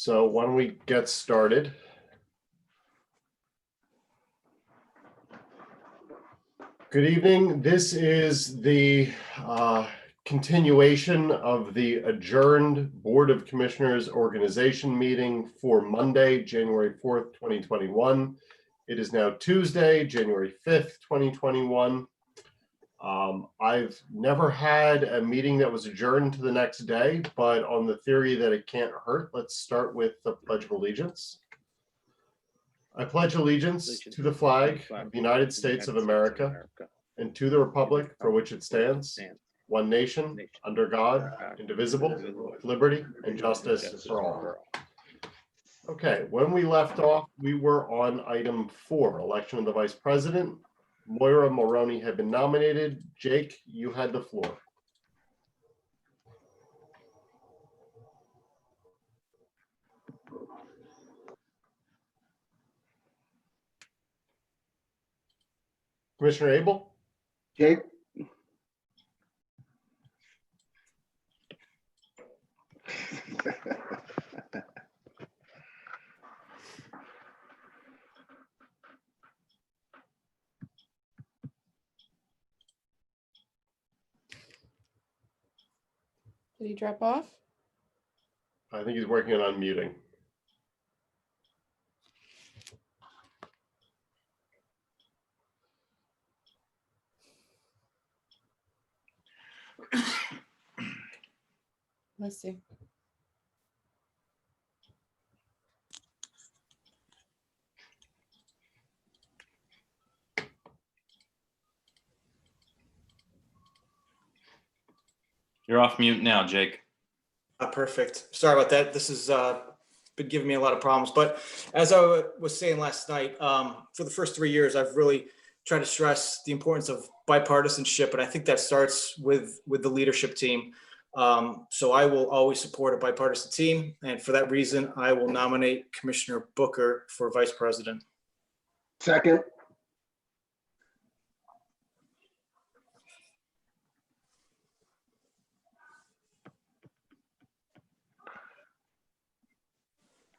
So why don't we get started? Good evening. This is the continuation of the adjourned Board of Commissioners organization meeting for Monday, January 4th, 2021. It is now Tuesday, January 5th, 2021. I've never had a meeting that was adjourned to the next day, but on the theory that it can't hurt, let's start with the Pledge of Allegiance. I pledge allegiance to the flag of the United States of America and to the republic for which it stands, one nation, under God, indivisible, with liberty and justice for all. Okay, when we left off, we were on item 4, election of the vice president. Moira Mulroney had been nominated. Jake, you had the floor. Commissioner Abel? Jake? Did he drop off? I think he's working on unmuting. Let's see. You're off mute now, Jake. Perfect. Sorry about that. This has been giving me a lot of problems. But as I was saying last night, for the first 3 years, I've really tried to stress the importance of bipartisanship. And I think that starts with the leadership team. So I will always support a bipartisan team. And for that reason, I will nominate Commissioner Booker for vice president. Second.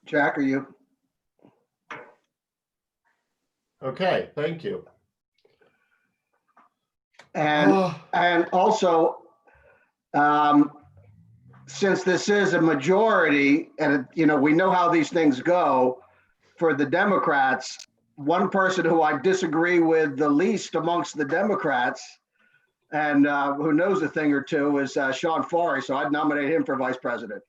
Jack, are you? Okay, thank you. And also, since this is a majority, and we know how these things go for the Democrats, one person who I disagree with the least amongst the Democrats, and who knows a thing or two, is Sean Forey. So I'd nominate him for vice president.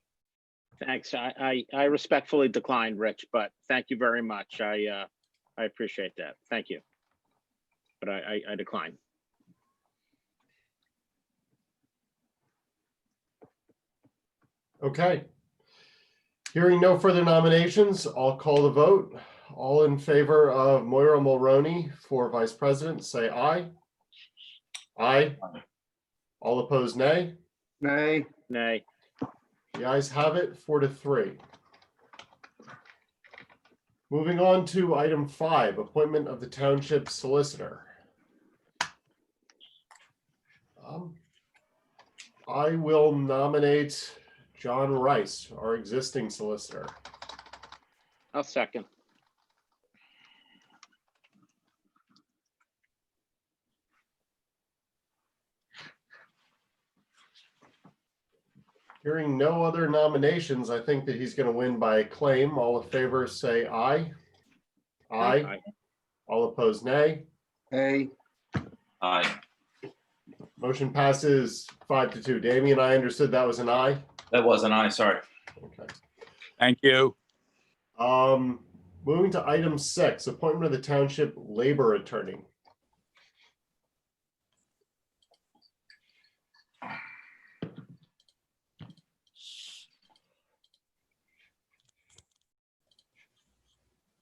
Thanks. I respectfully declined, Rich, but thank you very much. I appreciate that. Thank you. But I decline. Okay. Hearing no further nominations, I'll call the vote. All in favor of Moira Mulroney for vice president, say aye. Aye. All opposed, nay. Nay. Nay. The ayes have it, 4-3. Moving on to item 5, appointment of the Township Solicitor. I will nominate John Rice, our existing solicitor. I'll second. Hearing no other nominations, I think that he's going to win by acclaim. All in favor, say aye. Aye. Aye. All opposed, nay. Nay. Aye. Motion passes 5-2. Damien, I understood that was an aye. That was an aye, sorry. Okay. Thank you. Moving to item 6, appointment of the Township Labor Attorney.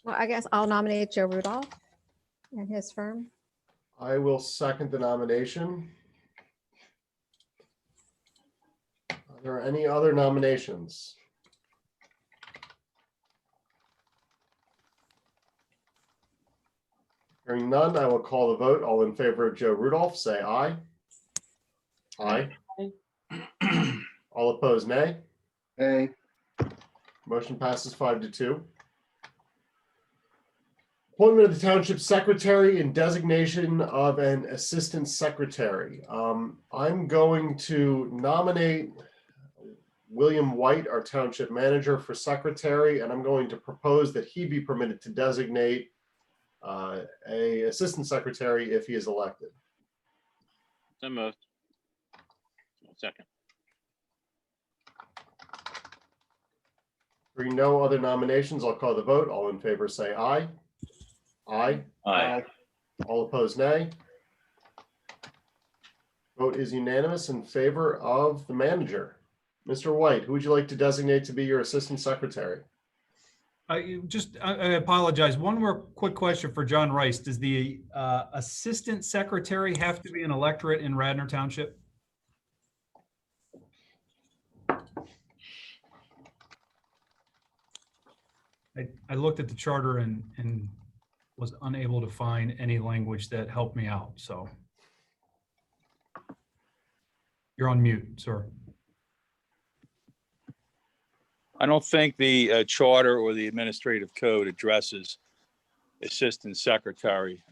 Well, I guess I'll nominate Joe Rudolph and his firm. I will second the nomination. Are there any other nominations? Hearing none, I will call the vote. All in favor of Joe Rudolph, say aye. Aye. All opposed, nay. Nay. Motion passes 5-2. Appointment of the Township Secretary and designation of an Assistant Secretary. I'm going to nominate William White, our Township Manager, for Secretary, and I'm going to propose that he be permitted to designate a Assistant Secretary if he is elected. So moved. Second. Hearing no other nominations, I'll call the vote. All in favor say aye. Aye. Aye. All opposed, nay. Vote is unanimous in favor of the manager. Mr. White, who would you like to designate to be your Assistant Secretary? I apologize. One more quick question for John Rice. Does the Assistant Secretary have to be an electorate in Radnor Township? I looked at the charter and was unable to find any language that helped me out, so. You're on mute, sir. I don't think the charter or the administrative code addresses assistant secretary.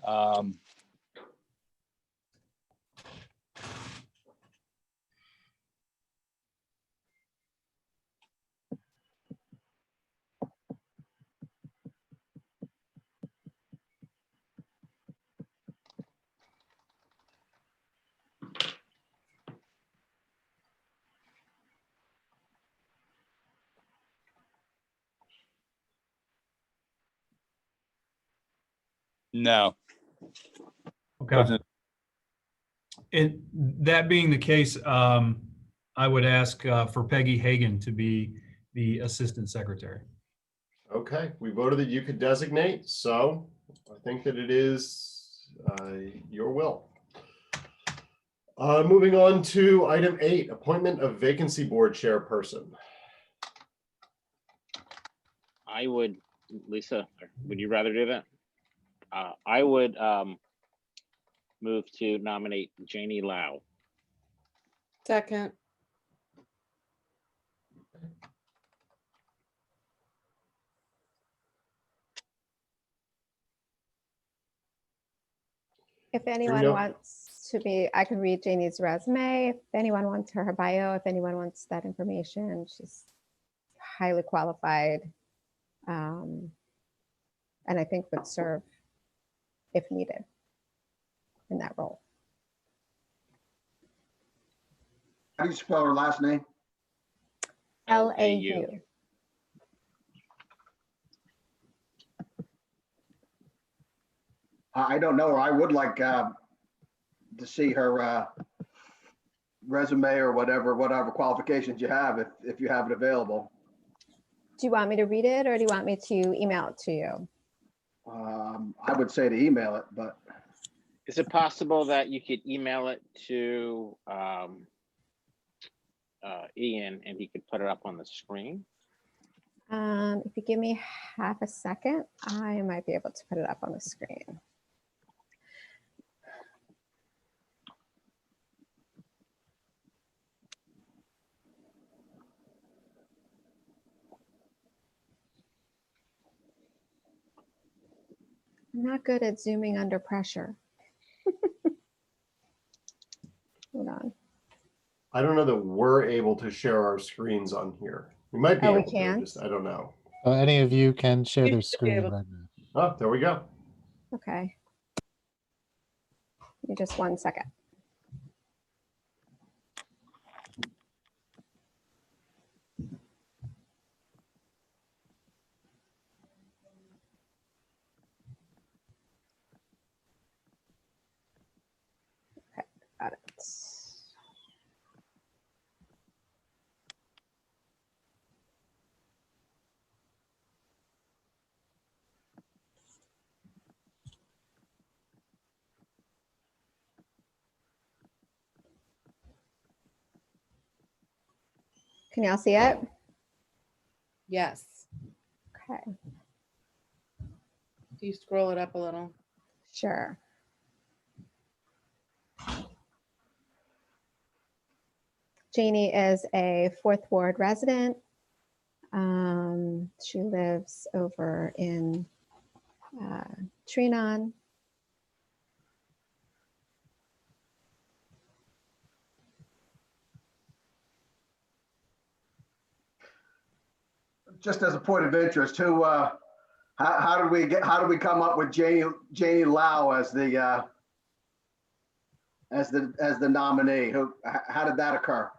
No. Okay. Doesn't- And that being the case, I would ask for Peggy Hagan to be the Assistant Secretary. Okay, we voted that you could designate, so I think that it is your will. Moving on to item 8, appointment of Vacancy Board Chairperson. I would, Lisa, would you rather do that? I would move to nominate Janie Lau. Second. If anyone no- wants to be, I can read Janie's resume. If anyone wants her bio, if anyone wants that information, she's highly qualified. And I think would serve if needed in that role. How do you spell her last name? LAU. I don't know her. I would like to see her resume or whatever qualifications you have, if you have it available. Do you want me to read it or do you want me to email it to you? I would say to email it, but Is it possible that you could email it to Ian and he could put it up on the screen? If you give me half a second, I might be able to put it up on the screen. I'm not good at zooming under pressure. Hold on. I don't know that we're able to share our screens on here. We might be Oh, we able to, can? just I don't know. Any of you can share You their should be screen able- right now. Oh, there we go. Okay. Give me just 1 second. Okay, got it. Can y'all see it? Yes. Okay, Do you scroll it up a little? sure. Janie is a 4th Ward resident. She lives over in Trinon. Just as a point of interest, how did we come up with Janie Lau as the nominee? How did that occur?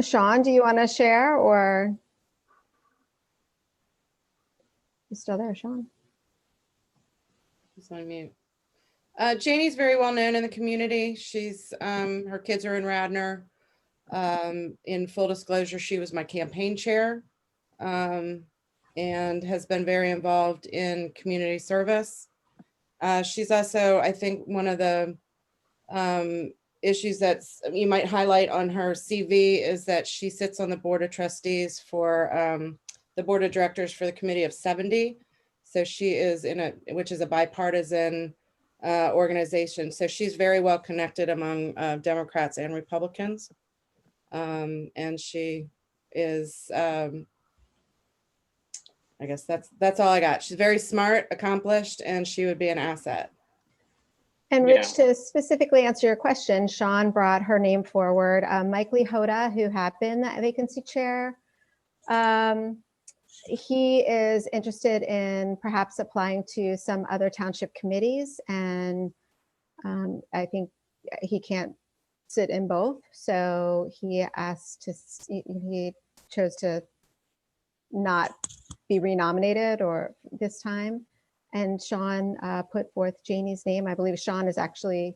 Sean, do you want to share, or you still there, Sean? He's on mute. Janie's very well known in the community. She's her kids are in Radnor. In full disclosure, she was my campaign chair and has been very involved in community service. She's also, I think, one of the issues that you might highlight on her CV is that she sits on the board of trustees for the board of directors for the committee of 70. So she is which is a bipartisan organization. So she's very well connected among Democrats and Republicans. And she is, I guess that's all I got. She's very smart, accomplished, and she would be an asset. And Rich, to specifically answer your question, Sean brought her name forward. Mike Lee Hoda, who had been the vacancy chair, he is interested in perhaps applying to some other township committees, and I think he can't sit in both. So he chose to not be renominated or this time. And Sean put forth Janie's name. I believe Sean is actually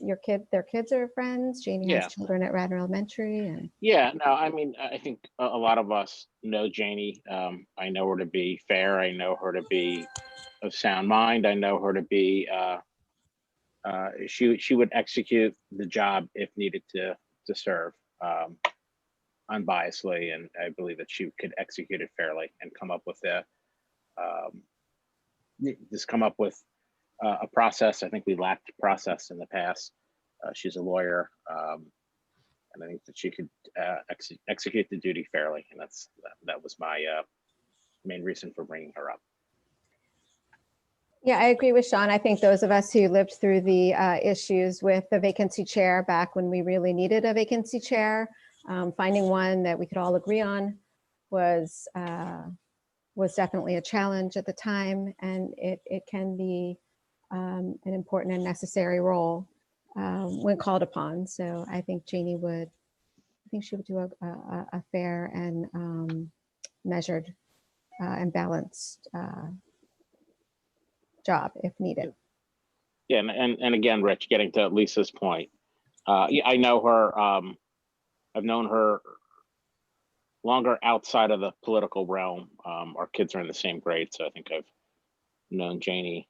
their kids are friends. Janie has children at Radnor Elementary. And Yeah, no, I mean, I think a lot of us know Janie. I know her to be fair. I know her to be of sound mind. I know her to be, she would execute the job if needed to serve unbiasedly. And I believe that she could execute it fairly and come up with a process. I think we lacked process in the past. She's a lawyer, and I think that she could execute the duty fairly, and that was my main reason for bringing her up. yeah, I agree with Sean. I think those of us who lived through the issues with the vacancy chair back when we really needed a vacancy chair, finding one that we could all agree on was definitely a challenge at the time, and it can be an important and necessary role when called upon. So I think she would do a fair and measured and balanced job if needed. Yeah, and again, Rich, getting to Lisa's point, yeah, I know her. I've known her longer outside of the political realm. Our kids are in the same grade, so I think I've known Janie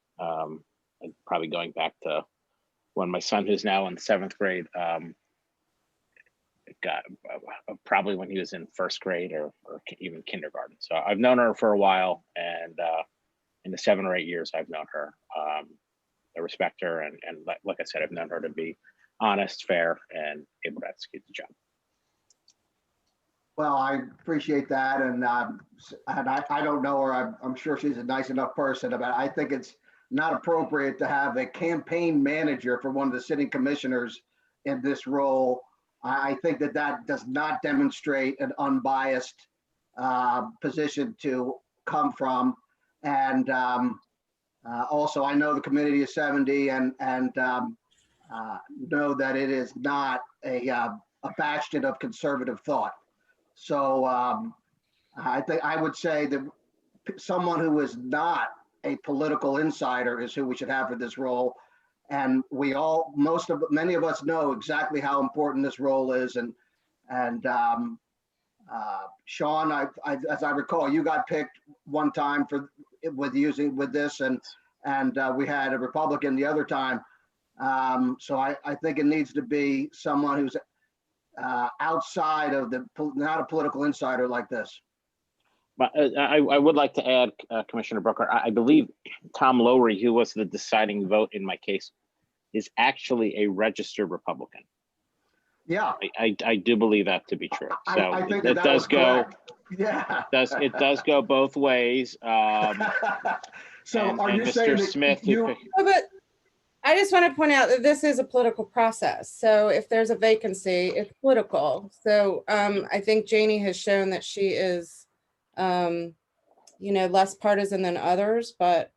probably going back to when my son, who's now in 7th grade, got probably when he was in 1st grade or even kindergarten. So I've known her for a while, and in the 7 or 8 years I've known her, I respect her, and like I said, I've known her to be honest, fair, and able to execute the job. Well, I appreciate that, and I don't know her. I'm sure she's a nice enough person, but I think it's not appropriate to have a campaign manager for one of the city commissioners in this role. I think that does not demonstrate an unbiased position to come from. And also, I know the committee is 70 and know that it is not a bastion of conservative thought. So I think I would say that someone who is not a political insider is who we should have for this role. And many of us know exactly how important this role is. And Sean, as I recall, you got picked one time with this, and we had a Republican the other time. So I think it needs to be someone who's outside of not a political insider like this. But I would like to add, Commissioner Brooker, I believe Tom Lowry, who was the deciding vote in my case, is actually a registered Republican. Yeah, I do believe that to be true. So I think it that does was go, correct. Yeah. it does go both ways. So and- are and you Mr. saying that Smith, you, But I just want to point out that this is a political process. So if there's a vacancy, it's political. So I think Janie has shown that she is, less partisan than others, but,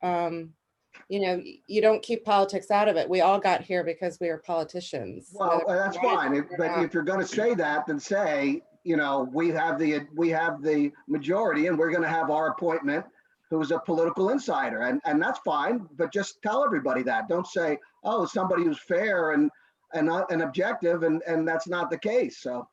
you don't keep politics out of it. We all got here because we are politicians. well, that's fine. But if you're going to say that, then say, we have the majority and we're going to have our appointment who's a political insider, and that's fine, but just tell everybody that. Don't say, oh, somebody who's fair and objective, and that's not the case. So,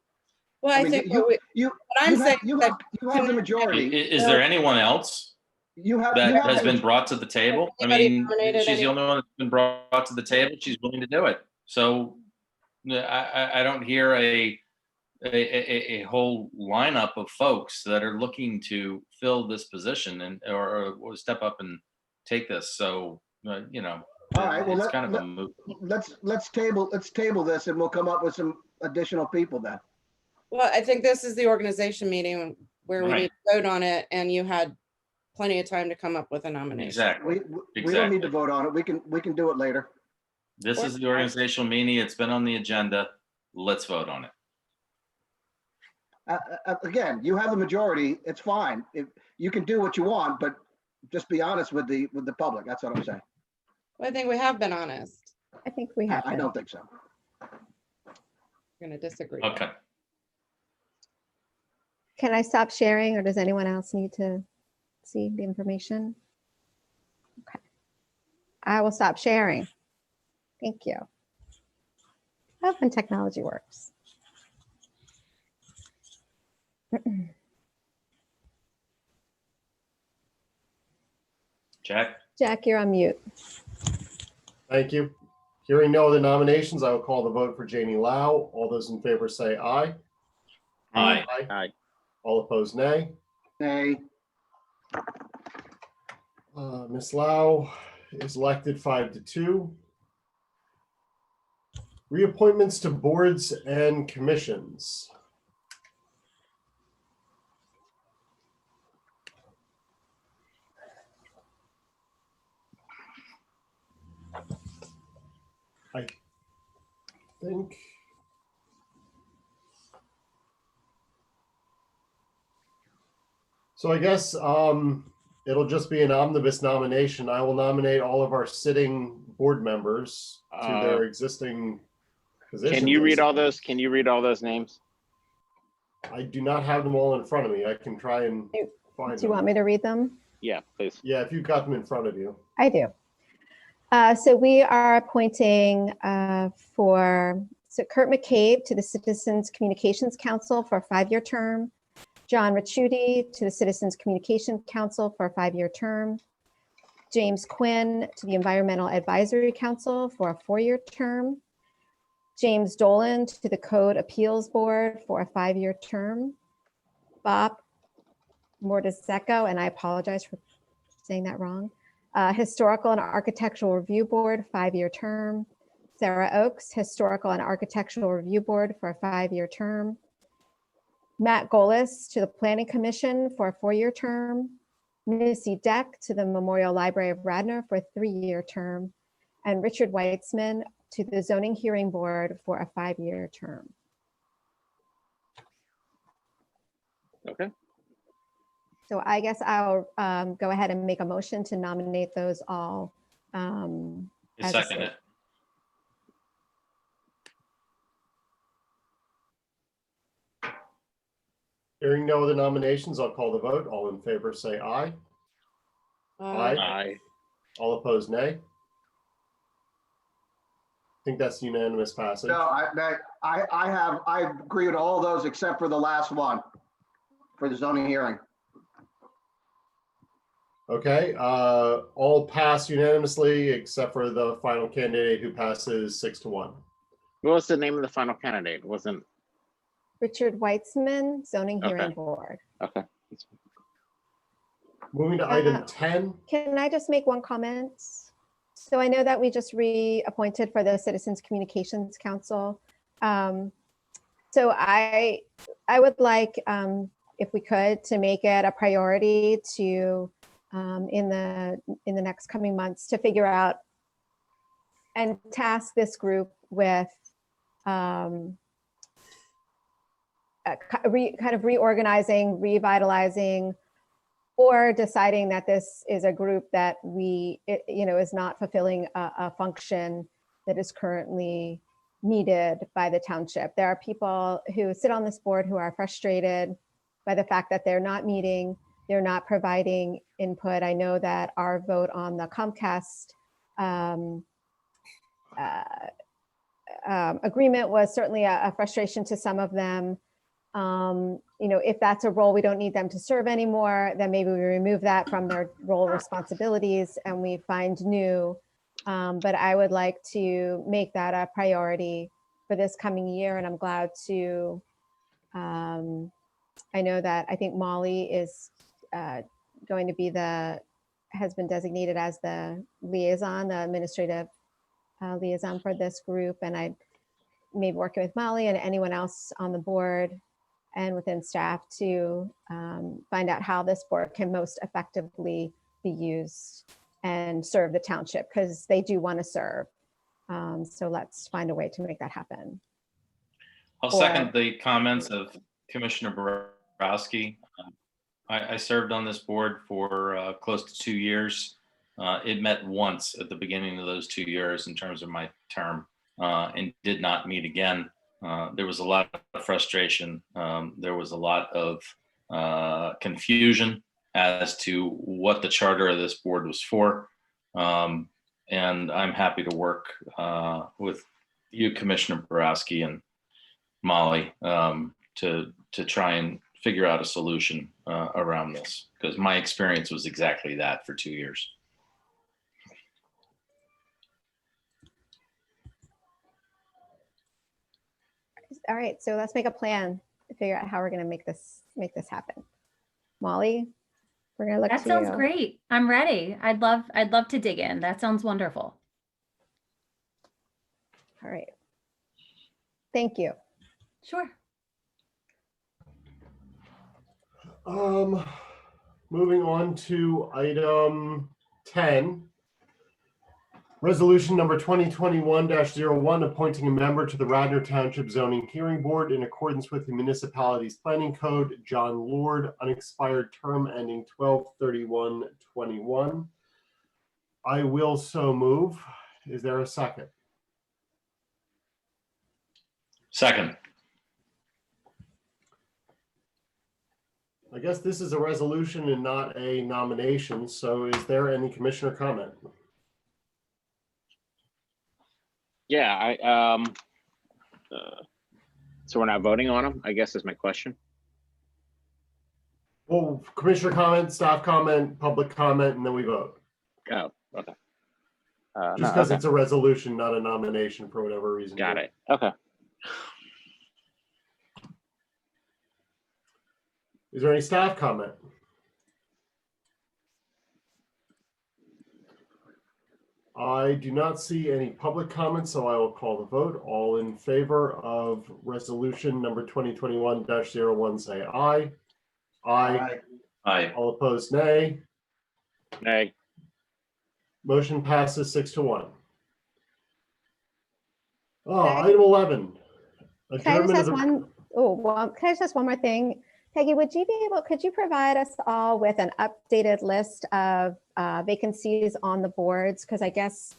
Well, I mean, think you what I'm saying you is have the majority. Is there anyone else You have that has been brought to the table? I Anybody mean, nominated she's the only one that's been brought to the table. She's willing to do it. So I don't hear a whole lineup of folks that are looking to fill this position and or step up and take this. So All right, well, it's kind of a moot. let's table this, and we'll come up with some additional people then. Well, I think this is the organization meeting where we Right. need to vote on it, and you had plenty of time to come up with a nomination. Exactly. We don't need to vote on it. We can do it later. This is the organizational meeting. It's been on the agenda. Let's vote on it. Again, you have the majority. It's fine. If you can do what you want, but just be honest with the public. That's what I'm saying. Well, I think we have been honest. I think we have. I been. don't think so. I'm going to disagree. Okay. Can I stop sharing, or does anyone else need to see the information? Okay. I will stop sharing. Thank you. I love when technology works. Jack? Jack, you're on mute. Thank you. Hearing no other nominations, I will call the vote for Janie Lau. All those in favor say aye. Aye. Aye. All opposed, nay. Nay. Ms. Lau is elected 5-2. Reappointments to boards and commissions. I think so. I guess it'll just be an omnibus nomination. I will nominate all of our sitting board members to their existing positions. Can you I read all suppose. those? Can you read all those names? I do not have them all in front of me. I can try and find Do you them. want me to read them? Yeah, please. Yeah, if you've got them in front of you. I do. So we are appointing so Kurt McCabe to the Citizens Communications Council for a 5-year term. John Ricciuti to the Citizens Communication Council for a 5-year term. James Quinn to the Environmental Advisory Council for a 4-year term. James Dolan to the Code Appeals Board for a 5-year term. Bob Mordisecco, and I apologize for saying that wrong. Historical and Architectural Review Board, 5-year term. Sarah Oakes, Historical and Architectural Review Board for a 5-year term. Matt Golis to the Planning Commission for a 4-year term. Missy Deck to the Memorial Library of Radnor for a 3-year term. And Richard Weitzman to the Zoning Hearing Board for a 5-year term. Okay. So I guess I'll go ahead and make a motion to nominate those all. I As a second slate. it. Hearing no other nominations, I'll call the vote. All in favor say aye. Aye. Aye. All opposed, nay. I think that's unanimous passage. No, I agree with all those except for the last one for the zoning hearing. Okay, all pass unanimously except for the final candidate who passes 6-1. What was the name of the final candidate? It wasn't, Richard Weitzman, Zoning Hearing Okay. Board. okay. Moving to item 10. Can I just make one comment? So I know that we just reappointed for the Citizens Communications Council. So I would like, if we could, to make it a priority to, in the next coming months, to figure out and task this group with kind of reorganizing, revitalizing, or deciding that this is a group that is not fulfilling a function that is currently needed by the township. There are people who sit on this board who are frustrated by the fact that they're not meeting, they're not providing input. I know that our vote on the Comcast agreement was certainly a frustration to some of them. If that's a role we don't need them to serve anymore, then maybe we remove that from their role responsibilities and we find new. But I would like to make that a priority for this coming year. And I'm glad to, I know that I think Molly is going to be has been designated as the liaison, the administrative liaison for this group. And I may be working with Molly and anyone else on the board and within staff to find out how this board can most effectively be used and serve the township, because they do want to serve. So let's find a way to make that happen. I'll second the comments of Commissioner Borowski. I served on this board for close to 2 years. It met once at the beginning of those 2 years in terms of my term, and did not meet again. There was a lot of frustration. There was a lot of confusion as to what the charter of this board was for. And I'm happy to work with you, Commissioner Borowski, and Molly to try and figure out a solution around this, because my experience was exactly that for 2 years. All right, so let's make a plan to figure out how we're going to make this happen. Molly, we're going to look That to sounds you. great. I'm ready. I'd love to dig in. That sounds wonderful. All right. Thank you. Sure. Moving on to item 10. Resolution number 2021-01, appointing a member to the Radnor Township Zoning Hearing Board in accordance with the municipality's planning code, John Lord, unexpired term ending 12/31/21. I will so move. Is there a second? Second. I guess this is a resolution and not a nomination, so is there any commissioner comment? Yeah, so we're not voting on them, I guess is my question. Well, commissioner comment, staff comment, public comment, and then we vote. Oh, okay. Just because it's a resolution, not a nomination for whatever reason. Got it. Okay. Is there any staff comment? I do not see any public comments, so I will call the vote. All in favor of resolution number 2021-01, say aye. Aye. Aye. All opposed, nay. Nay. Motion passes 6-1. Okay. Item 11. Can I just ask Adjournment can I just ask one more thing? Peggy, could you provide us all with an updated list of vacancies on the boards? Because I guess,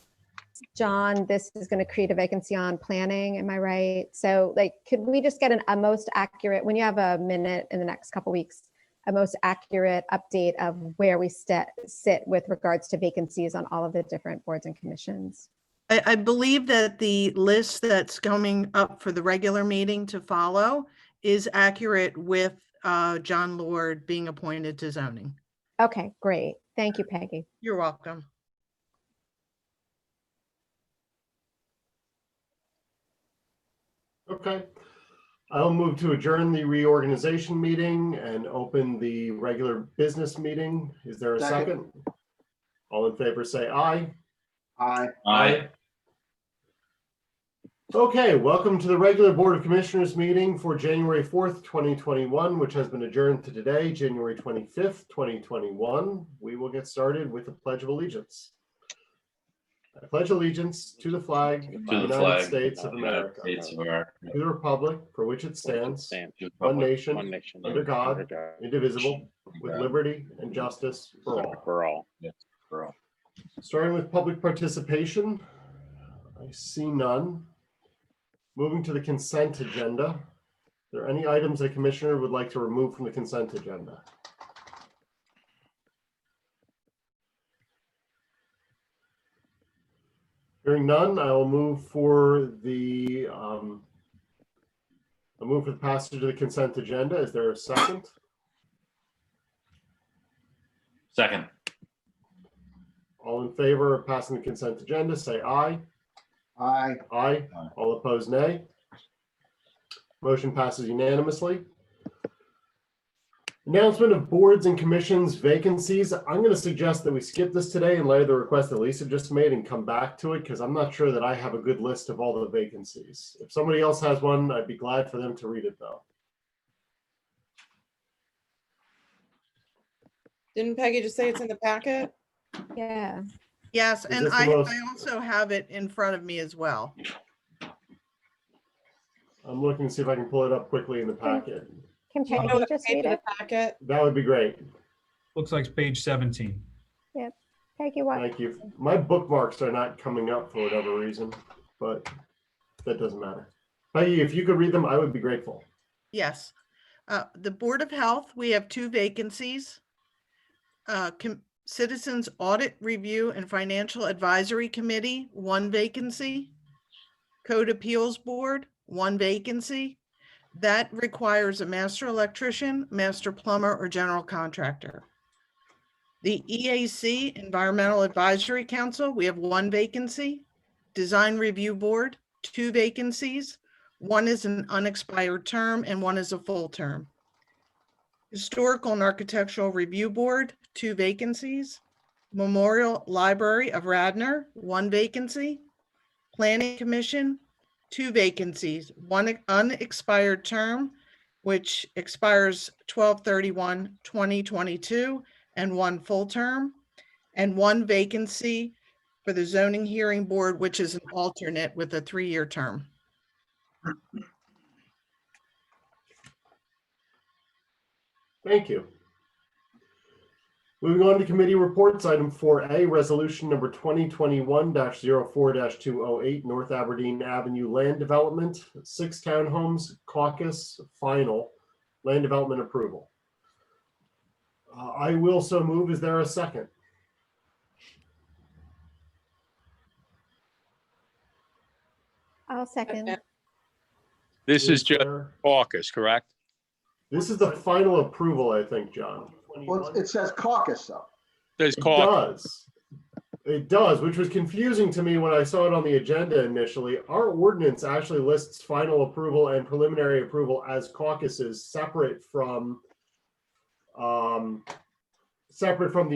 John, this is going to create a vacancy on planning, am I right? So could we just get a most accurate, when you have a minute in the next couple weeks, a most accurate update of where we sit with regards to vacancies on all of the different boards and commissions? I believe that the list that's coming up for the regular meeting to follow is accurate with John Lord being appointed to zoning. Okay, great. Thank you, Peggy. You're welcome. Okay. I'll move to adjourn the reorganization meeting and open the regular business meeting. Is there a second? All in favor, say aye. Aye. Aye. Okay, welcome to the regular Board of Commissioners meeting for January 4th, 2021, which has been adjourned to today, January 25th, 2021. We will get started with the Pledge of Allegiance. I pledge allegiance to the flag of the United States of America, to the republic for which it stands, one nation, under God, indivisible, with liberty and justice for all. For all. Starting with public participation, I see none. Moving to the consent agenda. Are there any items a commissioner would like to remove from the consent agenda? Hearing none, I will move for the passage of the consent agenda. Is there a second? Second. All in favor of passing the consent agenda, say aye. Aye. Aye. All opposed, nay. Motion passes unanimously. Announcement of boards and commissions vacancies. I'm going to suggest that we skip this today in light of the request that Lisa just made and come back to it because I'm not sure that I have a good list of all the vacancies. If somebody else has one, I'd be glad for them to read it though. Didn't Peggy just say it's in the packet? Yeah. Yes, Is and this the I most- also have it in front of me as well. I'm looking to see if I can pull it up quickly in the packet. Can Do you know Peggy what just page read of it? the packet? That would be great. Looks like it's page 17. Peggy, what? Thank you. My bookmarks are not coming up for whatever reason, but that doesn't matter. Peggy, if you could read them, I would be grateful. Yes. The Board of Health, we have 2 vacancies. Citizens Audit Review and Financial Advisory Committee, 1 vacancy. Code Appeals Board, 1 vacancy. That requires a master electrician, master plumber, or general contractor. The EAC, Environmental Advisory Council, we have 1 vacancy. Design Review Board, 2 vacancies. 1 is an unexpired term and 1 is a full term. Historical and Architectural Review Board, 2 vacancies. Memorial Library of Radnor, 1 vacancy. Planning Commission, 2 vacancies, 1 unexpired term, which expires 12/31/2022, and 1 full term, and 1 vacancy for the Zoning Hearing Board, which is an alternate with a 3-year term. Thank you. Moving on to committee reports, item 4A, resolution number 2021-04-208, North Aberdeen Avenue Land Development, 6 townhomes, Caucus, final, land development approval. I will so move. Is there a second? I'll second. This is just there- caucus, correct? This is the final approval, I think, John. Well, it says caucus though. There's It caucus. does. It does, which was confusing to me when I saw it on the agenda initially. Our ordinance actually lists final approval and preliminary approval as caucuses separate from the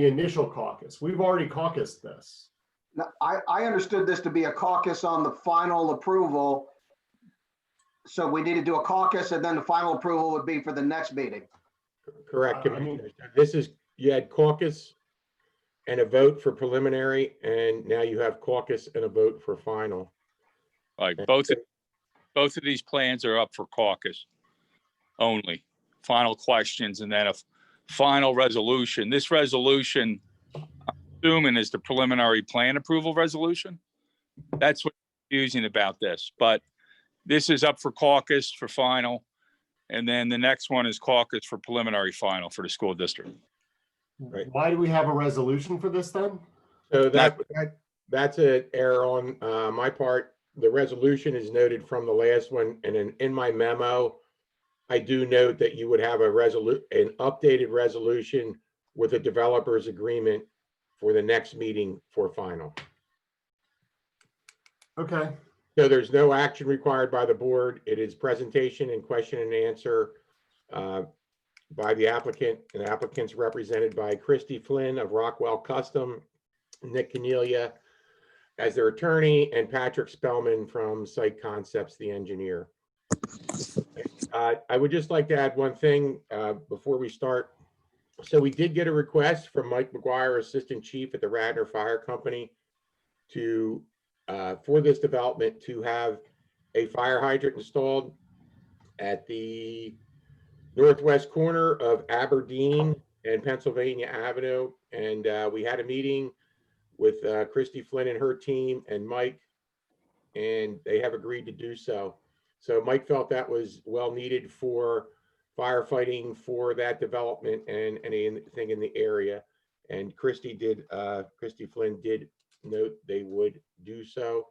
initial caucus. We've already caucused this. Now, I understood this to be a caucus on the final approval. So we need to do a caucus and then the final approval would be for the next meeting. Correct, I mean- Commissioner. This is, you had caucus and a vote for preliminary, and now you have caucus and a vote for final. Like both of these plans are up for caucus only. Final questions and then a final resolution. This resolution, I'm assuming, is the preliminary plan approval resolution. That's what's confusing about this, but this is up for caucus for final. And then the next one is caucus for preliminary final for the school district. Right. Why do we have a resolution for this then? So that's an error on my part. The resolution is noted from the last one, and in my memo, I do note that you would have an updated resolution with a developer's agreement for the next meeting for final. Okay. So there's no action required by the board. It is presentation and question and answer by the applicant, and the applicant's represented by Christy Flynn of Rockwell Custom, Nick Cornelia as their attorney, and Patrick Spellman from Site Concepts, the engineer. I would just like to add one thing before we start. So we did get a request from Mike McGuire, Assistant Chief at the Radnor Fire Company, to for this development to have a fire hydrant installed at the northwest corner of Aberdeen and Pennsylvania Avenue. And we had a meeting with Christy Flynn and her team and Mike, and they have agreed to do so. So Mike felt that was well needed for firefighting for that development and anything in the area. And Christy Flynn did note they would do so.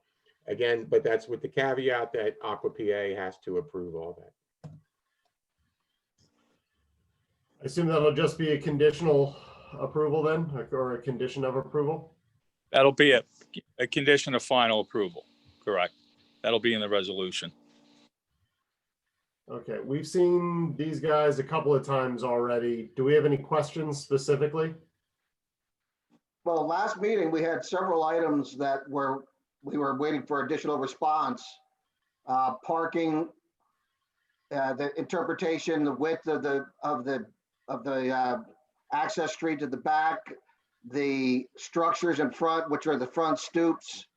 Again, but that's with the caveat that Aqua PA has to approve all that. I assume that'll just be a conditional approval then, or a condition of approval? That'll be a condition of final approval, correct? That'll be in the resolution. Okay, we've seen these guys a couple of times already. Do we have any questions specifically? Well, last meeting, we had several items that we were waiting for additional response. Parking, the interpretation, the width of the access street to the back, the structures in front, which are the front stoops,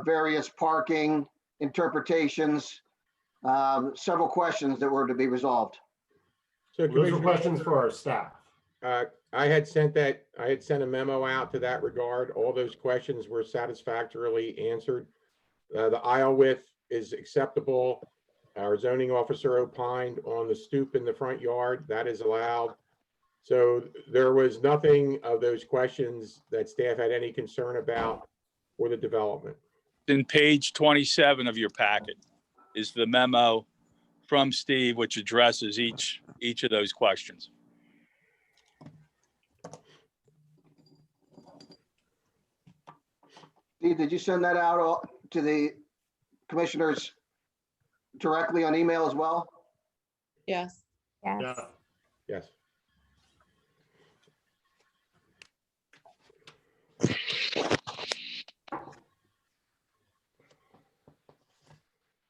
various parking interpretations, several questions that were to be resolved. So Those are questions for our staff. I had sent a memo out to that regard. All those questions were satisfactorily answered. The aisle width is acceptable. Our zoning officer opined on the stoop in the front yard, that is allowed. So there was nothing of those questions that staff had any concern about for the development. In page 27 of your packet is the memo from Steve, which addresses each of those questions. Steve, did you send that out to the commissioners directly on email as well? Yes. Yes. Yeah. Yes.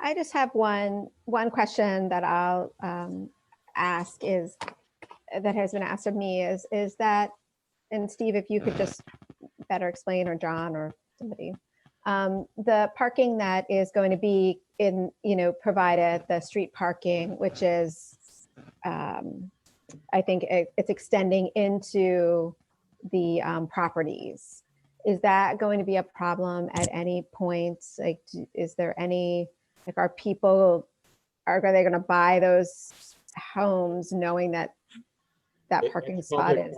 I just have one question that I'll ask that has been asked of me is that, and Steve, if you could just better explain, or John or somebody, the parking that is going to be provided, the street parking, which is, I think it's extending into the properties. Is that going to be a problem at any point? Like, is there any, like, are they going to buy those homes knowing that parking spot is?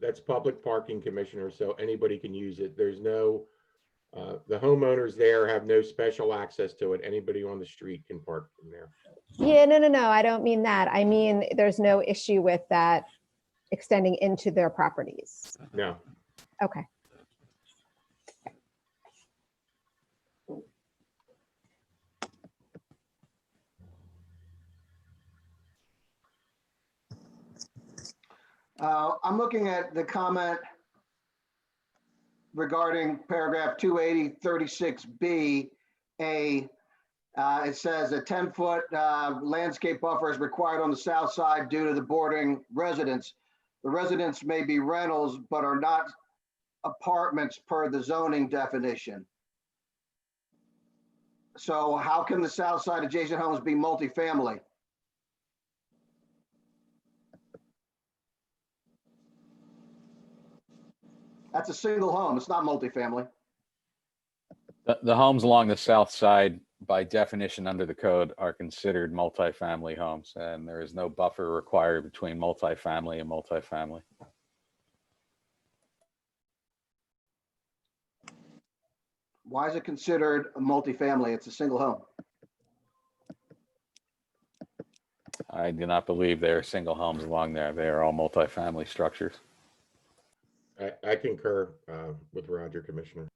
That's public parking, Commissioner, so anybody can use it. There's no, the homeowners there have no special access to it. Anybody on the street can park from there. Yeah, no, I don't mean that. I mean, there's no issue with that extending into their properties. No. Okay. I'm looking at the comment regarding paragraph 280-36B. It says a 10-foot landscape buffer is required on the south side due to the bordering residents. The residents may be rentals, but are not apartments per the zoning definition. So how can the south side adjacent homes be multifamily? That's a single home. It's not multifamily. The homes along the south side, by definition under the code, are considered multifamily homes, and there is no buffer required between multifamily and multifamily. Why is it considered a multifamily? It's a single home. I do not believe there are single homes along there. They are all multifamily structures. I concur with Roger, Commissioner.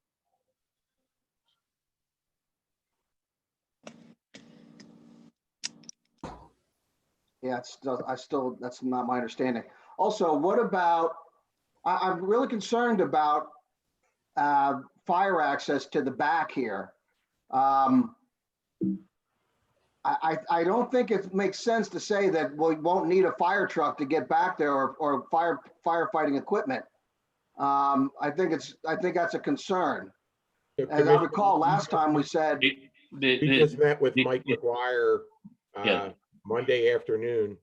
Yeah, that's not my understanding. Also, what about, I'm really concerned about fire access to the back here. I don't think it makes sense to say that we won't need a fire truck to get back there or firefighting equipment. I think that's a concern. So, As I Commissioner, recall, last time we said, we just met with Mike McGuire Yeah. Monday afternoon.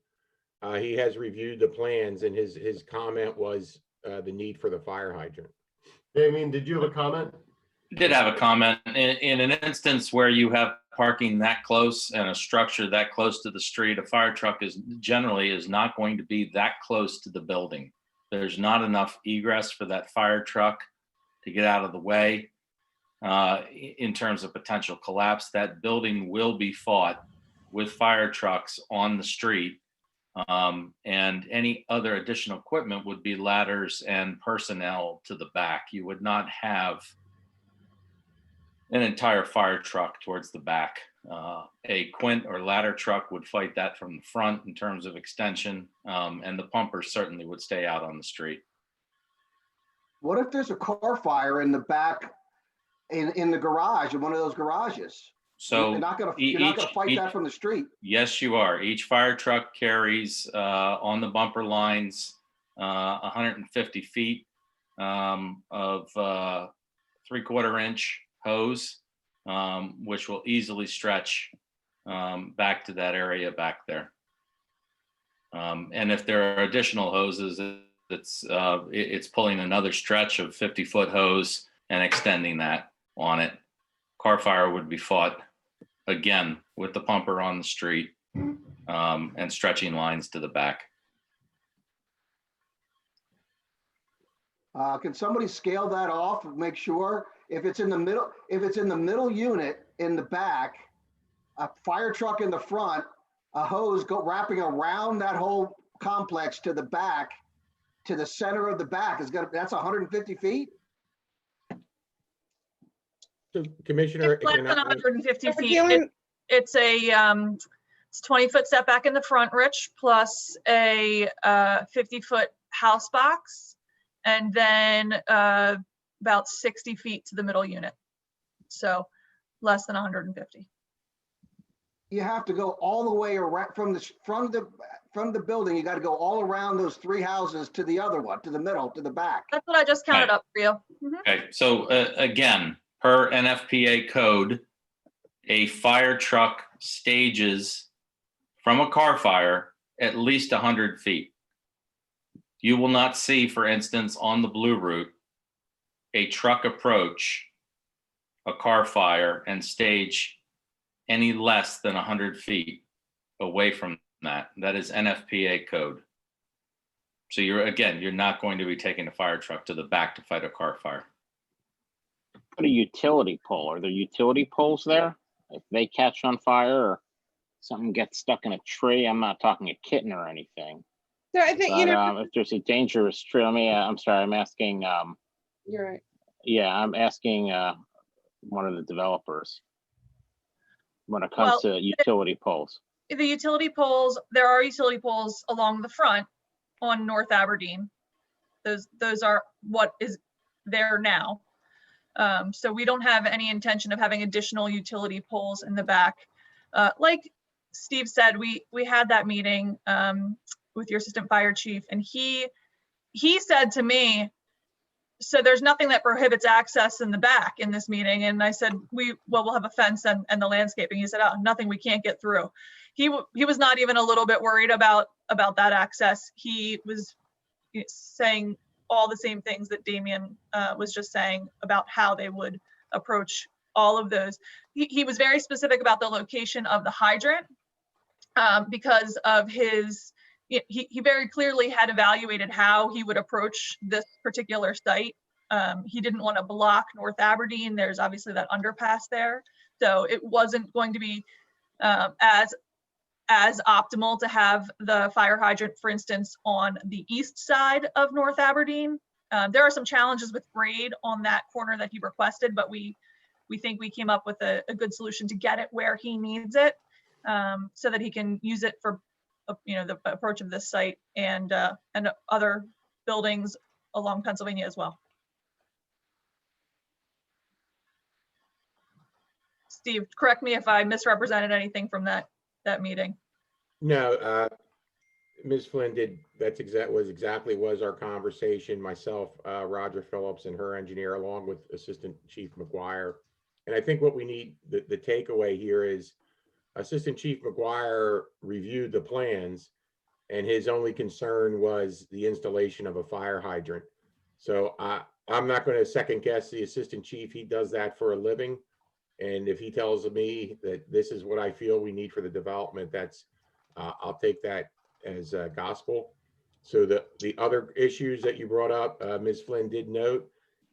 He has reviewed the plans and his comment was the need for the fire hydrant. Damien, did you have a comment? Did have a comment. In an instance where you have parking that close and a structure that close to the street, a fire truck is not going to be that close to the building. There's not enough egress for that fire truck to get out of the way. In terms of potential collapse, that building will be fought with fire trucks on the street. And any other additional equipment would be ladders and personnel to the back. You would not have an entire fire truck towards the back. A quint or ladder truck would fight that from the front in terms of extension, and the pumpers certainly would stay out on the street. what if there's a car fire in the back, in the garage, in one of those garages? So You're not gonna fight that from the street. Yes, you are. Each fire truck carries on the bumper lines 150 feet of 3/4 inch hose, which will easily stretch back to that area back there. And if there are additional hoses, it's pulling another stretch of 50-foot hose and extending that on it. Car fire would be fought again with the pumper on the street and stretching lines to the back. Can somebody scale that off and make sure if it's in the middle unit in the back, a fire truck in the front, a hose wrapping around that whole complex to the back, to the center of the back that's 150 feet? So, Commissioner, It's less again, than 150 We're feet. dealing- It's a, it's 20-foot setback in the front, Rich, plus a 50-foot house box, and then about 60 feet to the middle unit. So less than 150. You have to go all the way around from the building. You got to go all around those three houses to the other one, to the middle, to the back. That's what I just counted Right. up for you. Mhm. Okay, so again, per NFPA code, a fire truck stages from a car fire at least 100 feet. You will not see, for instance, on the blue route, a truck approach a car fire and stage any less than 100 feet away from that. That is NFPA code. So you're not going to be taking a fire truck to the back to fight a car fire. Put a utility pole. Are there utility poles there? If they catch on fire or something gets stuck in a tree, I'm not talking a kitten or anything. So I think, But if there's a dangerous tree, I'm sorry, I'm asking, you're right. yeah, I'm asking one of the developers when it comes to utility poles. The utility poles, there are utility poles along the front on North Aberdeen. Those are what is there now. So we don't have any intention of having additional utility poles in the back. Like Steve said, we had that meeting with your assistant fire chief, and he said to me, so there's nothing that prohibits access in the back in this meeting. And I said, we'll have a fence and the landscaping. He said, oh, nothing we can't get through. He was not even a little bit worried about that access. He was saying all the same things that Damien was just saying about how they would approach all of those. He was very specific about the location of the hydrant because of his, he very clearly had evaluated how he would approach this particular site. He didn't want to block North Aberdeen. There's obviously that underpass there. So it wasn't going to be as optimal to have the fire hydrant, for instance, on the east side of North Aberdeen. There are some challenges with grade on that corner that he requested, but we think we came up with a good solution to get it where he needs it, so that he can use it for the approach of this site and other buildings along Pennsylvania as well. Steve, correct me if I misrepresented anything from that meeting. No, Ms. Flynn did, was exactly our conversation, myself, Roger Phillips and her engineer, along with Assistant Chief McGuire. And I think what we need, the takeaway here is Assistant Chief McGuire reviewed the plans and his only concern was the installation of a fire hydrant. So I'm not going to second guess the Assistant Chief. He does that for a living. And if he tells me that this is what I feel we need for the development, that's, I'll take that as gospel. So the other issues that you brought up, Ms. Flynn did note,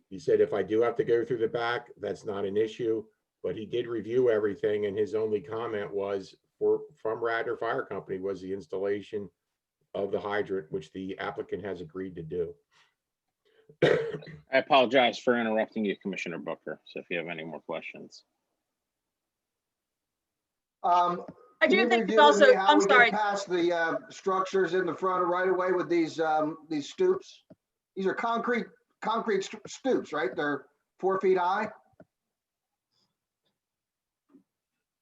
he said, if I do have to go through the back, that's not an issue, but he did review everything. And his only comment was from Radnor Fire Company was the installation of the hydrant, which the applicant has agreed to do. I apologize for interrupting you, Commissioner Booker. So if you have any more questions. I Can do you think review it's also, with me how I'm we get sorry, past the structures in the front right away with these stoops? These are concrete stoops, right? They're 4 feet high.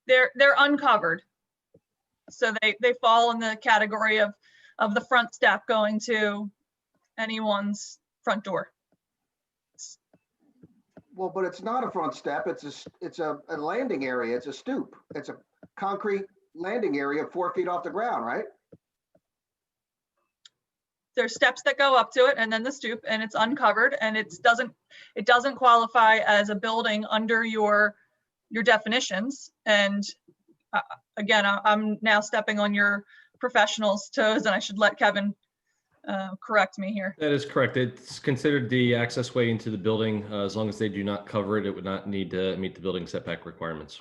they're uncovered. So they fall in the category of the front step going to anyone's front door. Well, but it's not a front step. It's a landing area. It's a stoop. It's a concrete landing area 4 feet off the ground, right? There's steps that go up to it and then the stoop, and it's uncovered, and it doesn't qualify as a building under your definitions. And again, I'm now stepping on your professional's toes, and I should let Kevin correct me here. That is correct. It's considered the access way into the building. As long as they do not cover it, it would not need to meet the building setback requirements.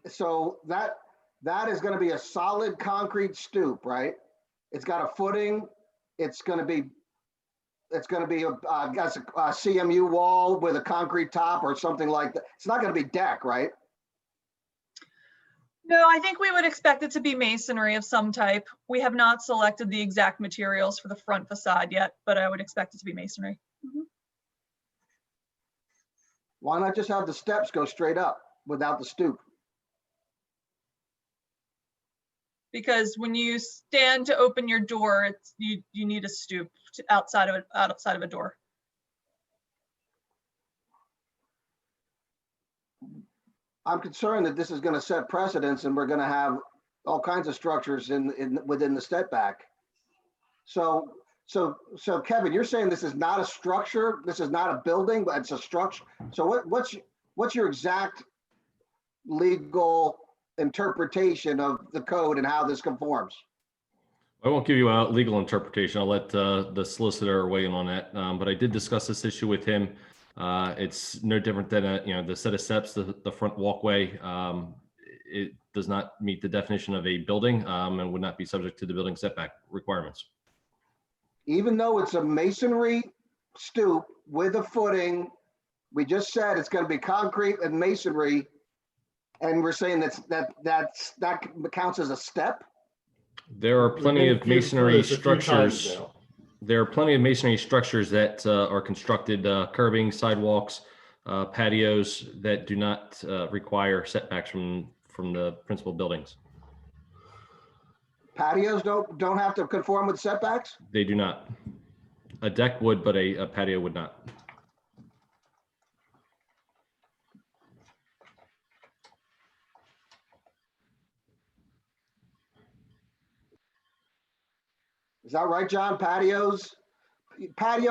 So that is going to be a solid concrete stoop, right? It's got a footing. It's going to be a CMU wall with a concrete top or something like that. It's not going to be deck, right? No, I think we would expect it to be masonry of some type. We have not selected the exact materials for the front facade yet, but I would expect it to be masonry. Mhm. Why not just have the steps go straight up without the stoop? Because when you stand to open your door, you need a stoop outside of a door. I'm concerned that this is going to set precedents and we're going to have all kinds of structures within the setback. So Kevin, you're saying this is not a structure, this is not a building, but it's a structure. So what's your exact legal interpretation of the code and how this conforms? I won't give you a legal interpretation. I'll let the solicitor weigh in on that. But I did discuss this issue with him. It's no different than the set of steps, the front walkway. It does not meet the definition of a building and would not be subject to the building setback requirements. Even though it's a masonry stoop with a footing, we just said it's going to be concrete and masonry, and we're saying that counts as a step? There are plenty of masonry structures. There are plenty of masonry structures that are constructed, curbing, sidewalks, patios that do not require setbacks from the principal buildings. Patios don't have to conform with setbacks? They do not. A deck would, but a patio would not. Is that right, John? Patio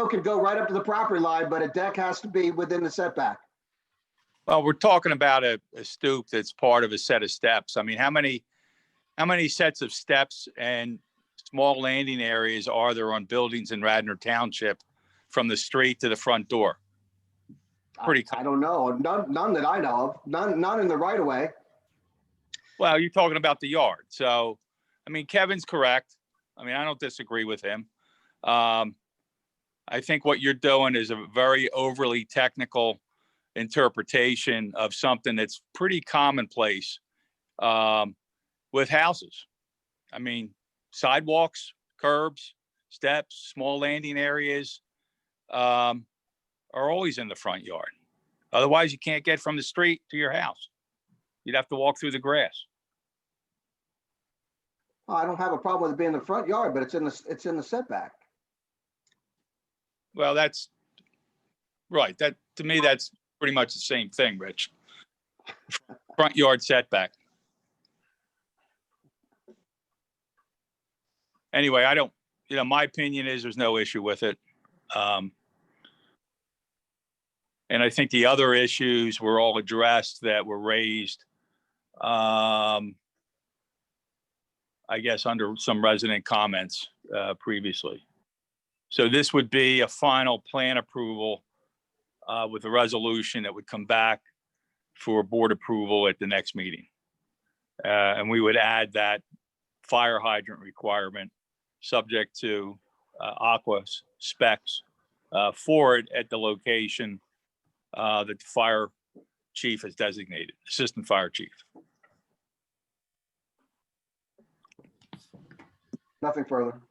can go right up to the property line, but a deck has to be within the setback. Well, we're talking about a stoop that's part of a set of steps. I mean, how many sets of steps and small landing areas are there on buildings in Radnor Township from the street to the front door? Pretty. I don't know. None that I know of. None in the right of way. Well, you're talking about the yard. So, I mean, Kevin's correct. I mean, I don't disagree with him. I think what you're doing is a very overly technical interpretation of something that's pretty commonplace with houses. I mean, sidewalks curbs, steps, small landing areas are always in the front yard. Otherwise, you can't get from the street to your house. You'd have to walk through the grass. I don't have a problem with it being in the front yard, but it's in the setback. Well, that's right. That, to me, that's pretty much the same thing, Rich. Front yard setback. Anyway, I don't, my opinion is there's no issue with it. And I think the other issues were all addressed that were raised, I guess, under some resident comments previously. So this would be a final plan approval with a resolution that would come back for board approval at the next meeting. And we would add that fire hydrant requirement subject to aqua specs for it at the location that the fire chief has designated, assistant fire chief. Nothing further.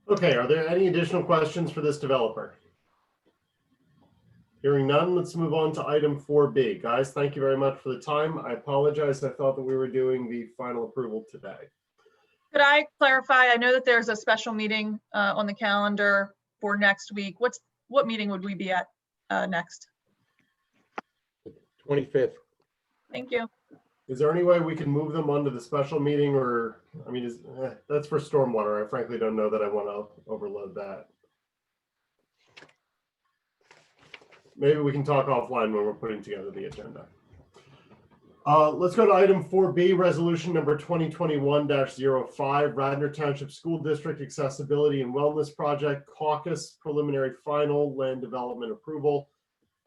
Okay, are there any additional questions for this developer? Hearing none, let's move on to item 4B. Guys, thank you very much for the time. I apologize. I thought that we were doing the final approval today. Could I clarify? I know that there's a special meeting on the calendar for next week. What meeting would we be at next? 25th. Thank you. Is there any way we can move them onto the special meeting, or, I mean, that's for stormwater. I frankly don't know that I want to overload that. Maybe we can talk offline when we're putting together the agenda. Let's go to item 4B, resolution number 2021-05, Radnor Township School District Accessibility and Wellness Project, Caucus Preliminary Final Land Development Approval.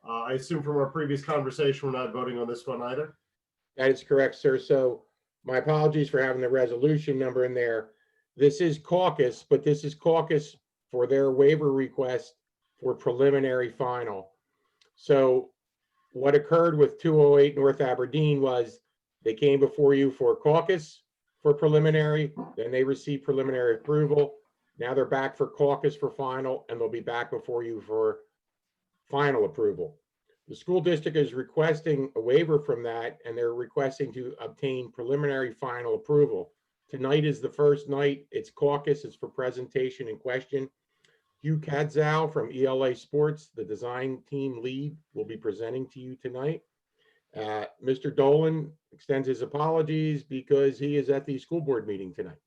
I assume from our previous conversation, we're not voting on this one either. That is correct, sir. So my apologies for having the resolution number in there. This is Caucus, but this is Caucus for their waiver request for preliminary final. So what occurred with 208 North Aberdeen was they came before you for Caucus for preliminary, then they received preliminary approval. Now they're back for Caucus for final, and they'll be back before you for final approval. The school district is requesting a waiver from that, and they're requesting to obtain preliminary final approval. Tonight is the first night. It's Caucus. It's for presentation and question. Hugh Kadzow from ELA Sports, the design team lead, will be presenting to you tonight. Mr. Dolan extends his apologies because he is at the school board meeting tonight.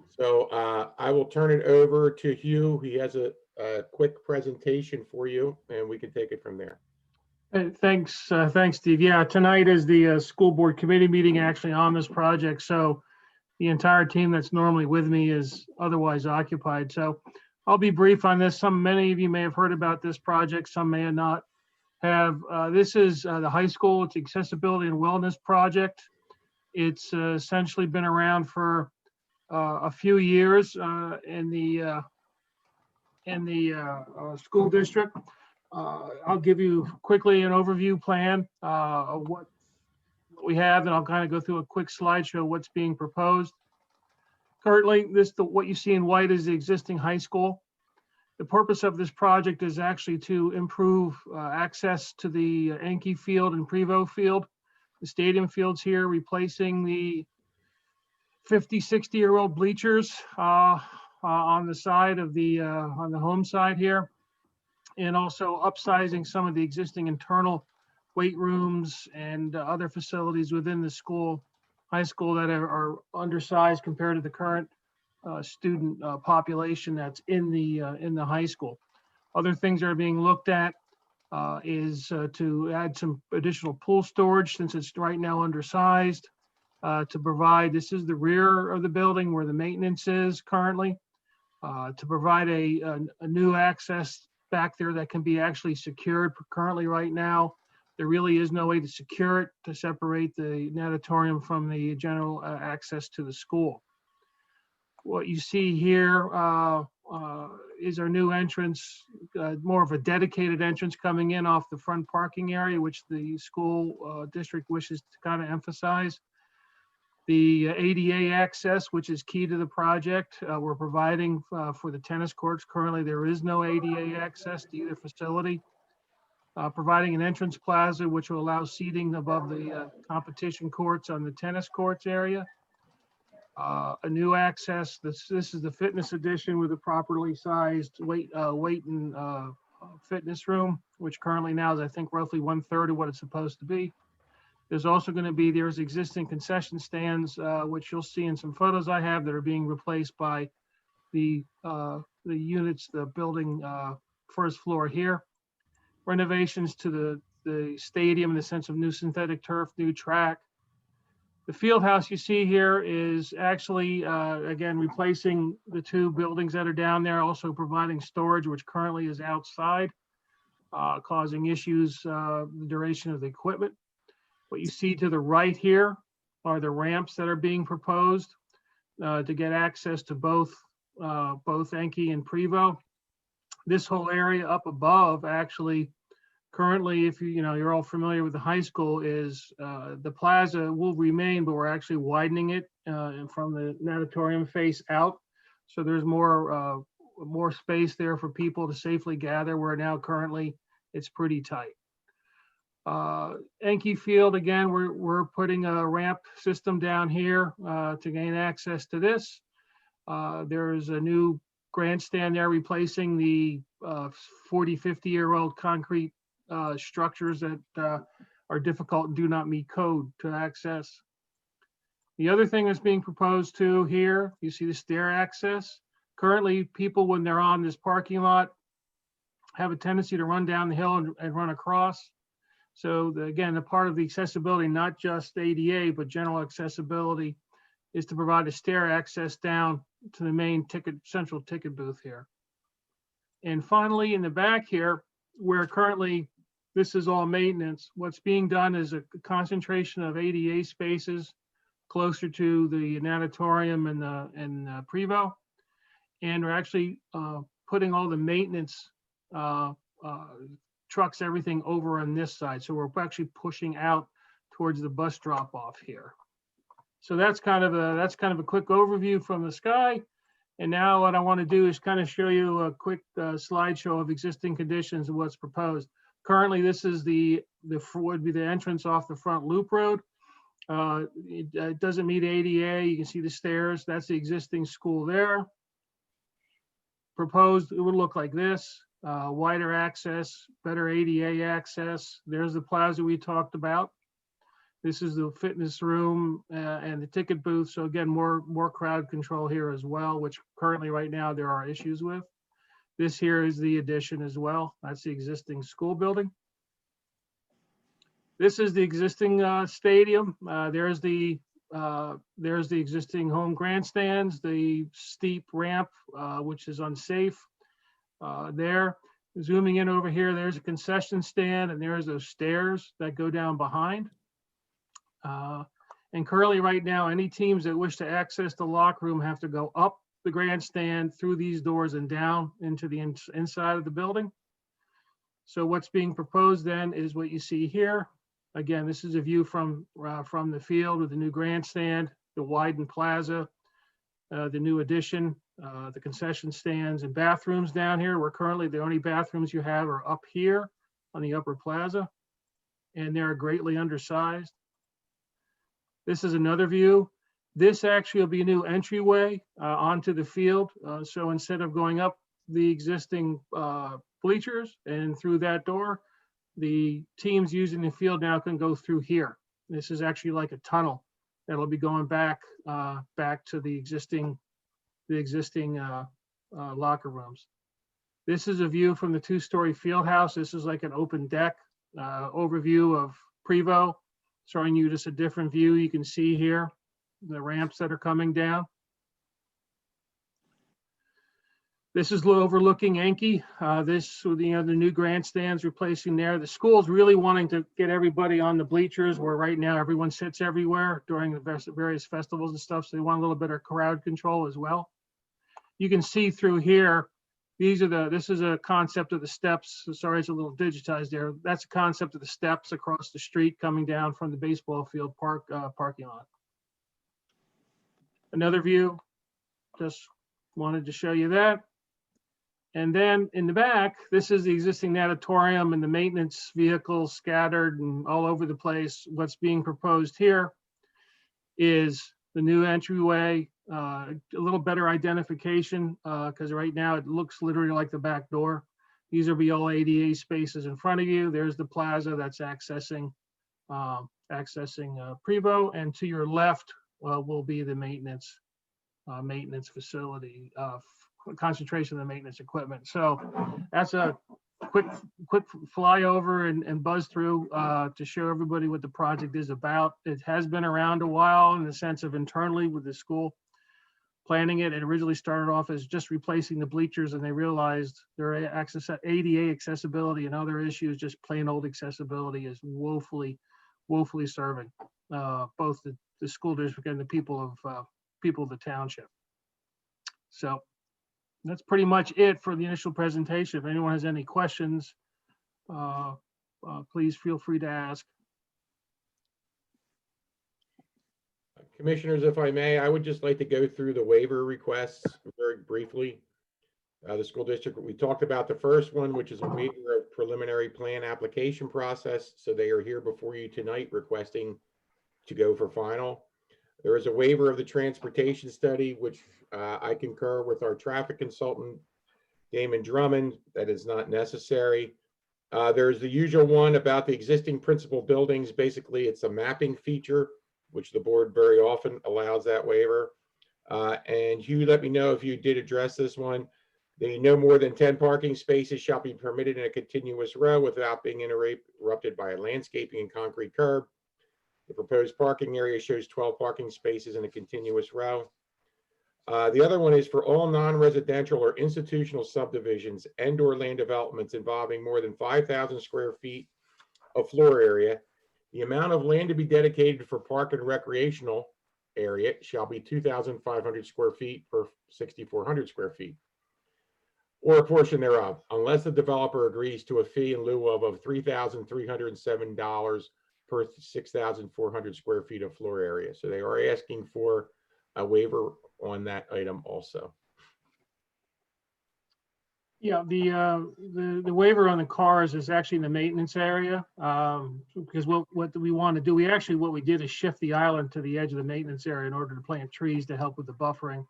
So I will turn it over to Hugh. He has a quick presentation for you, and we can take it from there. Thanks, Steve. Yeah, tonight is the school board committee meeting actually on this project. So the entire team that's normally with me is otherwise occupied. So I'll be brief on this. Many of you may have heard about this project. Some may not have. This is the high school. It's accessibility and wellness project. It's essentially been around for a few years in the school district. I'll give you quickly an overview plan of what we have, and I'll kind of go through a quick slideshow of what's being proposed. Currently, what you see in white is the existing high school. The purpose of this project is actually to improve access to the Enke Field and Prevo Field, the stadium fields here, replacing the 50, 60-year-old bleachers on the side of on the home side here, and also upsizing some of the existing internal weight rooms and other facilities within the high school that are undersized compared to the current student population that's in the high school. Other things that are being looked at is to add some additional pool storage since it's right now undersized, to provide, this is the rear of the building where the maintenance is currently, to provide a new access back there that can be actually secured. Currently right now, there really is no way to secure it to separate the natatorium from the general access to the school. What you see here is our new entrance, more of a dedicated entrance coming in off the front parking area, which the school district wishes to kind of emphasize. The ADA access, which is key to the project, we're providing for the tennis courts. Currently, there is no ADA access to either facility. Providing an entrance plaza, which will allow seating above the competition courts on the tennis courts area. A new access, this is the fitness edition with a properly sized weight and fitness room, which currently now is, I think, roughly 1/3 of what it's supposed to be. There's also going to be, there's existing concession stands, which you'll see in some photos I have, that are being replaced by the units, the building first floor here. Renovations to the stadium in the sense of new synthetic turf, new track. The field house you see here is actually, again, replacing the two buildings that are down there, also providing storage, which currently is outside, causing issues, the duration of the equipment. What you see to the right here are the ramps that are being proposed to get access to both Enki and Prevo. This whole area up above, actually, currently, if you're all familiar with the high school, is the plaza will remain, but we're actually widening it from the natatorium face out. So there's more space there for people to safely gather, where now currently it's pretty tight. Enki Field, again, we're putting a ramp system down here to gain access to this. There's a new grandstand there replacing the 40, 50-year-old concrete structures that are difficult and do not meet code to access. The other thing that's being proposed too here, you see the stair access. Currently, people, when they're on this parking lot, have a tendency to run down the hill and run across. So again, the part of the accessibility, not just ADA, but general accessibility, is to provide a stair access down to the main central ticket booth here. And finally, in the back here, where currently this is all maintenance, what's being done is a concentration of ADA spaces closer to the natatorium and Prevo. And we're actually putting all the maintenance trucks, everything over on this side. So we're actually pushing out towards the bus drop off here. So that's kind of a quick overview from the sky. And now what I want to do is kind of show you a quick slideshow of existing conditions and what's proposed. Currently, this is would be the entrance off the front loop road. It doesn't meet ADA. You can see the stairs. That's the existing school there. Proposed, it would look like this. Wider access, better ADA access. There's the plaza we talked about. This is the fitness room and the ticket booth. So again, more crowd control here as well, which currently right now there are issues with. This here is the addition as well. That's the existing school building. This is the existing stadium. There's the existing home grandstands, the steep ramp, which is unsafe. There, zooming in over here, there's a concession stand, and there's those stairs that go down behind. And currently right now, any teams that wish to access the locker room have to go up the grandstand, through these doors, and down into the inside of the building. So what's being proposed then is what you see here. Again, this is a view from the field with the new grandstand, the widened plaza, the new addition, the concession stands and bathrooms down here, where currently the only bathrooms you have are up here on the upper plaza, and they're greatly undersized. This is another view. This actually will be a new entryway onto the field. So instead of going up the existing bleachers and through that door, the teams using the field now can go through here. This is actually like a tunnel that'll be going back to the existing locker rooms. This is a view from the two-story field house. This is like an open deck overview of Prevo, showing you just a different view. You can see here the ramps that are coming down. This is overlooking Enki. This, the new grandstands replacing there. The school's really wanting to get everybody on the bleachers, where right now everyone sits everywhere during the various festivals and stuff. So they want a little bit of crowd control as well. You can see through here, this is a concept of the steps. Sorry, it's a little digitized there. That's a concept of the steps across the street coming down from the baseball field parking lot. Another view, just wanted to show you that. And then in the back, this is the existing natatorium and the maintenance vehicles scattered and all over the place. What's being proposed here is the new entryway, a little better identification, because right now it looks literally like the back door. These will be all ADA spaces in front of you. There's the plaza that's accessing Prevo, and to your left will be the maintenance facility, concentration of the maintenance equipment. So that's a quick flyover and buzz through to show everybody what the project is about. It has been around a while in the sense of internally with the school planning it. It originally started off as just replacing the bleachers, and they realized their ADA accessibility and other issues, just plain old accessibility, is woefully serving both the school district and the people of the township. So that's pretty much it for the initial presentation. If anyone has any questions, please feel free to ask. Commissioners, if I may, I would just like to go through the waiver requests very briefly. The school district, we talked about the first one, which is a waiver of preliminary plan application process. So they are here before you tonight requesting to go for final. There is a waiver of the transportation study, which I concur with our traffic consultant, Damon Drummond, that is not necessary. There's the usual one about the existing principal buildings. Basically, it's a mapping feature, which the board very often allows that waiver. And Hugh, let me know if you did address this one. The no more than 10 parking spaces shall be permitted in a continuous row without being interrupted by a landscaping and concrete curb. The proposed parking area shows 12 parking spaces in a continuous row. The other one is for all non-residential or institutional subdivisions and/or land developments involving more than 5,000 square feet of floor area. The amount of land to be dedicated for park and recreational area shall be 2,500 square feet per 6,400 square feet, or a portion thereof, unless the developer agrees to a fee in lieu of $3,307 per 6,400 square feet of floor area. So they are asking for a waiver on that item also. Yeah, the waiver on the cars is actually in the maintenance area, because what we want to do, what we did is shift the island to the edge of the maintenance area in order to plant trees to help with the buffering.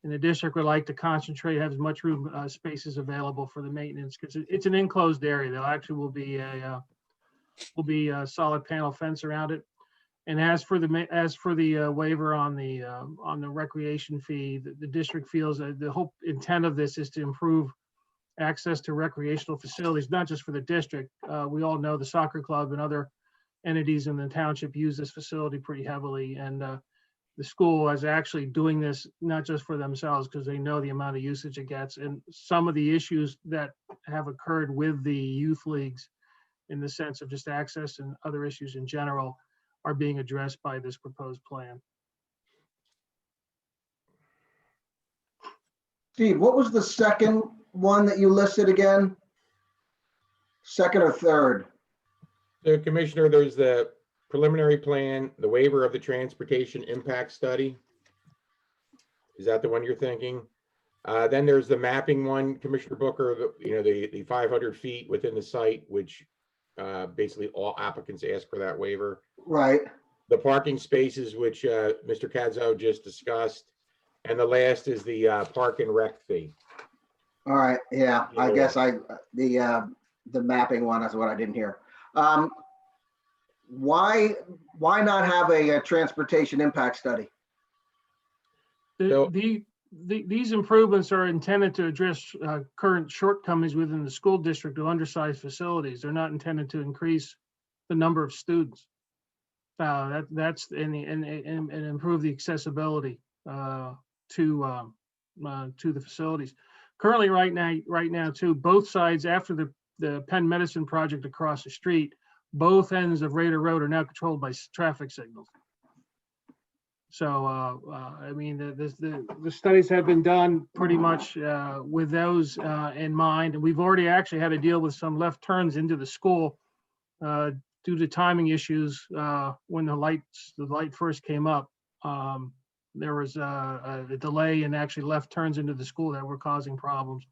And the district would like to concentrate, have as much room spaces available for the maintenance, because it's an enclosed area. There actually will be a solid panel fence around it. And as for the waiver on the recreation fee, the district feels that the whole intent of this is to improve access to recreational facilities, not just for the district. We all know the soccer club and other entities in the township use this facility pretty heavily, and the school is actually doing this not just for themselves, because they know the amount of usage it gets, and some of the issues that have occurred with the youth leagues in the sense of just access and other issues in general are being addressed by this proposed plan. Steve, what was the second one that you listed again? Second or third? So Commissioner, there's the preliminary plan, the waiver of the transportation impact study. Is that the one you're thinking? Then there's the mapping one, Commissioner Booker, the 500 feet within the site, which basically all applicants ask for that waiver. Right. The parking spaces, which Mr. Cadzo just discussed. And the last is the park and rec fee. All right, yeah, I guess the mapping one is what I didn't hear. Why not have a transportation impact study? These improvements are intended to address current shortcomings within the school district of undersized facilities. They're not intended to increase the number of students. That's and improve the accessibility to the facilities. Currently, right now too, both sides, after the Penn Medicine project across the street, both ends of Radar Road are now controlled by traffic signals. So, I mean, the studies have been done pretty much with those in mind. And we've already actually had to deal with some left turns into the school due to timing issues when the light first came up. there was a delay in actually left turns into the school that were causing problems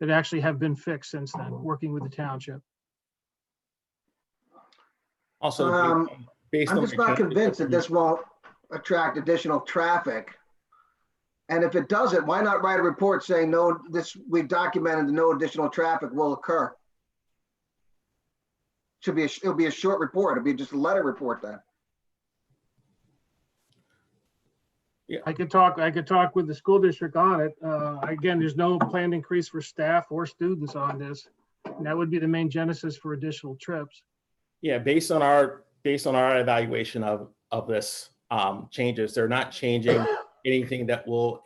that actually have been fixed since then, working with the township. I'm just not convinced that this won't attract additional traffic. And if it doesn't, why not write a report saying no, we've documented that no additional traffic will occur? It'll be a short report. It'll be just a letter report then. Yeah, I could talk with the school district on it. Again, there's no planned increase for staff or students on this. And that would be the main genesis for additional trips. Yeah, based on our evaluation of this changes, they're not changing anything that will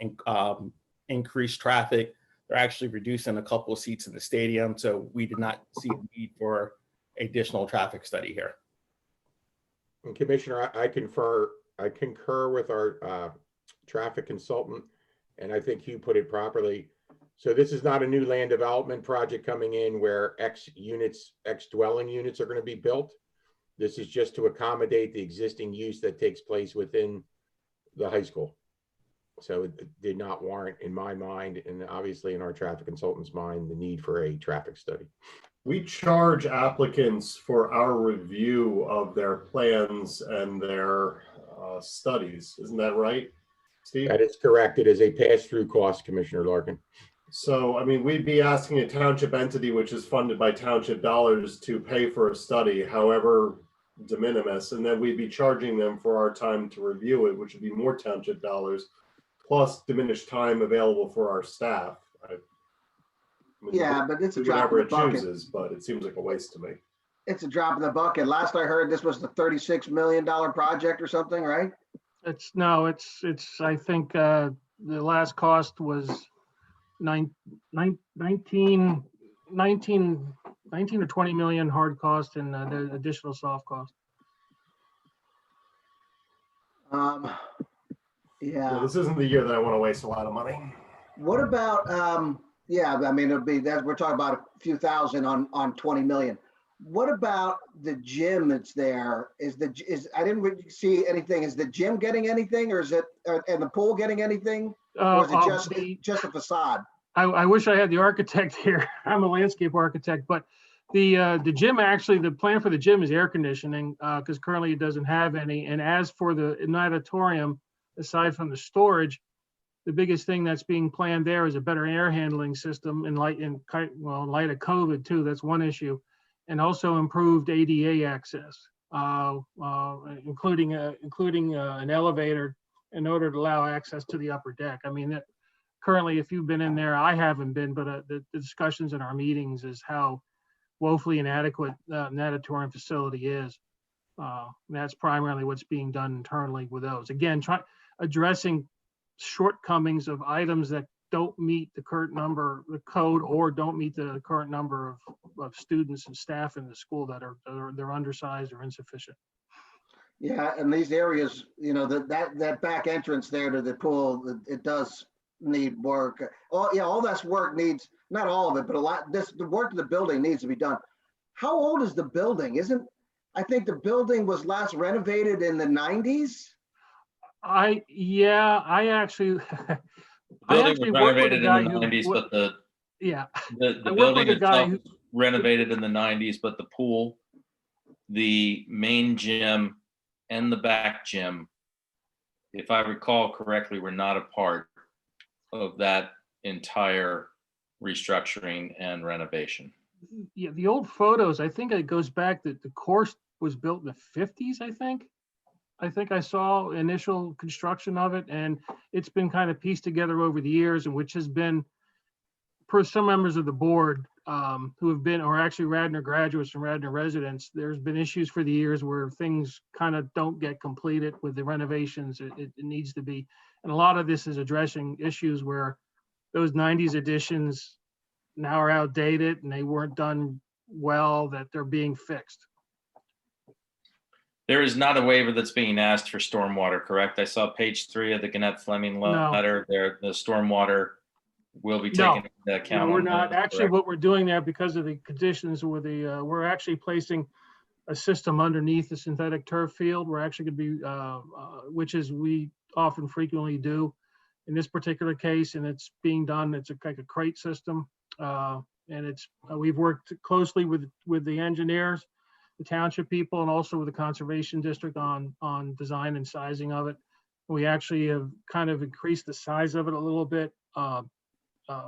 increase traffic. They're actually reducing a couple of seats in the stadium. So we did not see a need for additional traffic study here. And Commissioner, I concur with our traffic consultant, and I think you put it properly. So this is not a new land development project coming in where X dwelling units are going to be built. This is just to accommodate the existing use that takes place within the high school. So it did not warrant, in my mind, and obviously in our traffic consultant's mind, the need for a traffic study. We charge applicants for our review of their plans and their studies. Isn't that right, Steve? That is correct. It is a pass-through cost, Commissioner Larkin. So, I mean, we'd be asking a township entity, which is funded by township dollars, to pay for a study, however de minimis, and then we'd be charging them for our time to review it, which would be more township dollars, plus diminished time available for our staff. I mean, yeah, but it's a drop in the bucket. Chooses, but it seems like a waste to me. It's a drop in the bucket. Last I heard, this was the $36 million project or something, right? It's I think the last cost was 19 or 20 million hard cost and the additional soft cost. Yeah. This isn't the year that I want to waste a lot of money. What about, yeah, I mean, it'll be that we're talking about a few thousand on 20 million. What about the gym that's there? I didn't really see anything. Is the gym getting anything, or is it, and the pool getting anything? Or is it just a facade? I wish I had the architect here. I'm a landscape architect, but the gym, actually, the plan for the gym is air conditioning because currently it doesn't have any. And as for the natatorium, aside from the storage, the biggest thing that's being planned there is a better air handling system in light of COVID too. That's one issue. And also improved ADA access, including an elevator in order to allow access to the upper deck. I mean, currently, if you've been in there, I haven't been, but the discussions in our meetings is how woefully inadequate natatorium facility is. That's primarily what's being done internally with those. Again, addressing shortcomings of items that don't meet the current number, the code, or don't meet the current number of students and staff in the school they're undersized or insufficient. Yeah, and these areas, you know, that back entrance there to the pool, it does need work. All that work needs, not all of it, but a lot. The work of the building needs to be done. How old is the building? I think the building was last renovated in the 90s. I actually. The building was renovated in the 90s, but the building itself was renovated in the 90s, but the pool, the main gym, and the back gym, if I recall correctly, were not a part of that entire restructuring and renovation. Yeah, the old photos, I think it goes back that the course was built in the 50s, I think. I think I saw initial construction of it, and it's been kind of pieced together over the years, and which has been, for some members of the board who have been, or actually Radnor graduates and Radnor residents, there's been issues for the years where things kind of don't get completed with the renovations it needs to be. And a lot of this is addressing issues where those 90s additions now are outdated and they weren't done well, that they're being fixed. There is not a waiver that's being asked for stormwater, correct? I saw page 3 of the Gannett Fleming letter there. The stormwater will be taken into account. No, we're not. Actually, what we're doing there, because of the conditions with we're actually placing a system underneath the synthetic turf field. We're actually going to be, which is, we often frequently do. In this particular case, and it's being done, it's like a crate system. And it's, we've worked closely with the engineers, the township people, and also with the conservation district on design and sizing of it. We actually have kind of increased the size of it a little bit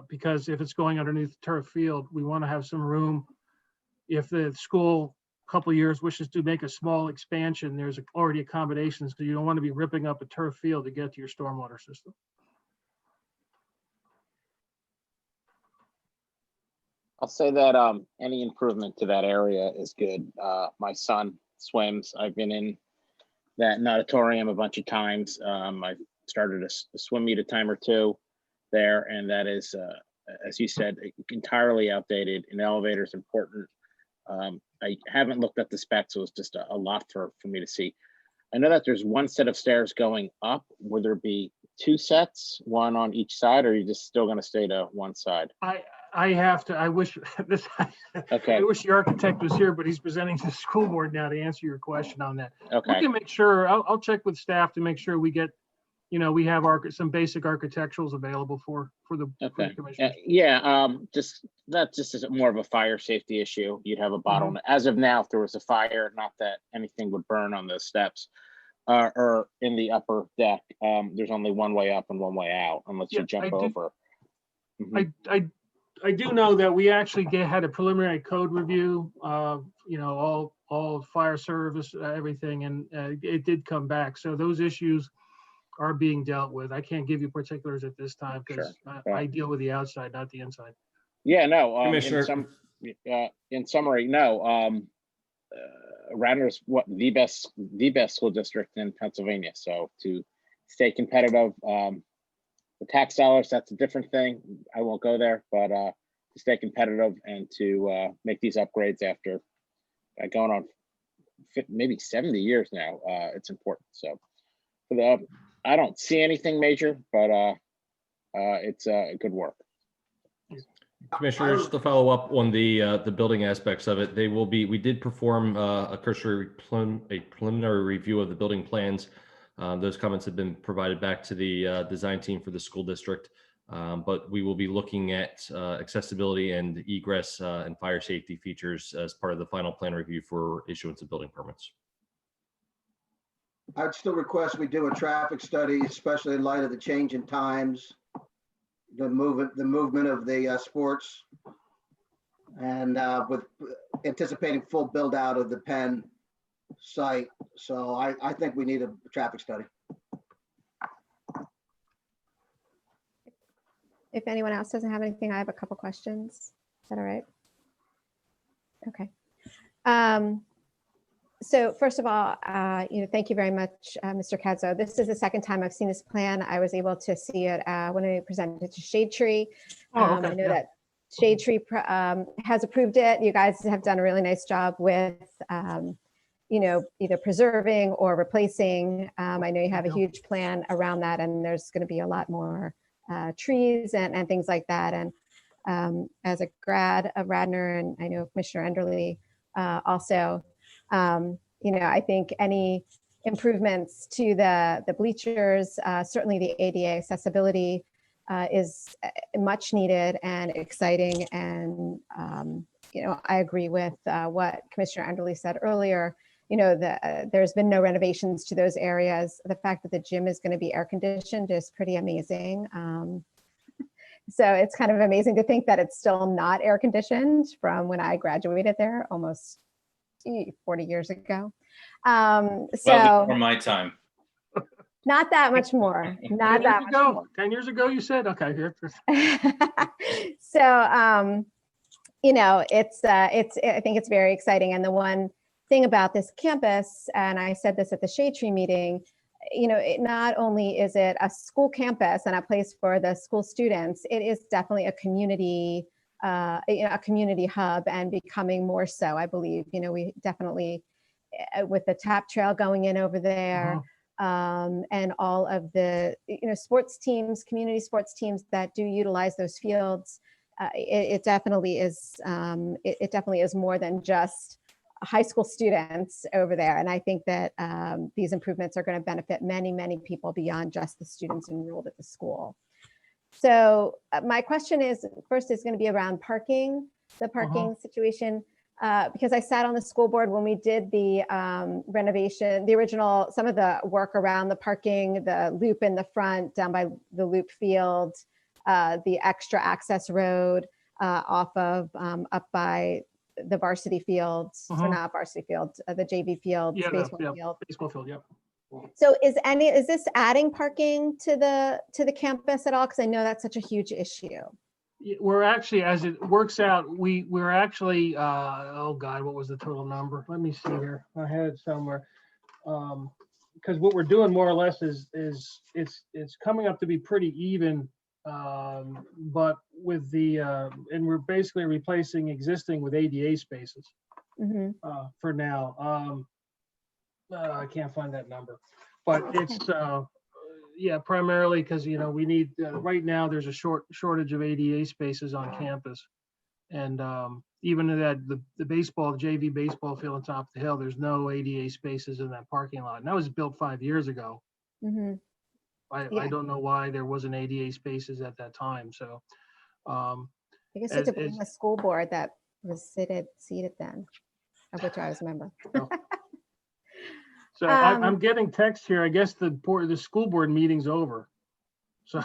because if it's going underneath the turf field, we want to have some room. If the school a couple of years wishes to make a small expansion, there's already accommodations, because you don't want to be ripping up a turf field to get to your stormwater system. I'll say that any improvement to that area is good. My son swims. I've been in that natatorium a bunch of times. I started a swim meet a time or two there, and that is, as you said, entirely outdated. An elevator is important. I haven't looked at the specs, so it's just a lot for me to see. I know that there's one set of stairs going up. Would there be two sets, one on each side, or are you just still going to stay to one side? I wish this, Okay. I wish the architect was here, but he's presenting to the school board now to answer your question on that. Okay. We can make sure, I'll check with staff to make sure we get, we have some basic architecturals available for the commission. Just that just is more of a fire safety issue. You'd have a bottleneck. As of now, if there was a fire, not that anything would burn on those steps or in the upper deck, there's only one way up and one way out unless you jump over. I do know that we actually had a preliminary code review, all fire service, everything, and it did come back. So those issues are being dealt with. I can't give you particulars at this time because I deal with the outside, not the inside. Yeah, no. Commissioner. In summary, no. Radnor is the best school district in Pennsylvania. So to stay competitive, the tax dollars, that's a different thing. I won't go there, but to stay competitive and to make these upgrades after going on maybe 70 years now, it's important. So for I don't see anything major, but it's good work. Commissioners, to follow up on the building aspects of it, we did perform a preliminary review of the building plans. Those comments have been provided back to the design team for the school district, but we will be looking at accessibility and egress and fire safety features as part of the final plan review for issuance of building permits. I'd still request we do a traffic study, especially in light of the change in times, the movement of the sports, and with anticipating full build out of the Penn site. So I think we need a traffic study. If anyone else doesn't have anything, I have a couple questions. Is that all right? Okay. So first of all, thank you very much, Mr. Kadzo. This is the second time I've seen this plan. I was able to see it when I presented it to Shade Tree. I know that Shade Tree has approved it. You guys have done a really nice job with, either preserving or replacing. I know you have a huge plan around that, and there's going to be a lot more trees and things like that. And as a grad of Radnor, and I know Commissioner Enderle also, I think any improvements to the bleachers, certainly the ADA accessibility is much needed and exciting. And, I agree with what Commissioner Enderle said earlier. There's been no renovations to those areas. The fact that the gym is going to be air conditioned is pretty amazing. So it's kind of amazing to think that it's still not air conditioned from when I graduated there almost 40 years ago. Well, before my time. Not that much more. Not that much more. 10 years ago, you said? Okay. So, I think it's very exciting. And the one thing about this campus, and I said this at the Shade Tree meeting, it not only is it a school campus and a place for the school students, it is definitely a community hub, and becoming more so, I believe. We definitely, with the TAP trail going in over there, and all of the sports teams, community sports teams that do utilize those fields, it definitely is more than just high school students over there. And I think that these improvements are going to benefit many, many people beyond just the students enrolled at the school. So my question is, first is going to be around parking, the parking situation. Because I sat on the school board when we did the renovation, the original, some of the work around the parking, the loop in the front, down by the loop field, the extra access road off of up by the varsity fields, or not varsity field, the JV field, baseball field. Baseball field, yep. So is this adding parking to the campus at all? Because I know that's such a huge issue. We're actually, as it works out, we're actually, oh God, what was the total number? Let me see here. I had it somewhere. Because what we're doing more or less is it's coming up to be pretty even, but with the, and we're basically replacing existing with ADA spaces for now. I can't find that number, but it's, yeah, primarily because, you know, we need, right now there's a shortage of ADA spaces on campus. And even that the JV baseball field on top of the hill, there's no ADA spaces in that parking lot. And that was built 5 years ago. I don't know why there wasn't ADA spaces at that time. So I guess it's a school board that was seated then, of which I was a member. So I'm getting text here. I guess the school board meeting's over. So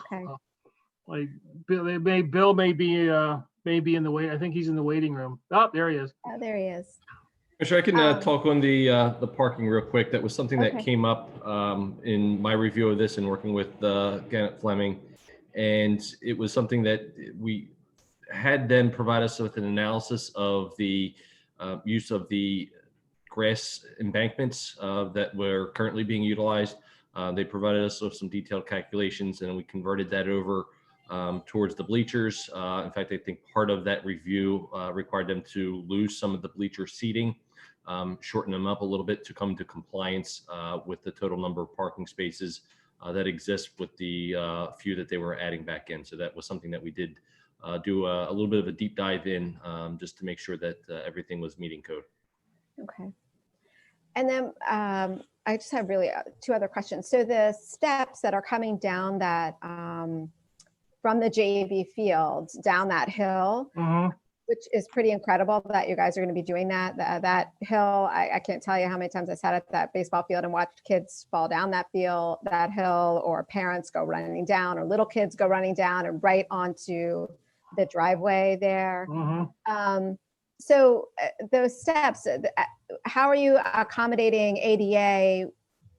like Bill may be in the wait. I think he's in the waiting room. Oh, there he is. Oh, there he is. Sure, I can talk on the parking real quick. That was something that came up in my review of this and working with Gannett Fleming, and it was something that we had them provide us with an analysis of the use of the grass embankments that were currently being utilized. They provided us with some detailed calculations, and we converted that over towards the bleachers. In fact, I think part of that review required them to lose some of the bleacher seating, shorten them up a little bit to come to compliance with the total number of parking spaces that exist with the few that they were adding back in. So that was something that we did do a little bit of a deep dive in just to make sure that everything was meeting code. Okay. And then I just have really two other questions. So the steps that are coming down that from the JV field down that hill, which is pretty incredible that you guys are going to be doing that. That hill, I can't tell you how many times I sat at that baseball field and watched kids fall down that hill, or parents go running down, or little kids go running down and right onto the driveway there. So those steps, how are you accommodating ADA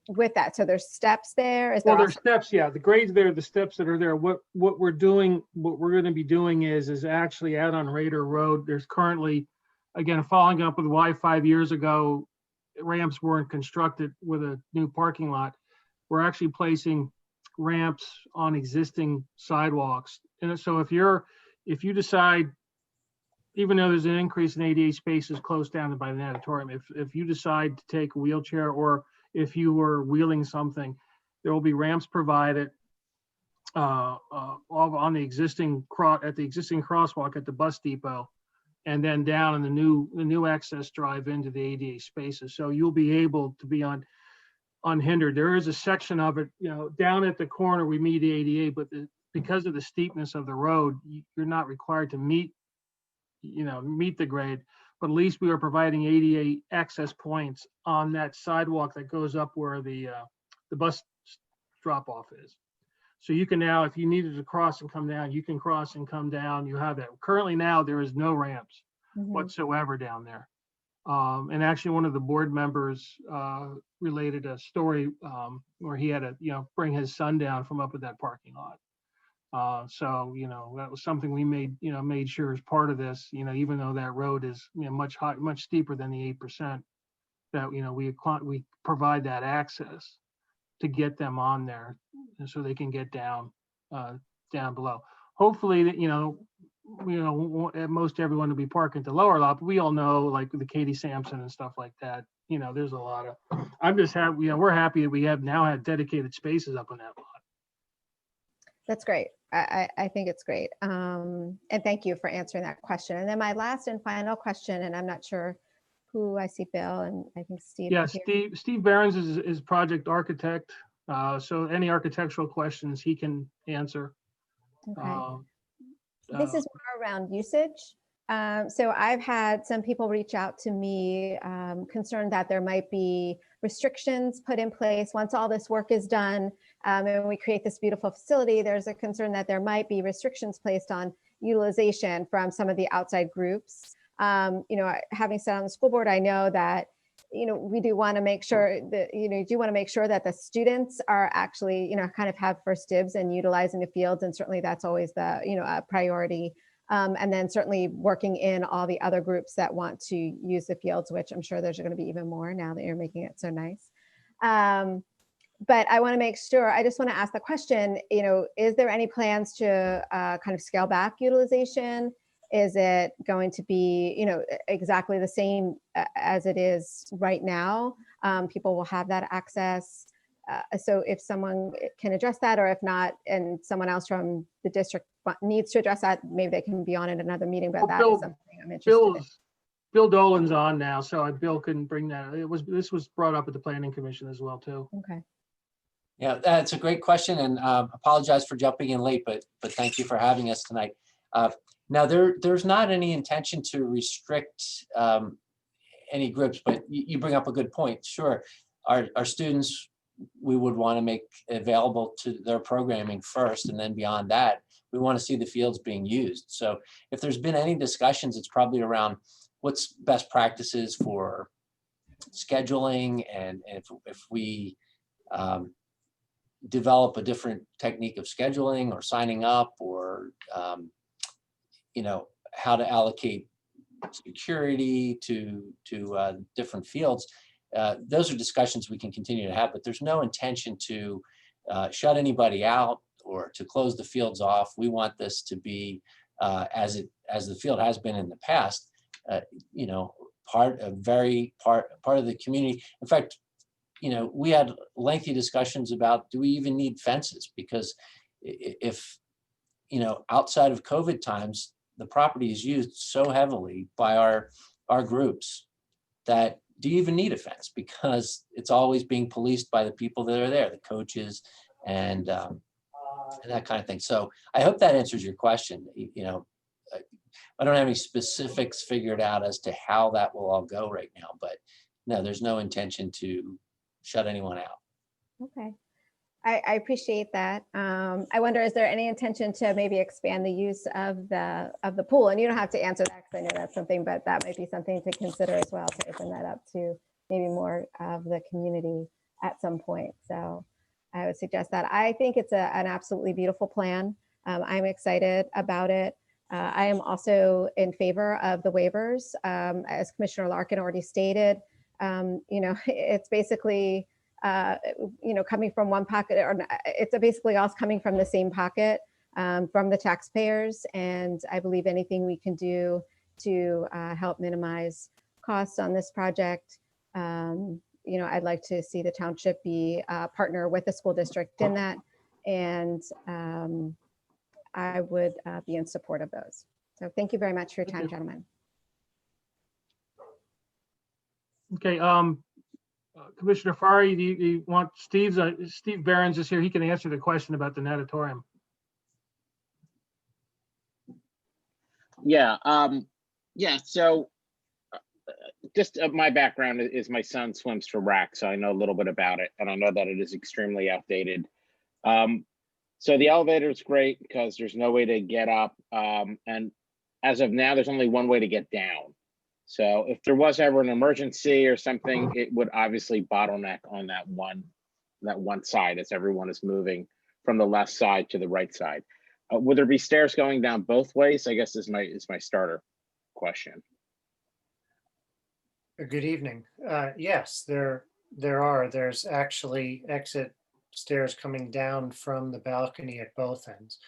with that? So there's steps there? There's steps, yeah. The grades there, the steps that are there. What we're doing, what we're going to be doing is actually out on Radnor Road. There's currently, again, following up with why 5 years ago ramps weren't constructed with a new parking lot. We're actually placing ramps on existing sidewalks. And so if you decide, even though there's an increase in ADA spaces close down by the auditorium, if you decide to take a wheelchair, or if you were wheeling something, there will be ramps provided on the existing crosswalk at the bus depot, and then down in the new access drive into the ADA spaces. So you'll be able to be unhindered. There is a section of it, down at the corner we meet the ADA, but because of the steepness of the road, you're not required to meet the grade, but at least we are providing ADA access points on that sidewalk that goes up where the bus drop off is. So you can now, if you needed to cross and come down, you can cross and come down. You have that. Currently now there is no ramps whatsoever down there. And actually one of the board members related a story where he had to, bring his son down from up at that parking lot. So, that was something we made sure as part of this, even though that road is much steeper than the 8%, that, we provide that access to get them on there, and so they can get down below. Hopefully that, most everyone will be parking at the lower lot, but we all know, like the Katie Sampson and stuff like that, there's a lot of, I'm just happy, we're happy that we have now had dedicated spaces up on that lot. That's great. I think it's great. And thank you for answering that question. And then my last and final question, and I'm not sure who I see Bill and I think Steve. Yeah, is here. Steve Behrens is project architect. So any architectural questions he can answer. Okay. This is more around usage. So I've had some people reach out to me concerned that there might be restrictions put in place once all this work is done and we create this beautiful facility. There's a concern that there might be restrictions placed on utilization from some of the outside groups. You know, having sat on the school board, I know that, you know, we do want to make sure that, you know, you do want to make sure that the students are actually, you know, kind of have first dibs and utilizing the fields. And certainly that's always the, you know, a priority. And then certainly working in all the other groups that want to use the fields, which I'm sure there's going to be even more now that you're making it so nice. But I want to make sure, I just want to ask the question, you know, is there any plans to kind of scale back utilization? Is it going to be, you know, exactly the same as it is right now? People will have that access. So if someone can address that, or if not, and someone else from the district needs to address that, maybe they can be on in another meeting, but that is something I'm interested in. Bill Dolan's on now, so Bill can bring that. This was brought up at the Planning Commission as well, too. Okay. Yeah, that's a great question, and apologize for jumping in late, but thank you for having us tonight. Now, there's not any intention to restrict any groups, but you bring up a good point. Sure, our students, we would want to make available to their programming first, and then beyond that, we want to see the fields being used. So if there's been any discussions, it's probably around what's best practices for scheduling, and if we develop a different technique of scheduling or signing up, or you know, how to allocate security to different fields. Those are discussions we can continue to have, but there's no intention to shut anybody out or to close the fields off. We want this to be as the field has been in the past, you know, part of the community. In fact, you know, we had lengthy discussions about, do we even need fences? Because if, you know, outside of COVID times, the property is used so heavily by our groups that do you even need a fence? Because it's always being policed by the people that are there, the coaches and that kind of thing. So I hope that answers your question. You know, I don't have any specifics figured out as to how that will all go right now, but no, there's no intention to shut anyone out. Okay. I appreciate that. I wonder, is there any intention to maybe expand the use of the pool? And you don't have to answer that because I know that's something, but that might be something to consider as well, to open that up to maybe more of the community at some point. So I would suggest that. I think it's an absolutely beautiful plan. I'm excited about it. I am also in favor of the waivers. As Commissioner Larkin already stated, you know, it's basically you know, coming from one pocket, or it's basically all coming from the same pocket, from the taxpayers. And I believe anything we can do to help minimize costs on this project, you know, I'd like to see the township be a partner with the school district in that. And I would be in support of those. So thank you very much for your time, gentlemen. Okay. Commissioner Fari, do you want Steve Behrens is here. He can answer the question about the natatorium. Yeah. Yeah. So just my background is my son swims for RAC, so I know a little bit about it, and I know that it is extremely outdated. So the elevator is great because there's no way to get up, and as of now, there's only one way to get down. So if there was ever an emergency or something, it would obviously bottleneck on that one side as everyone is moving from the left side to the right side. Would there be stairs going down both ways? I guess is my starter question. Good evening. Yes, there are. There's actually exit stairs coming down from the balcony at both ends.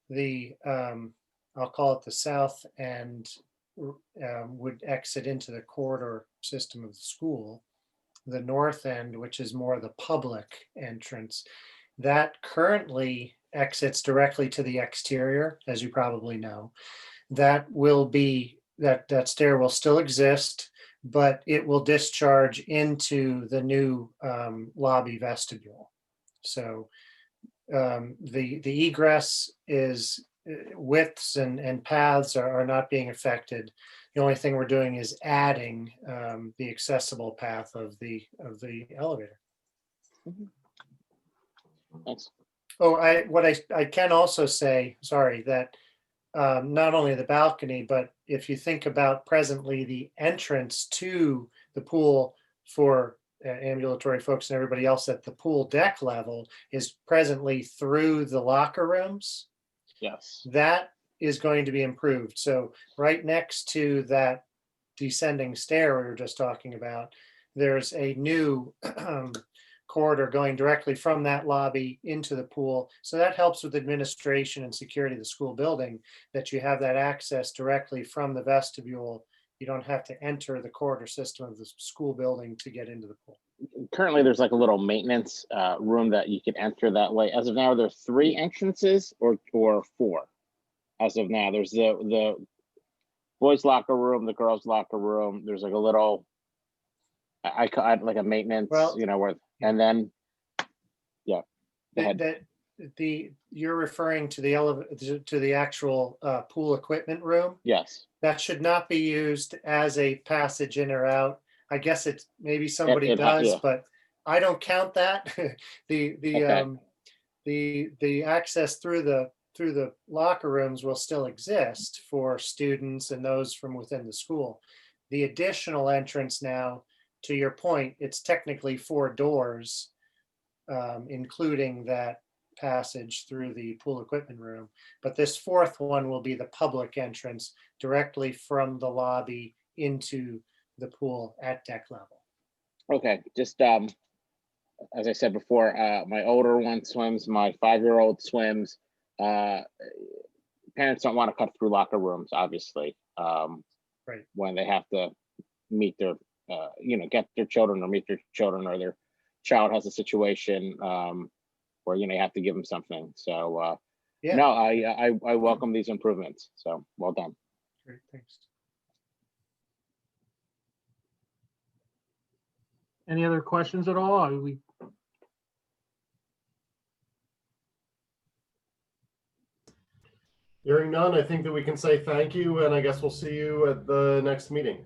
The I'll call it the south end would exit into the corridor system of the school. The north end, which is more the public entrance, that currently exits directly to the exterior, as you probably know. That will be, that stair will still exist. but it will discharge into the new lobby vestibule. So the egress is widths and paths are not being affected. The only thing we're doing is adding the accessible path of the elevator. Thanks. Oh, I can also say, sorry, that not only the balcony, but if you think about presently the entrance to the pool for ambulatory folks and everybody else at the pool deck level is presently through the locker rooms. Yes. That is going to be improved. So right next to that descending stair we were just talking about, there's a new corridor going directly from that lobby into the pool. So that helps with administration and security of the school building, that you have that access directly from the vestibule. You don't have to enter the corridor system of the school building to get into the pool. Currently, there's like a little maintenance room that you can enter that way. As of now, there's 3 entrances or 4. As of now, there's the boys' locker room, the girls' locker room. There's like a little, I like a maintenance, Well, where, and then, yeah. Go ahead. You're referring to the actual pool equipment room. Yes. That should not be used as a passage in or out. I guess it's maybe somebody does, yeah. but I don't count that. The access through the locker rooms will still exist for students and those from within the school. The additional entrance now, to your point, it's technically 4 doors, including that passage through the pool equipment room. But this 4th one will be the public entrance directly from the lobby into the pool at deck level. Okay, just as I said before, my older one swims, my 5-year-old swims. Parents don't want to cut through locker rooms, obviously, right, when they have to meet their, get their children or meet their children, or their child has a situation where you have to give them something. So yeah. No, I welcome these improvements. So well done. Great, thanks. Any other questions at all? Hearing none, I think that we can say thank you, and I guess we'll see you at the next meeting.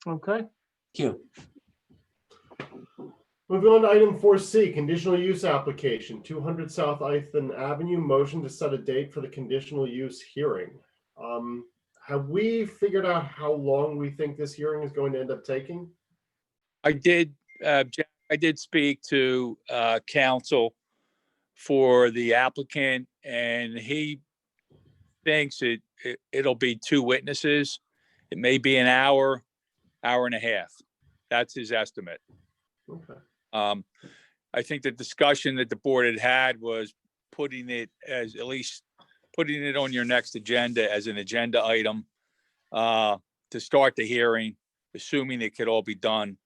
Okay. Thank you. Moving on to item 4C, conditional use application, 200 South Ithan Avenue, motion to set a date for the conditional use hearing. Have we figured out how long we think this hearing is going to end up taking? I did, Jack, I did speak to counsel for the applicant, and he thinks it'll be 2 witnesses. It may be an hour and a half. That's his estimate. Okay. I think the discussion that the board had was putting it on your next agenda as an agenda item to start the hearing, assuming it could all be done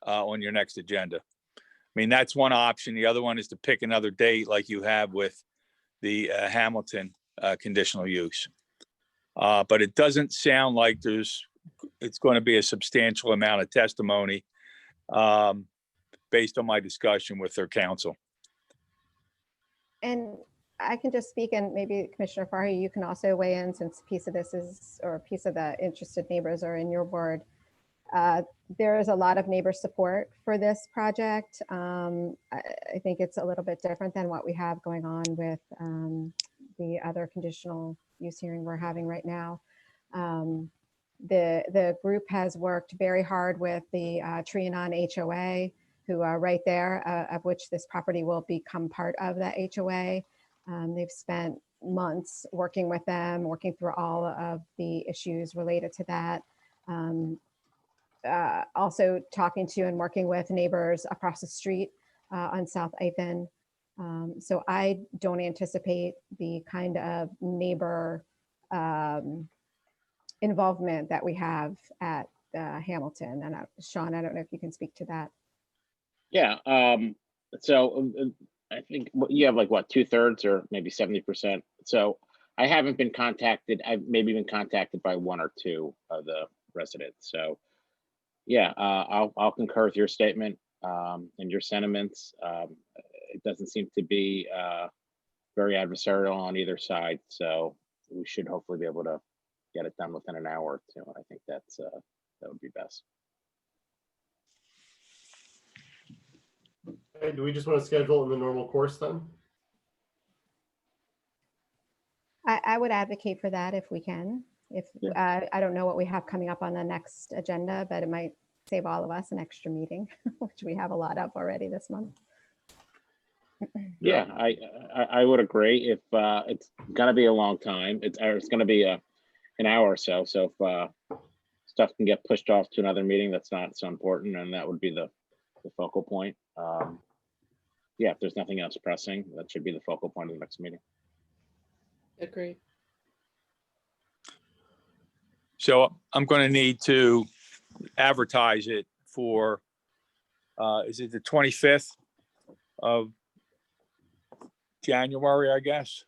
on your next agenda. I mean, that's one option. The other one is to pick another date like you have with the Hamilton conditional use. But it doesn't sound like it's going to be a substantial amount of testimony based on my discussion with their counsel. And I can just speak, and maybe Commissioner Farhi, you can also weigh in, since a piece of this is, or a piece of the interested neighbors are in your ward. There is a lot of neighbor support for this project. I think it's a little bit different than what we have going on with the other conditional use hearing we're having right now. The group has worked very hard with the Trianon HOA, who are right there, of which this property will become part of that HOA. They've spent months working with them, working through all of the issues related to that. Also talking to and working with neighbors across the street on South Ithan. So I don't anticipate the kind of neighbor involvement that we have at Hamilton. And Sean, I don't know if you can speak to that. Yeah. So I think you have like what, 2/3 or maybe 70%. So I haven't been contacted. I've maybe been contacted by 1 or 2 of the resident. So, yeah, I'll concur with your statement and your sentiments. It doesn't seem to be very adversarial on either side, so we should hopefully be able to get it done within an hour or two. I think that would be best. Okay, do we just want to schedule it in the normal course then? I would advocate for that if we can. If I don't know what we have coming up on the next agenda, but it might save all of us an extra meeting, which we have a lot of already this month. Yeah, I would agree. If it's gonna be a long time, it's gonna be an hour or so. So if stuff can get pushed off to another meeting, that's not so important, and that would be the focal point. Yeah, if there's nothing else pressing, that should be the focal point of the next meeting. Agree. So I'm going to need to advertise it for, is it the 25th of January, I guess?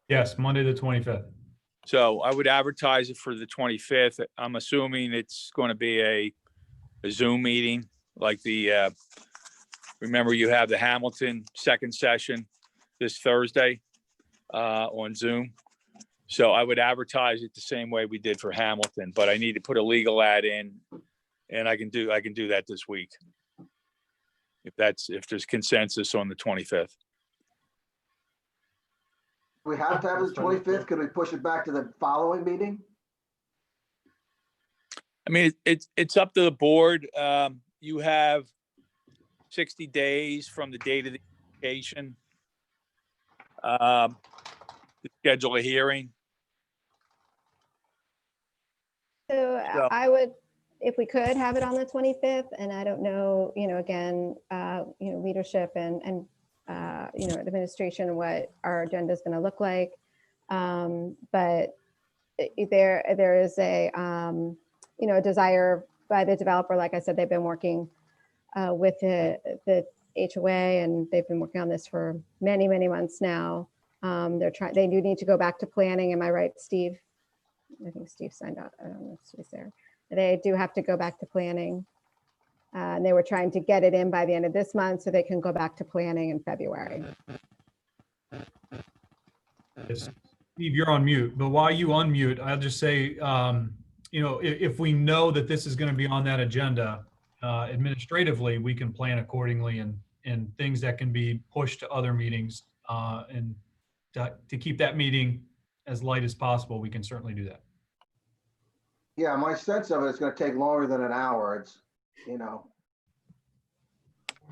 Yes, Monday, the 25th. So I would advertise it for the 25th. I'm assuming it's going to be a Zoom meeting, like remember you have the Hamilton second session this Thursday on Zoom. So I would advertise it the same way we did for Hamilton, but I need to put a legal ad in, and I can do that this week. If there's consensus on the 25th. We have to have the 25th. Could we push it back to the following meeting? I mean, it's up to the board. You have 60 days from the date of the application to schedule a hearing. So I would, if we could have it on the 25th, and I don't know, again, leadership and administration, what our agenda is going to look like. But there is a, a desire by the developer. Like I said, they've been working with the HOA, and they've been working on this for many, many months now. They do need to go back to planning. Am I right, Steve? I think Steve signed out. I don't know if Steve's there. They do have to go back to planning. And they were trying to get it in by the end of this month so they can go back to planning in February. Yes. Steve, you're on mute, but while you unmute, I'll just say, if we know that this is going to be on that agenda, administratively, we can plan accordingly, and things that can be pushed to other meetings, and to keep that meeting as light as possible, we can certainly do that. Yeah, my sense of it is going to take longer than an hour. It's, it's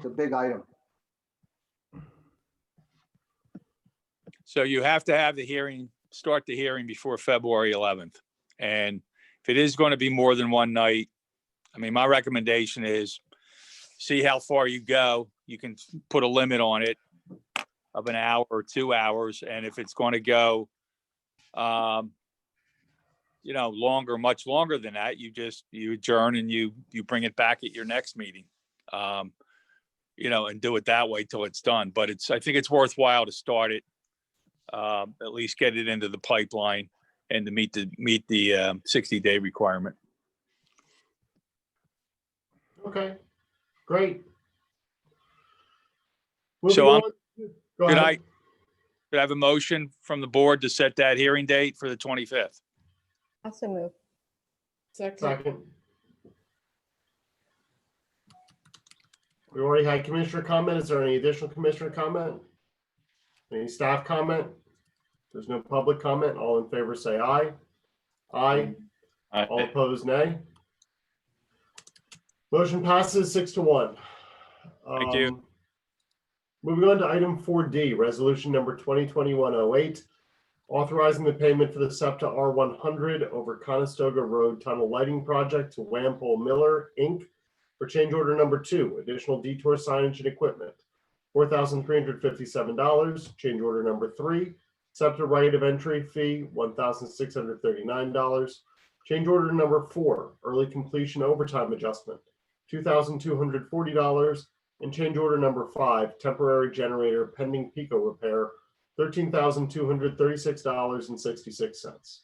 a big item. So you have to have start the hearing before February 11th. And if it is going to be more than one night, I mean, my recommendation is see how far you go. You can put a limit on it of an hour or 2 hours. And if it's going to go, much longer than that, you adjourn and you bring it back at your next meeting, and do it that way till it's done. But I think it's worthwhile to start it, at least get it into the pipeline and to meet the 60-day requirement. Okay, great. So Go ahead. Could I have a motion from the board to set that hearing date for the 25th? Also move. Second. We already had commissioner comment. Is there any additional commissioner comment? Any staff comment? There's no public comment. All in favor say aye. Aye. Aye. All opposed, nay. Motion passes 6-1. Thank you. Moving on to item 4D, resolution number 2021-08, authorizing the payment for the SEPTA R100 over Conestoga Road Tunnel Lighting Project to Wampole Miller, Inc. for change order number 2, additional detour signage and equipment, $4,357. Change order number 3, SEPTA right of entry fee, $1,639. Change order number 4, early completion overtime adjustment, $2,240. And change order number 5, temporary generator pending Pico repair, $13,236.66.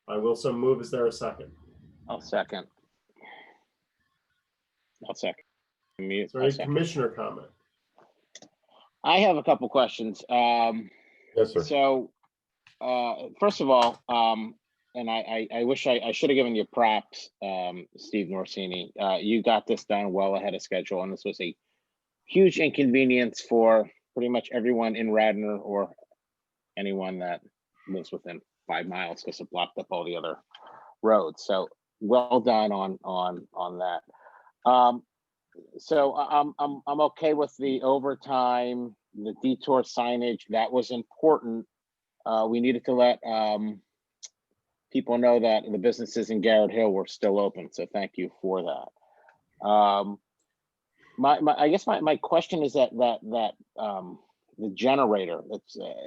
I will so move. Is there a second? I'll second. I'll second. Mute. Is there I'll any second. commissioner comment? I have a couple questions. Yes, sir. So, first of all, and I wish I should have given you props, Steve Norsini. You got this done well ahead of schedule, and this was a huge inconvenience for pretty much everyone in Radnor or anyone that lives within 5 miles because it blocked up all the other roads. So well done on that. So I'm okay with the overtime, the detour signage. That was important. We needed to let people know that the businesses in Garrett Hill were still open. So thank you for that. I guess my question is that the generator.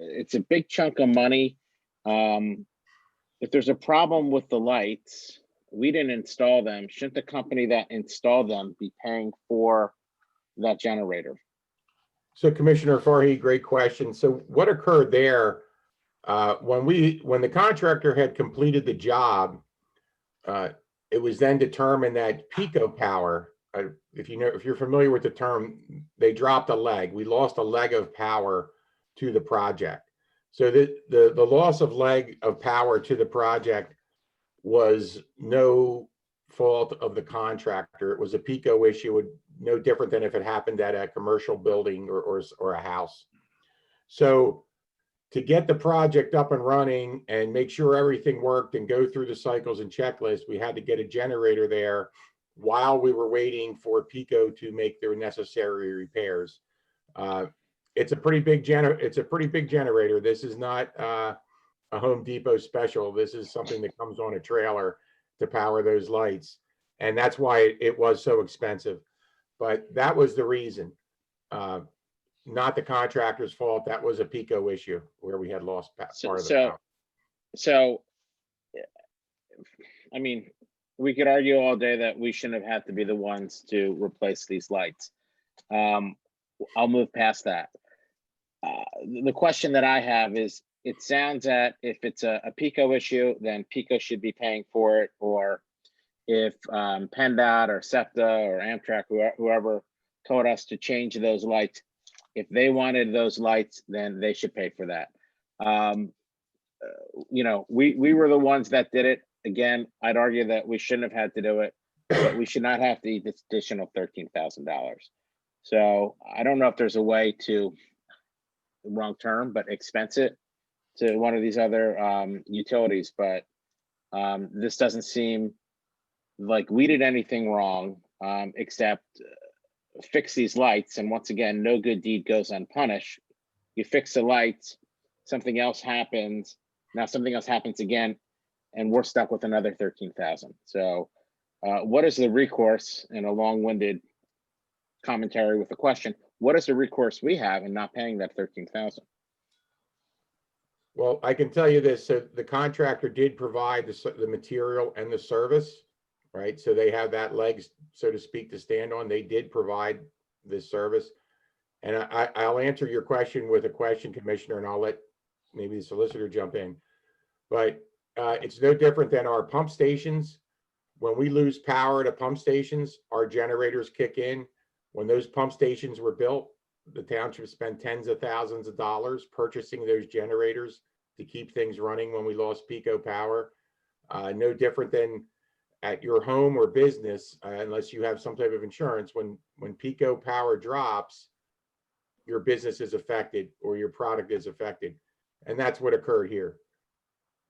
It's a big chunk of money. If there's a problem with the lights, we didn't install them. Shouldn't the company that installed them be paying for that generator? So Commissioner Farhi, great question. So what occurred there, when the contractor had completed the job, it was then determined that Pico Power, if you're familiar with the term, they dropped a leg. We lost a leg of power to the project. So the loss of leg of power to the project was no fault of the contractor. It was a Pico issue, no different than if it happened at a commercial building or a house. So to get the project up and running and make sure everything worked and go through the cycles and checklists, we had to get a generator there while we were waiting for Pico to make their necessary repairs. It's a pretty big generator. This is not a Home Depot special. This is something that comes on a trailer to power those lights. And that's why it was so expensive. But that was the reason, not the contractor's fault. That was a Pico issue where we had lost part of the power. So, I mean, we could argue all day that we shouldn't have had to be the ones to replace these lights. I'll move past that. The question that I have is, it sounds that if it's a Pico issue, then Pico should be paying for it, or if PennDOT or SEPTA or Amtrak, whoever told us to change those lights, if they wanted those lights, then they should pay for that. You know, we were the ones that did it. Again, I'd argue that we shouldn't have had to do it, but we should not have to eat this additional $13,000. So I don't know if there's a way to, wrong term, but expense it to one of these other utilities. But this doesn't seem like we did anything wrong, except fix these lights. And once again, no good deed goes unpunished. You fix the lights, something else happens. Now something else happens again, and we're stuck with another 13,000. So what is the recourse, in a long-winded commentary with a question, what is the recourse we have in not paying that 13,000? Well, I can tell you this. So the contractor did provide the material and the service, right? So they have that legs, so to speak, to stand on. They did provide this service. And I'll answer your question with a question, Commissioner, and I'll let maybe the solicitor jump in. But it's no different than our pump stations. When we lose power to pump stations, our generators kick in. When those pump stations were built, the township spent tens of thousands of dollars purchasing those generators to keep things running when we lost Pico power. No different than at your home or business, unless you have some type of insurance. When Pico power drops, your business is affected or your product is affected. And that's what occurred here.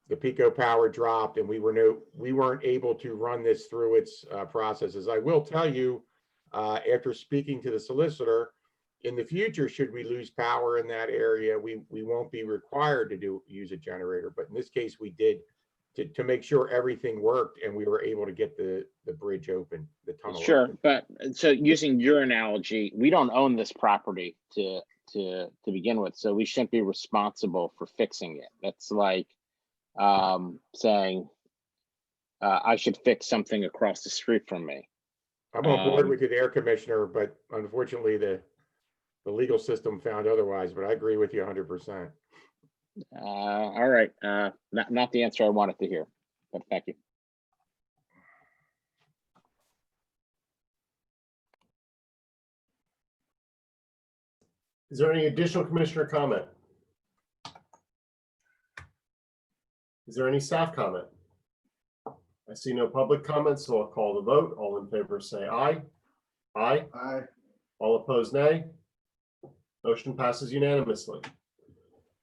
The Pico power dropped and we weren't able to run this through its processes. I will tell you, after speaking to the solicitor, in the future, should we lose power in that area, we won't be required to use a generator. But in this case, we did to make sure everything worked and we were able to get the bridge open, the tunnel. Sure, open. but so using your analogy, we don't own this property to begin with, so we shouldn't be responsible for fixing it. That's like saying I should fix something across the street from me. I'm on board with you there, Commissioner, but unfortunately the legal system found otherwise, but I agree with you 100%. All right, not the answer I wanted to hear, but thank you. Is there any additional commissioner comment? Is there any staff comment? I see no public comments, so I'll call the vote. All in favor say aye. Aye. Aye. All opposed, nay. Motion passes unanimously.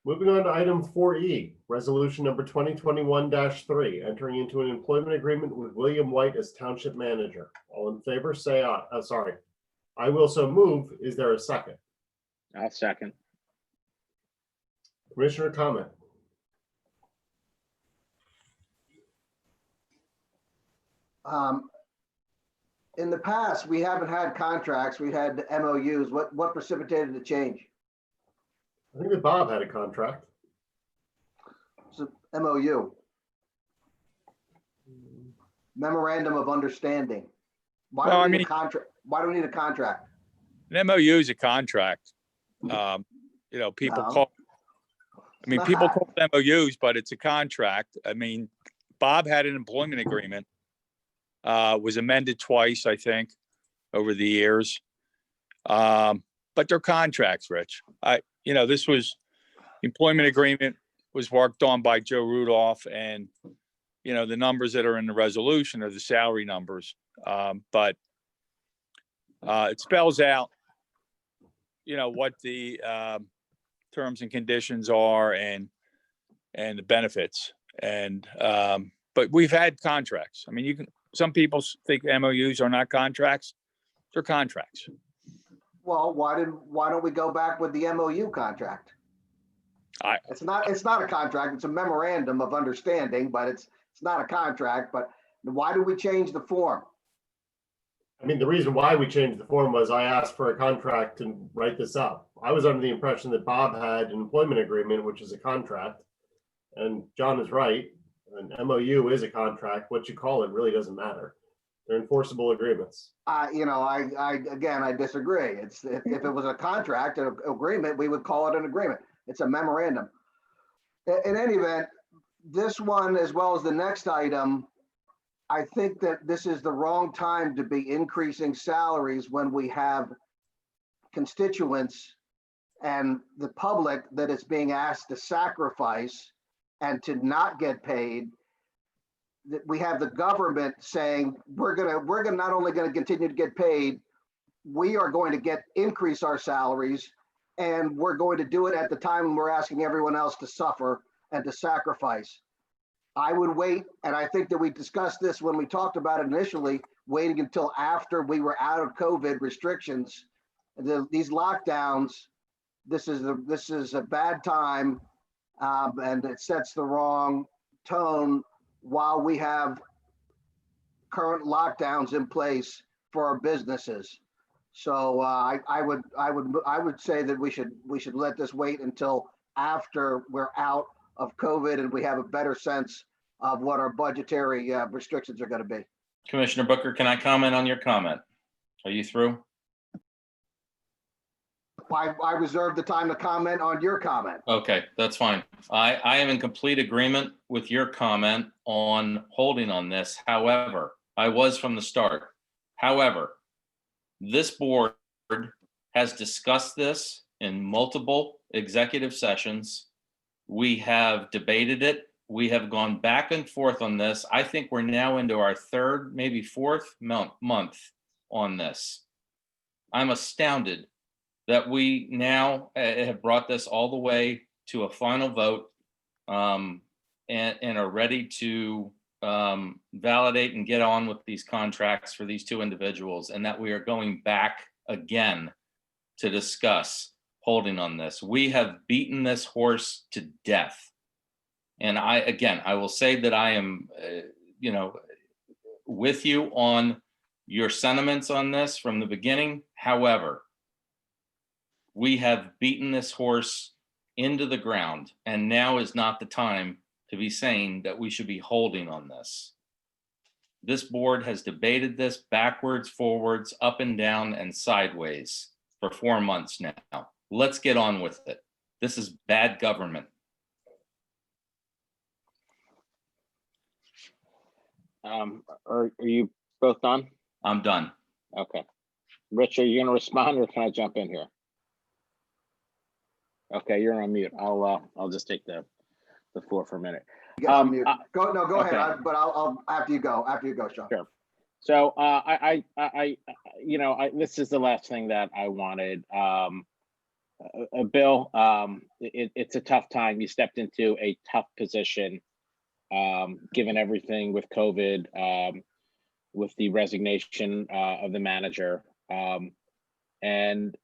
Moving on to item 4E, resolution number 2021-3, entering into an employment agreement with William White as Township Manager. All in favor say aye. Sorry. I will so move. Is there a second? I'll second. Commissioner comment? In the past, we haven't had contracts, we had MOUs. What precipitated the change? I think that Bob had a contract. It's a MOU. Memorandum of Understanding. Why Well, do I we need mean- a contract? Why do we need a contract? An MOU is a contract. People No. call, people not. call them MOUs, but it's a contract. I mean, Bob had an employment agreement. Was amended twice, I think, over the years. But they're contracts, Rich. This was employment agreement was worked on by Joe Rudolph, and the numbers that are in the resolution are the salary numbers. But it spells out, what the terms and conditions are and the benefits. And but we've had contracts. I mean, some people think MOUs are not contracts. They're contracts. Well, why don't we go back with the MOU contract? It's not a contract, it's a memorandum of understanding, but it's not a contract. But why do we change the form? I mean, the reason why we changed the form was I asked for a contract to write this up. I was under the impression that Bob had an employment agreement, which is a contract. And John is right. An MOU is a contract. What you call it really doesn't matter. They're enforceable agreements. I disagree. If it was a contract, an agreement, we would call it an agreement. It's a memorandum. In any event, this one, as well as the next item, I think that this is the wrong time to be increasing salaries when we have constituents and the public that is being asked to sacrifice and to not get paid. That we have the government saying we're not only going to continue to get paid, we are going to increase our salaries, and we're going to do it at the time when we're asking everyone else to suffer and to sacrifice. I would wait, and I think that we discussed this when we talked about it initially, waiting until after we were out of COVID restrictions. These lockdowns, this is a bad time, and it sets the wrong tone while we have current lockdowns in place for our businesses. So I would say that we should let this wait until after we're out of COVID and we have a better sense of what our budgetary restrictions are going to be. Commissioner Booker, can I comment on your comment? Are you through? I reserve the time to comment on your comment. Okay, that's fine. I am in complete agreement with your comment on holding on this. However, I was from the start. However, this board has discussed this in multiple executive sessions. We have debated it. We have gone back and forth on this. I think we're now into our third, maybe fourth month on this. I'm astounded that we now have brought this all the way to a final vote and are ready to validate and get on with these contracts for these two individuals, and that we are going back again to discuss holding on this. We have beaten this horse to death. And I will say that I am, with you on your sentiments on this from the beginning. However, we have beaten this horse into the ground, and now is not the time to be saying that we should be holding on this. This board has debated this backwards, forwards, up and down, and sideways for 4 months now. Let's get on with it. This is bad government. Are you both done? I'm done. Okay. Rich, are you going to respond, or can I jump in here? Okay, you're on mute. I'll just take the floor for a minute. Yes, I'm mute. Go okay. ahead, but I'll after you go, Sean. Sure. So this is the last thing that I wanted. Bill, it's a tough time. You stepped into a tough position, given everything with COVID, with the resignation of the manager. And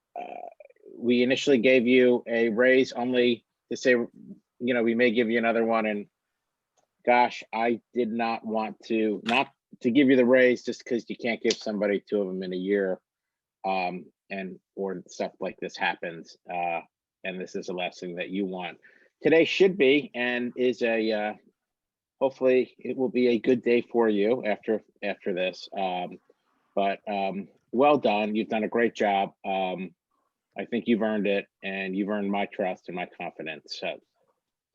we initially gave you a raise only to say, we may give you another one. And gosh, I did not want to give you the raise just because you can't give somebody 2 of them in a year, or stuff like this happens, and this is the last thing that you want. Today should be and is hopefully it will be a good day for you after this. But well done. You've done a great job. I think you've earned it, and you've earned my trust and my confidence.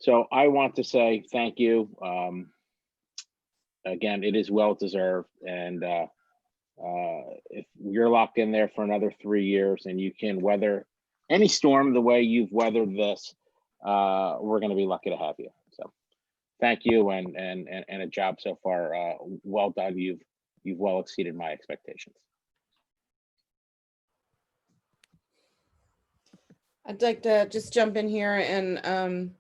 So I want to say thank you. Again, it is well deserved, and if you're locked in there for another 3 years and you can weather any storm the way you've weathered this, we're going to be lucky to have you. So thank you, and a job so far well done. You've well exceeded my expectations. I'd like to just jump in here and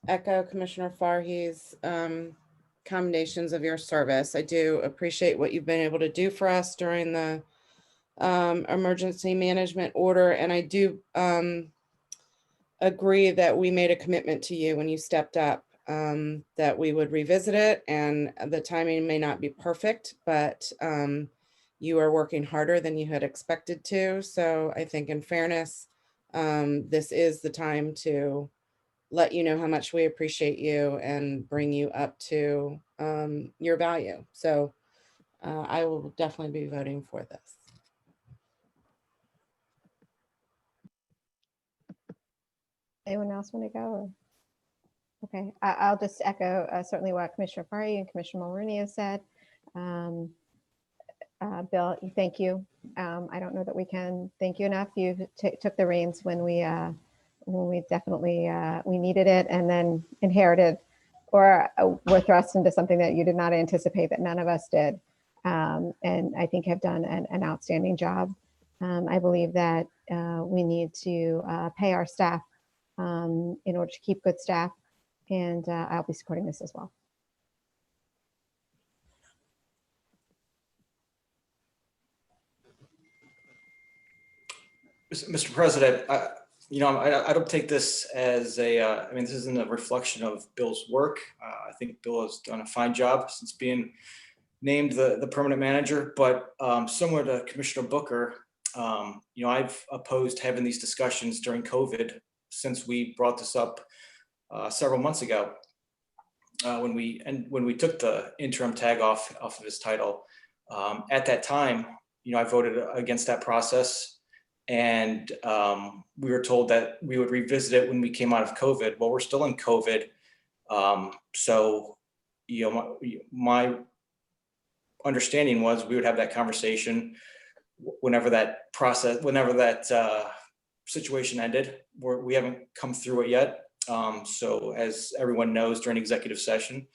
echo Commissioner Farhi's commendations of your service. I do appreciate what you've been able to do for us during the emergency management order, and I do agree that we made a commitment to you when you stepped up, that we would revisit it, and the timing may not be perfect, but you are working harder than you had expected to. So I think in fairness, this is the time to let you know how much we appreciate you and bring you up to your value. So I will definitely be voting for this. Anyone else want to go? Okay, I'll just echo certainly what Commissioner Farhi and Commissioner Mulrooney have said. Bill, thank you. I don't know that we can thank you enough. You took the reins when we definitely we needed it, and then inherited or were thrust into something that you did not anticipate, that none of us did, and I think have done an outstanding job. I believe that we need to pay our staff in order to keep good staff, and I'll be supporting this as well. Mr. President, I don't take this as this isn't a reflection of Bill's work. I think Bill has done a fine job since being named the permanent manager, but similar to Commissioner Booker, I've opposed having these discussions during COVID since we brought this up several months ago when we took the interim tag off of his title. At that time, I voted against that process. And we were told that we would revisit it when we came out of COVID. Well, we're still in COVID. So, my understanding was we would have that conversation whenever that situation ended. We haven't come through it yet. So as everyone knows, during executive session,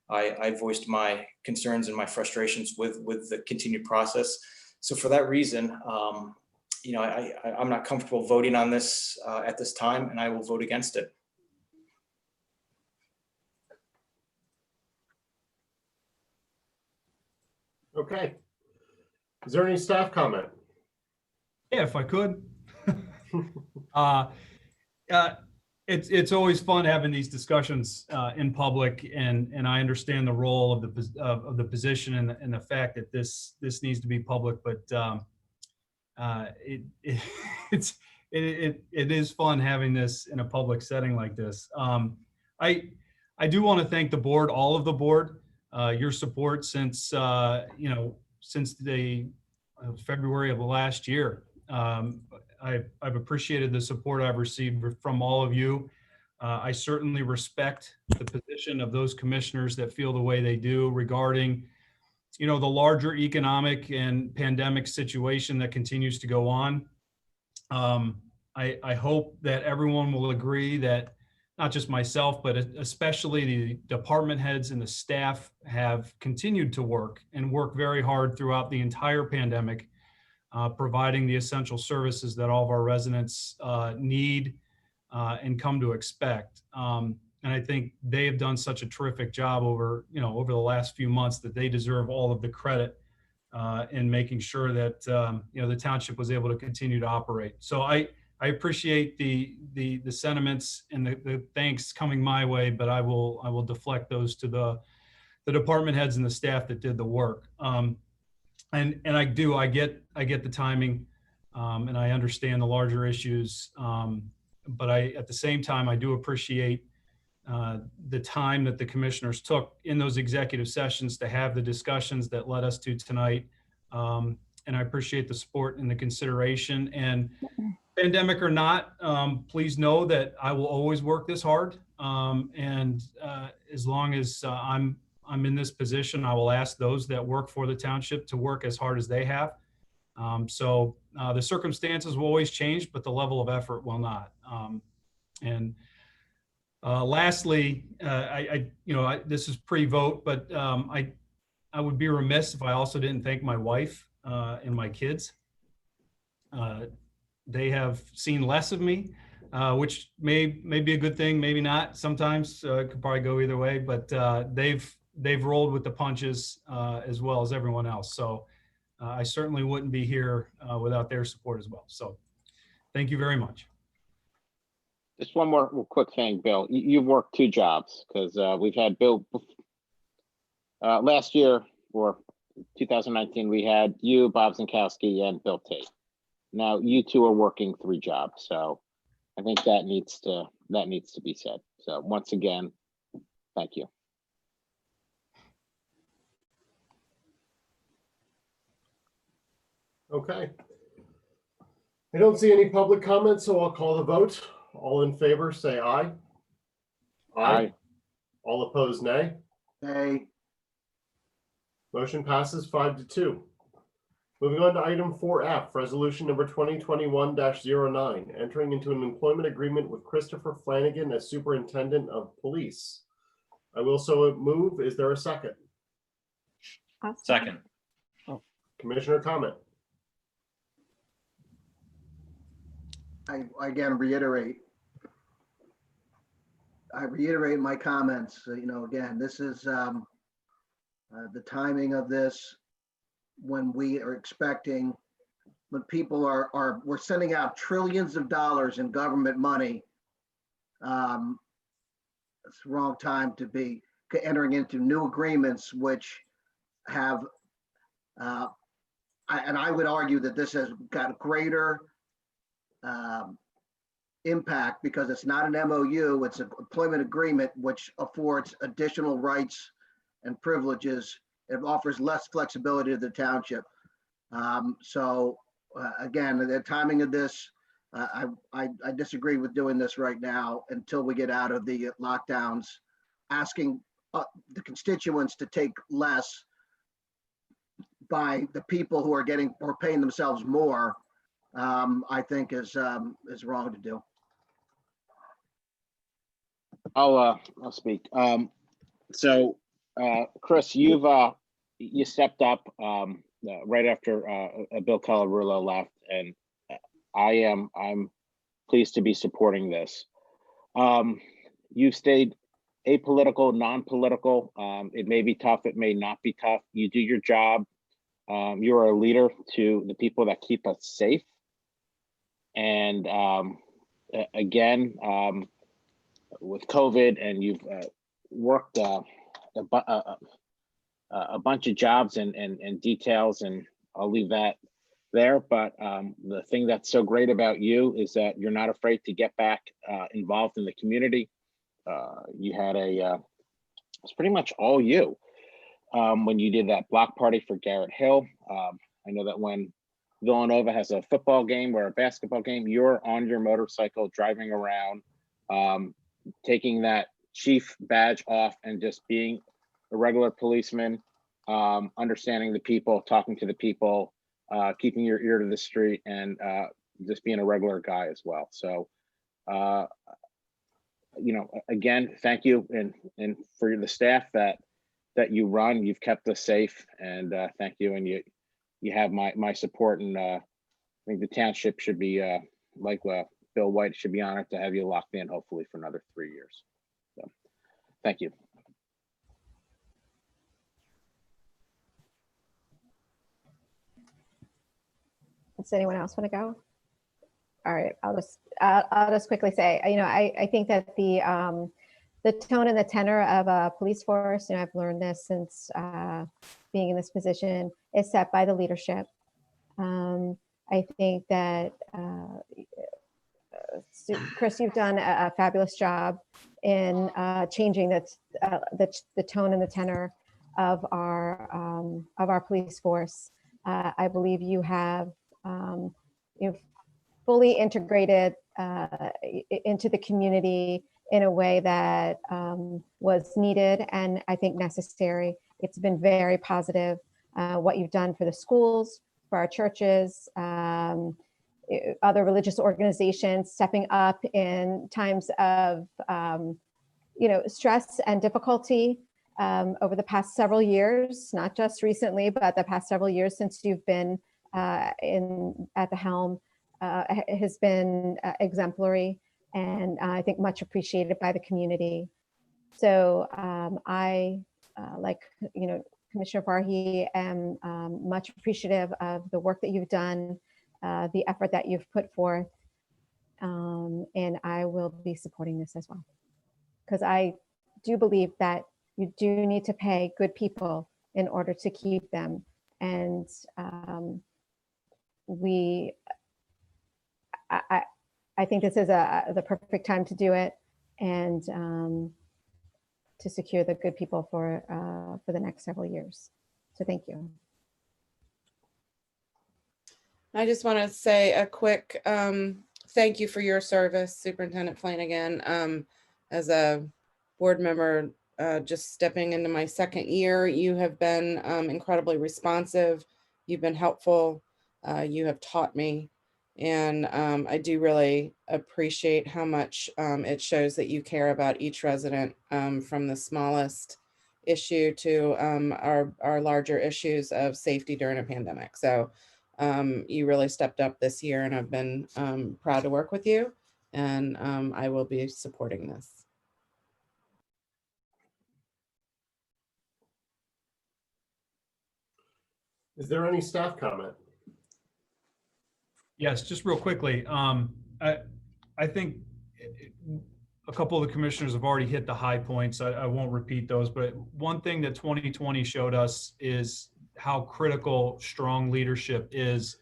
I voiced my concerns and my frustrations with the continued process. So for that reason, I'm not comfortable voting on this at this time, and I will vote against it. Okay. Is there any staff comment? Yeah, if I could. It's always fun having these discussions in public, and I understand the role of the position and the fact that this needs to be public, but it is fun having this in a public setting like this. I do want to thank the board, all of the board, your support since since the February of last year. I've appreciated the support I've received from all of you. I certainly respect the position of those commissioners that feel the way they do regarding the larger economic and pandemic situation that continues to go on. I hope that everyone will agree that not just myself, but especially the department heads and the staff have continued to work and work very hard throughout the entire pandemic, providing the essential services that all of our residents need and come to expect. And I think they have done such a terrific job over the last few months that they deserve all of the credit in making sure that the township was able to continue to operate. So I appreciate the sentiments and the thanks coming my way, but I will deflect those to the department heads and the staff that did the work. And I get the timing, and I understand the larger issues, but at the same time I do appreciate the time that the commissioners took in those executive sessions to have the discussions that led us to tonight. And I appreciate the support and the consideration. And pandemic or not, please know that I will always work this hard. And as long as I'm in this position, I will ask those that work for the township to work as hard as they have. So the circumstances will always change, but the level of effort will not. Lastly, this is pre-vote, but I would be remiss if I also didn't thank my wife and my kids. They have seen less of me, which may be a good thing, maybe not. Sometimes it could probably go either way, but they've rolled with the punches as well as everyone else. So I certainly wouldn't be here without their support as well. So thank you very much. Just one more quick thing, Bill. You've worked two jobs because we've had Bill last year or 2019. We had you, Bob Zinkowski, and Bill Tate. Now you two are working three jobs, so I think that needs to be said. So once again, thank you. Okay. I don't see any public comments, so I'll call the vote. All in favor, say aye. Aye. All opposed, nay. Nay. Motion passes 5-2. Moving on to item 4F, resolution number 2021-09, entering into an employment agreement with Christopher Flanagan as Superintendent of Police. I will so move. Is there a second? Second. Commissioner comment. I again reiterate my comments. Again, this is the timing of this when we are expecting, when people we're sending out trillions of dollars in government money. It's the wrong time to be entering into new agreements, which have, and I would argue that this has got greater impact because it's not an MOU, it's an employment agreement, which affords additional rights and privileges. It offers less flexibility to the township. Again, the timing of this, I disagree with doing this right now until we get out of the lockdowns. Asking the constituents to take less by the people who are paying themselves more, I think is wrong to do. I'll speak. Chris, you stepped up right after Bill Calarulo left, and I'm pleased to be supporting this. You've stayed apolitical, non-political. It may be tough, it may not be tough. You do your job. You're a leader to the people that keep us safe. And again, with COVID, and you've worked a bunch of jobs and details, and I'll leave that there. But the thing that's so great about you is that you're not afraid to get back involved in the community. You had it's pretty much all you when you did that block party for Garrett Hill. I know that when Villanova has a football game or a basketball game, you're on your motorcycle driving around, taking that chief badge off and just being a regular policeman, understanding the people, talking to the people, keeping your ear to the street, and just being a regular guy as well. So, again, thank you, and for the staff that you run. You've kept us safe, and thank you. And you have my support, and I think the township should be like Bill White should be honored to have you locked in, hopefully for another 3 years. So, thank you. Does anyone else want to go? All right, I'll just quickly say, I think that the tone and the tenor of a police force, I've learned this since being in this position, is set by the leadership. I think that Chris, you've done a fabulous job in changing the tone and the tenor of our police force. I believe you have you've fully integrated into the community in a way that was needed and I think necessary. It's been very positive, what you've done for the schools, for our churches, other religious organizations, stepping up in times of stress and difficulty over the past several years, not just recently, but the past several years since you've been at the helm, has been exemplary and I think much appreciated by the community. So I, like Commissioner Farhi, am much appreciative of the work that you've done, the effort that you've put forth, and I will be supporting this as well. Because I do believe that you do need to pay good people in order to keep them. And I think this is the perfect time to do it and to secure the good people for the next several years. So thank you. I just want to say a quick thank you for your service, Superintendent Flanagan. As a board member, just stepping into my second year, you have been incredibly responsive. You've been helpful. You have taught me. And I do really appreciate how much it shows that you care about each resident, from the smallest issue to our larger issues of safety during a pandemic. So you really stepped up this year, and I've been proud to work with you, and I will be supporting this. Is there any staff comment? Yes, just real quickly. I think a couple of the commissioners have already hit the high points. I won't repeat those, but one thing that 2020 showed us is how critical strong leadership is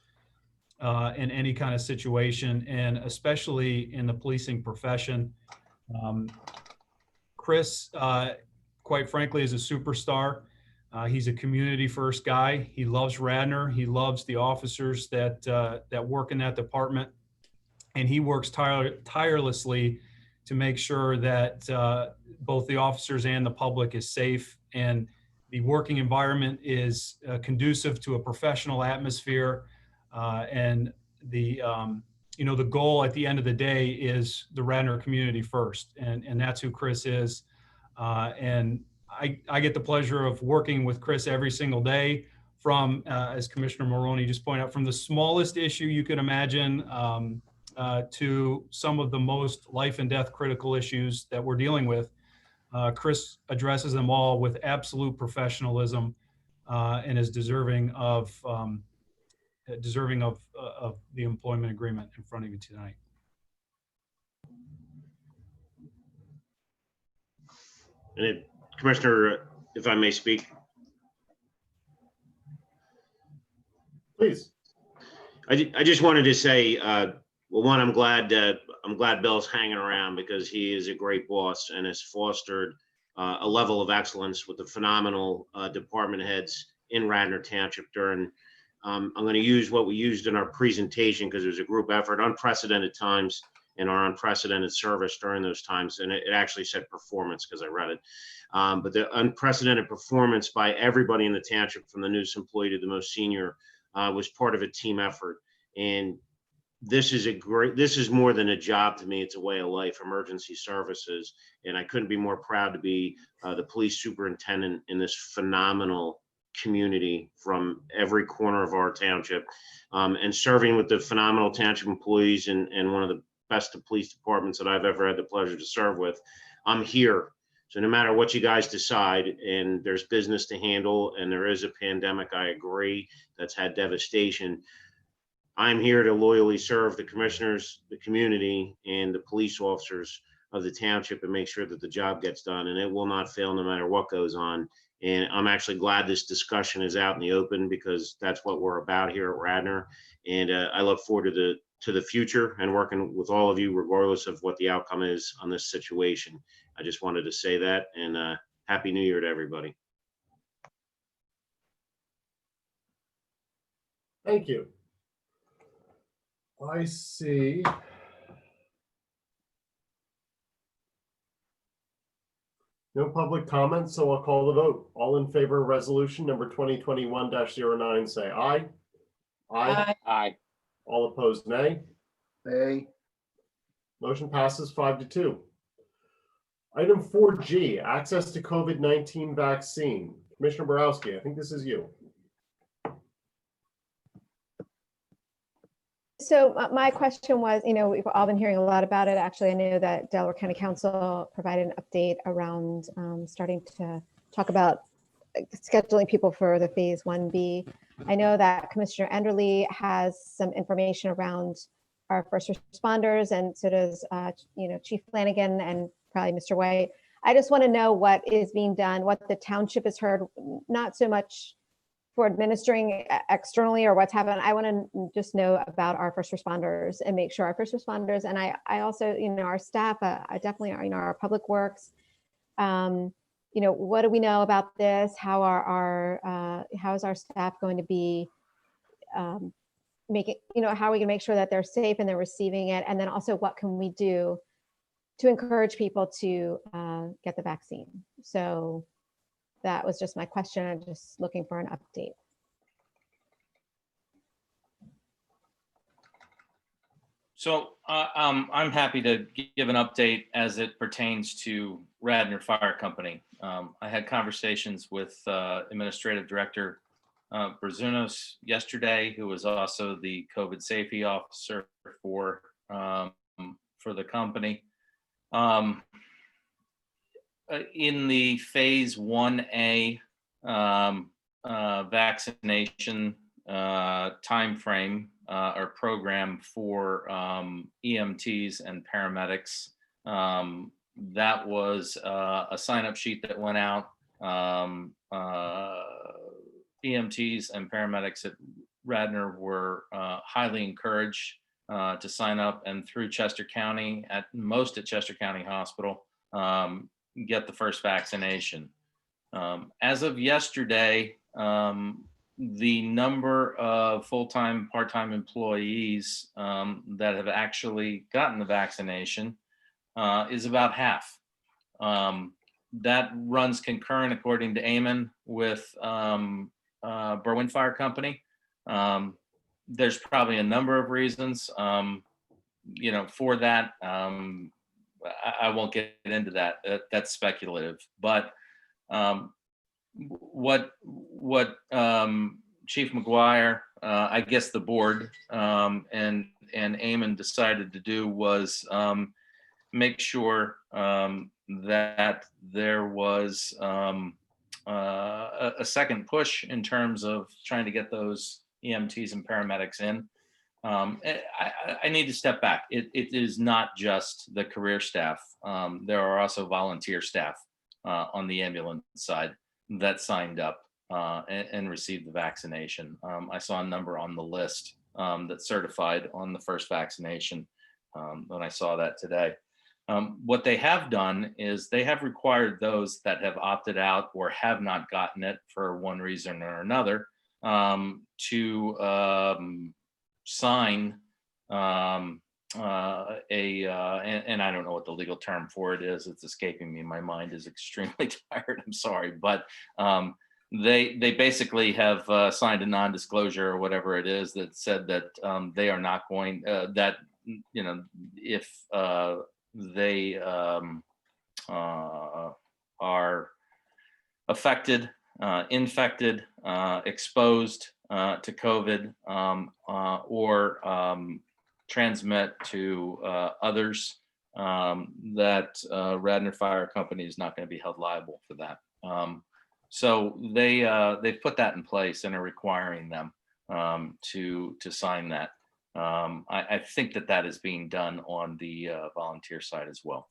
in any kind of situation, and especially in the policing profession. Chris, quite frankly, is a superstar. He's a community first guy. He loves Radnor. He loves the officers that work in that department. And he works tirelessly to make sure that both the officers and the public is safe, and the working environment is conducive to a professional atmosphere. And the goal at the end of the day is the Radnor community first. And that's who Chris is. And I get the pleasure of working with Chris every single day, from, as Commissioner Maroney just pointed out, from the smallest issue you could imagine to some of the most life and death critical issues that we're dealing with. Chris addresses them all with absolute professionalism and is deserving of the employment agreement in front of you tonight. And Commissioner, if I may speak. Please. I just wanted to say, well, one, I'm glad Bill's hanging around, because he is a great boss and has fostered a level of excellence with the phenomenal department heads in Radnor Township during, I'm going to use what we used in our presentation, because it was a group effort, unprecedented times in our unprecedented service during those times. And it actually said performance, because I read it. But the unprecedented performance by everybody in the township, from the newest employee to the most senior, was part of a team effort. And this is more than a job to me. It's a way of life, emergency services. And I couldn't be more proud to be the police superintendent in this phenomenal community from every corner of our township, and serving with the phenomenal township employees and one of the best police departments that I've ever had the pleasure to serve with. I'm here. So no matter what you guys decide, and there's business to handle, and there is a pandemic, I agree, that's had devastation. I'm here to loyally serve the commissioners, the community, and the police officers of the township and make sure that the job gets done, and it will not fail no matter what goes on. And I'm actually glad this discussion is out in the open, because that's what we're about here at Radnor. And I look forward to the future and working with all of you, regardless of what the outcome is on this situation. I just wanted to say that, and Happy New Year to everybody. Thank you. I see. No public comments, so I'll call the vote. All in favor of resolution number 2021-09, say aye. Aye. Aye. All opposed, nay. Nay. Motion passes 5-2. Item 4G, access to COVID-19 vaccine. Commissioner Borowski, I think this is you. So my question was, we've all been hearing a lot about it. Actually, I know that Delaware County Council provided an update around starting to talk about scheduling people for the phase 1B. I know that Commissioner Enderle has some information around our first responders, and so does Chief Flanagan and probably Mr. White. I just want to know what is being done, what the township has heard, not so much for administering externally or what's happened. I want to just know about our first responders and make sure our first responders, and I also, our staff, I definitely, our public works, what do we know about this? How is our staff going to be making, how are we gonna make sure that they're safe and they're receiving it? And then also, what can we do to encourage people to get the vaccine? So that was just my question. I'm just looking for an update. So I'm happy to give an update as it pertains to Radnor Fire Company. I had conversations with Administrative Director Brazunos yesterday, who was also the COVID safety officer for the company. In the phase 1A vaccination timeframe or program for EMTs and paramedics, that was a sign-up sheet that went out. EMTs and paramedics at Radnor were highly encouraged to sign up, and through Chester County, at Chester County Hospital, get the first vaccination. As of yesterday, the number of full-time, part-time employees that have actually gotten the vaccination is about half. That runs concurrent, according to Eamon, with Berwyn Fire Company. There's probably a number of reasons, for that. I won't get into that. That's speculative. But what Chief McGuire, I guess the board, and Eamon decided to do was make sure that there was a second push in terms of trying to get those EMTs and paramedics in. I need to step back. It is not just the career staff. There are also volunteer staff on the ambulance side that signed up and received the vaccination. I saw a number on the list that certified on the first vaccination when I saw that today. What they have done is they have required those that have opted out or have not gotten it for one reason or another to sign and I don't know what the legal term for it is. It's escaping me. My mind is extremely tired. I'm sorry, but they basically have signed a non-disclosure or whatever it is that said that they are not going, that, you know, if they are affected, infected, exposed to COVID, or transmit to others, that Radnor Fire Company is not going to be held liable for that. So they've put that in place and are requiring them to sign that. I think that is being done on the volunteer side as well.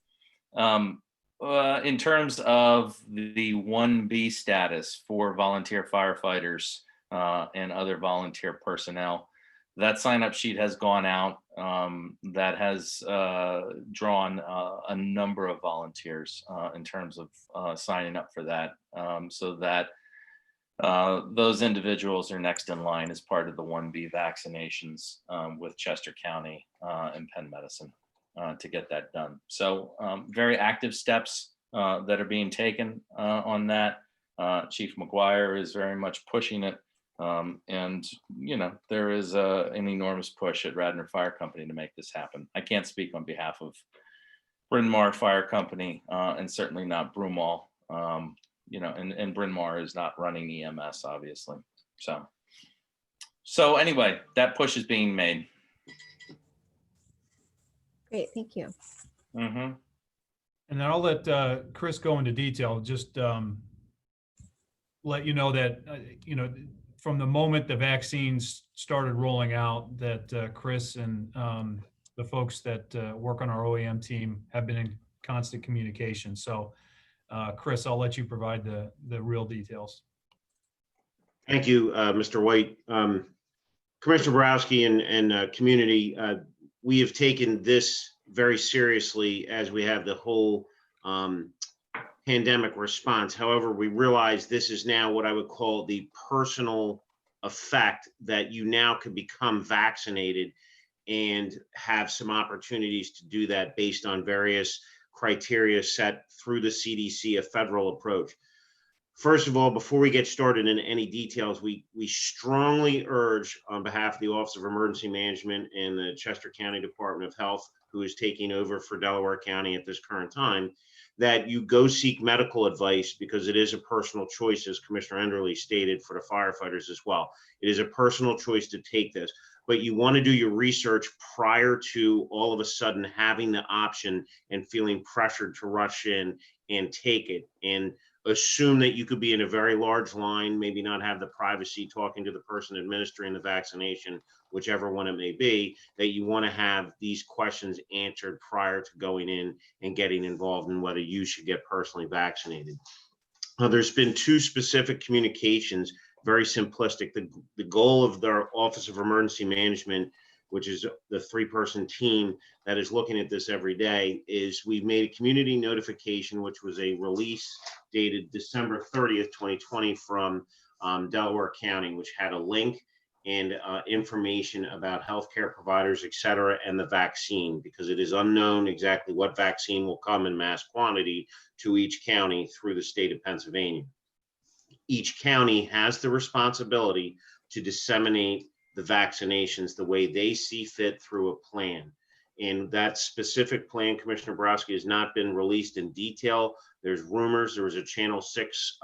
In terms of the 1B status for volunteer firefighters and other volunteer personnel, that sign-up sheet has gone out. That has drawn a number of volunteers in terms of signing up for that, so that those individuals are next in line as part of the 1B vaccinations with Chester County and Penn Medicine to get that done. So very active steps that are being taken on that. Chief McGuire is very much pushing it. And, you know, there is an enormous push at Radnor Fire Company to make this happen. I can't speak on behalf of Bryn Mawr Fire Company and certainly not Broomall. You know, and Bryn Mawr is not running EMS, obviously. So anyway, that push is being made. Great, thank you. And then I'll let Chris go into detail. Just let you know that, you know, from the moment the vaccines started rolling out, that Chris and the folks that work on our OEM team have been in constant communication. So Chris, I'll let you provide the real details. Thank you, Mr. White. Commissioner Borowski and community, we have taken this very seriously as we have the whole pandemic response. However, we realize this is now what I would call the personal effect, that you now can become vaccinated and have some opportunities to do that based on various criteria set through the CDC, a federal approach. First of all, before we get started in any details, we strongly urge on behalf of the Office of Emergency Management and the Chester County Department of Health, who is taking over for Delaware County at this current time, that you go seek medical advice, because it is a personal choice, as Commissioner Enderle stated, for the firefighters as well. It is a personal choice to take this, but you want to do your research prior to all of a sudden having the option and feeling pressured to rush in and take it, and assume that you could be in a very large line, maybe not have the privacy talking to the person administering the vaccination, whichever one it may be, that you want to have these questions answered prior to going in and getting involved in whether you should get personally vaccinated. There's been two specific communications, very simplistic. The goal of the Office of Emergency Management, which is the 3-person team that is looking at this every day, is we've made a community notification, which was a release dated December 30th, 2020 from Delaware County, which had a link and information about healthcare providers, et cetera, and the vaccine, because it is unknown exactly what vaccine will come in mass quantity to each county through the state of Pennsylvania. Each county has the responsibility to disseminate the vaccinations the way they see fit through a plan. And that specific plan, Commissioner Borowski, has not been released in detail. There's rumors. There was a Channel 6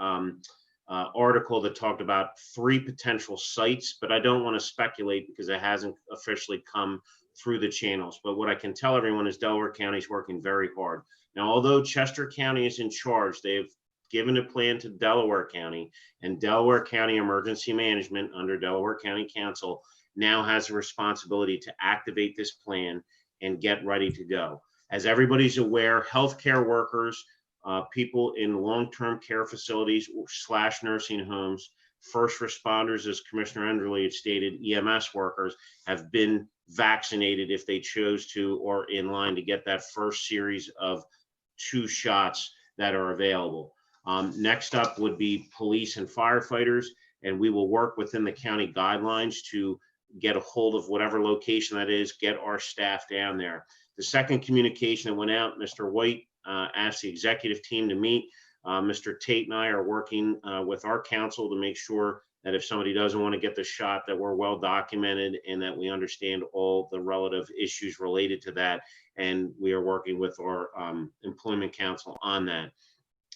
article that talked about 3 potential sites, but I don't want to speculate because it hasn't officially come through the channels. But what I can tell everyone is Delaware County is working very hard. Now, although Chester County is in charge, they've given a plan to Delaware County, and Delaware County Emergency Management under Delaware County Council now has a responsibility to activate this plan and get ready to go. As everybody's aware, healthcare workers, people in long-term care facilities / nursing homes, first responders, as Commissioner Enderle had stated, EMS workers have been vaccinated if they chose to, or in line to get that first series of 2 shots that are available. Next up would be police and firefighters, and we will work within the county guidelines to get a hold of whatever location that is, get our staff down there. The second communication that went out, Mr. White asked the executive team to meet. Mr. Tate and I are working with our counsel to make sure that if somebody doesn't want to get the shot, that we're well documented and that we understand all the relative issues related to that. And we are working with our employment counsel on that.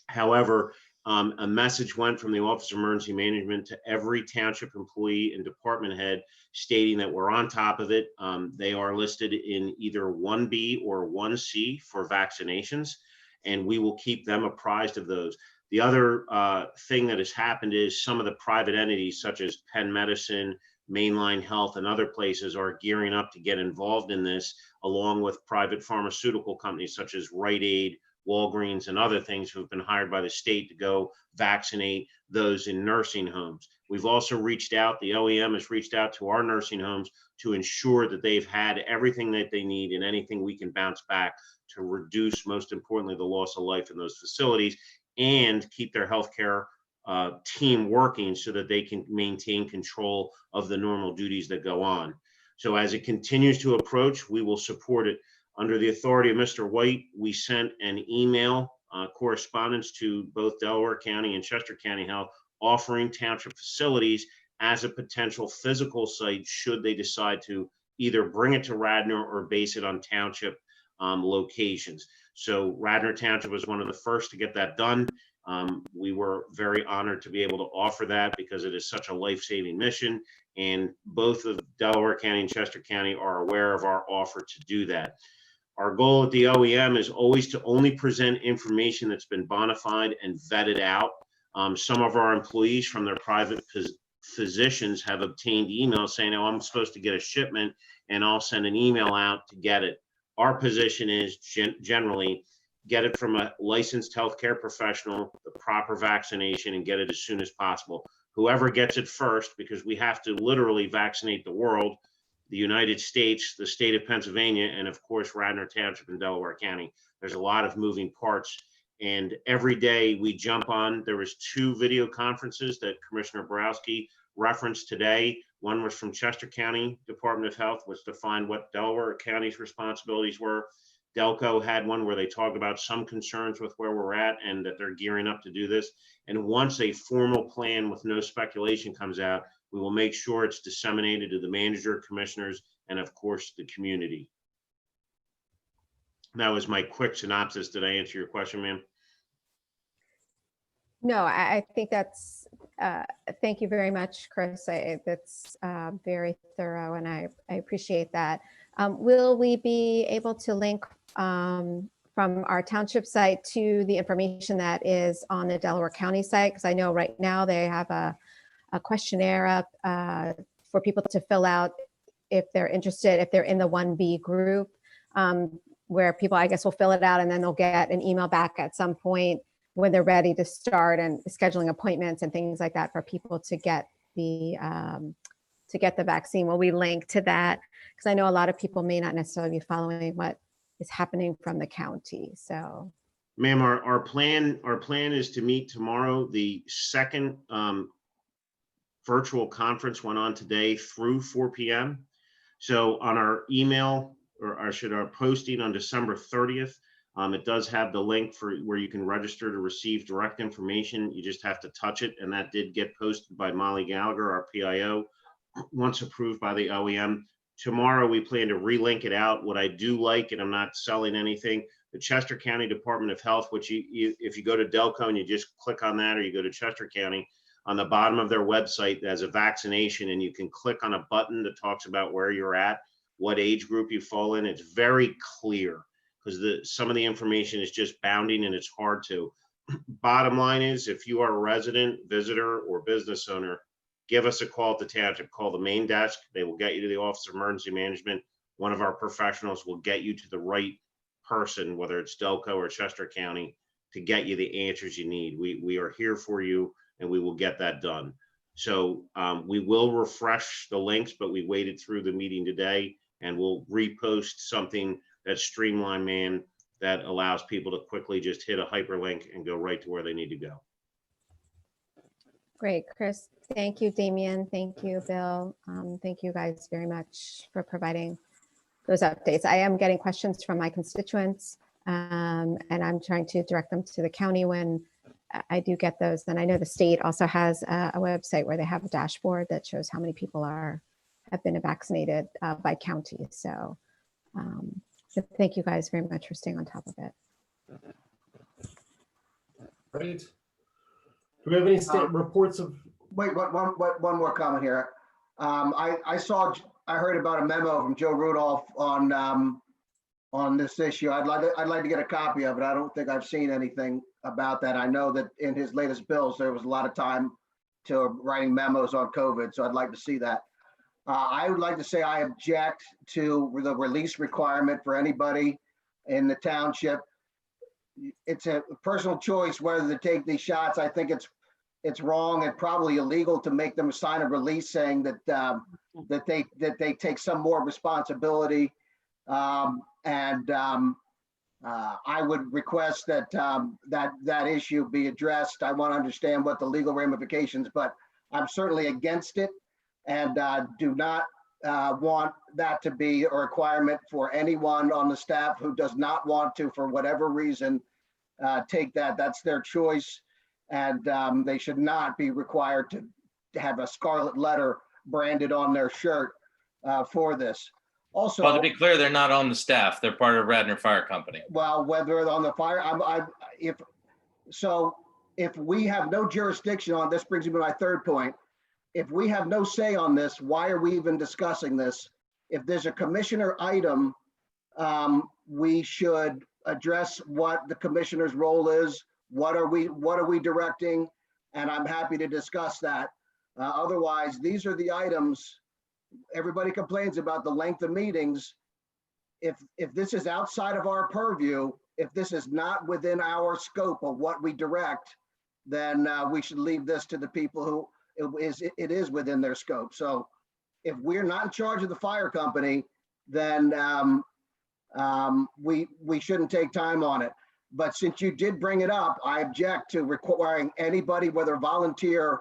However, a message went from the Office of Emergency Management to every township employee and department head stating that we're on top of it. They are listed in either 1B or 1C for vaccinations, and we will keep them apprised of those. The other thing that has happened is some of the private entities such as Penn Medicine, Mainline Health, and other places are gearing up to get involved in this, along with private pharmaceutical companies such as Rite Aid, Walgreens, and other things who have been hired by the state to go vaccinate those in nursing homes. We've also reached out, the OEM has reached out to our nursing homes to ensure that they've had everything that they need and anything we can bounce back to reduce, most importantly, the loss of life in those facilities and keep their healthcare team working so that they can maintain control of the normal duties that go on. So as it continues to approach, we will support it. Under the authority of Mr. White, we sent an email correspondence to both Delaware County and Chester County Health offering township facilities as a potential physical site should they decide to either bring it to Radnor or base it on township locations. So Radnor Township was one of the first to get that done. We were very honored to be able to offer that because it is such a life-saving mission. And both of Delaware County and Chester County are aware of our offer to do that. Our goal at the OEM is always to only present information that's been bona fide and vetted out. Some of our employees from their private physicians have obtained emails saying, oh, I'm supposed to get a shipment and I'll send an email out to get it. Our position is generally get it from a licensed healthcare professional, the proper vaccination, and get it as soon as possible. Whoever gets it first, because we have to literally vaccinate the world, the United States, the state of Pennsylvania, and of course, Radnor Township and Delaware County. There's a lot of moving parts. And every day we jump on, there was 2 video conferences that Commissioner Borowski referenced today. One was from Chester County Department of Health, was to find what Delaware County's responsibilities were. Delco had one where they talked about some concerns with where we're at and that they're gearing up to do this. And once a formal plan with no speculation comes out, we will make sure it's disseminated to the manager, commissioners, and of course, the community. That was my quick synopsis. Did I answer your question, ma'am? No, I think that's, thank you very much, Chris. That's very thorough and I appreciate that. Will we be able to link from our township site to the information that is on the Delaware County site? Because I know right now they have a questionnaire up for people to fill out if they're interested, if they're in the 1B group, where people, I guess, will fill it out and then they'll get an email back at some point when they're ready to start and scheduling appointments and things like that for people to get the vaccine. Will we link to that? Because I know a lot of people may not necessarily be following what is happening from the county. So, ma'am, our plan is to meet tomorrow. The second virtual conference went on today through 4 p.m. So on our email, or our posting on December 30th, it does have the link for where you can register to receive direct information. You just have to touch it. And that did get posted by Molly Gallagher, our PIO, once approved by the OEM. Tomorrow, we plan to relink it out. What I do like, and I'm not selling anything, the Chester County Department of Health, which if you go to Delco and you just click on that, or you go to Chester County, on the bottom of their website, there's a vaccination, and you can click on a button that talks about where you're at, what age group you fall in. It's very clear because some of the information is just bounding and it's hard to. Bottom line is, if you are a resident, visitor, or business owner, give us a call at the township. Call the main desk. They will get you to the Office of Emergency Management. One of our professionals will get you to the right person, whether it's Delco or Chester County, to get you the answers you need. We are here for you, and we will get that done. So we will refresh the links, but we waited through the meeting today, and we'll repost something that's streamlined, man, that allows people to quickly just hit a hyperlink and go right to where they need to go. great, Chris. Thank you, Damien. Thank you, Bill. Thank you guys very much for providing those updates. I am getting questions from my constituents, and I'm trying to direct them to the county when I do get those. Then I know the state also has a website where they have a dashboard that shows how many people have been vaccinated by county. So, so thank you guys very much for staying on top of it. Great. Do we have any state reports of? Wait, one more comment here. I heard about a memo from Joe Rudolph on this issue. I'd like to get a copy of it. I don't think I've seen anything about that. I know that in his latest bills, there was a lot of time to writing memos on COVID, so I'd like to see that. I would like to say I object to the release requirement for anybody in the township. It's a personal choice whether to take these shots. I think it's wrong and probably illegal to make them sign a release saying that that they take some more responsibility. I would request that that issue be addressed. I want to understand what the legal ramifications, but I'm certainly against it, and do not want that to be a requirement for anyone on the staff who does not want to, for whatever reason, take that. That's their choice, and they should not be required to have a scarlet letter branded on their shirt for this. Also, Well, to be clear, they're not on the staff. They're part of Radnor Fire Company. well, whether on the fire, if we have no jurisdiction on this, brings me to my third point. If we have no say on this, why are we even discussing this? If there's a commissioner item, we should address what the commissioner's role is. What are we directing? And I'm happy to discuss that. Otherwise, these are the items. Everybody complains about the length of meetings. If this is outside of our purview, if this is not within our scope of what we direct, then we should leave this to the people who it is within their scope. So if we're not in charge of the fire company, then we shouldn't take time on it. But since you did bring it up, I object to requiring anybody, whether volunteer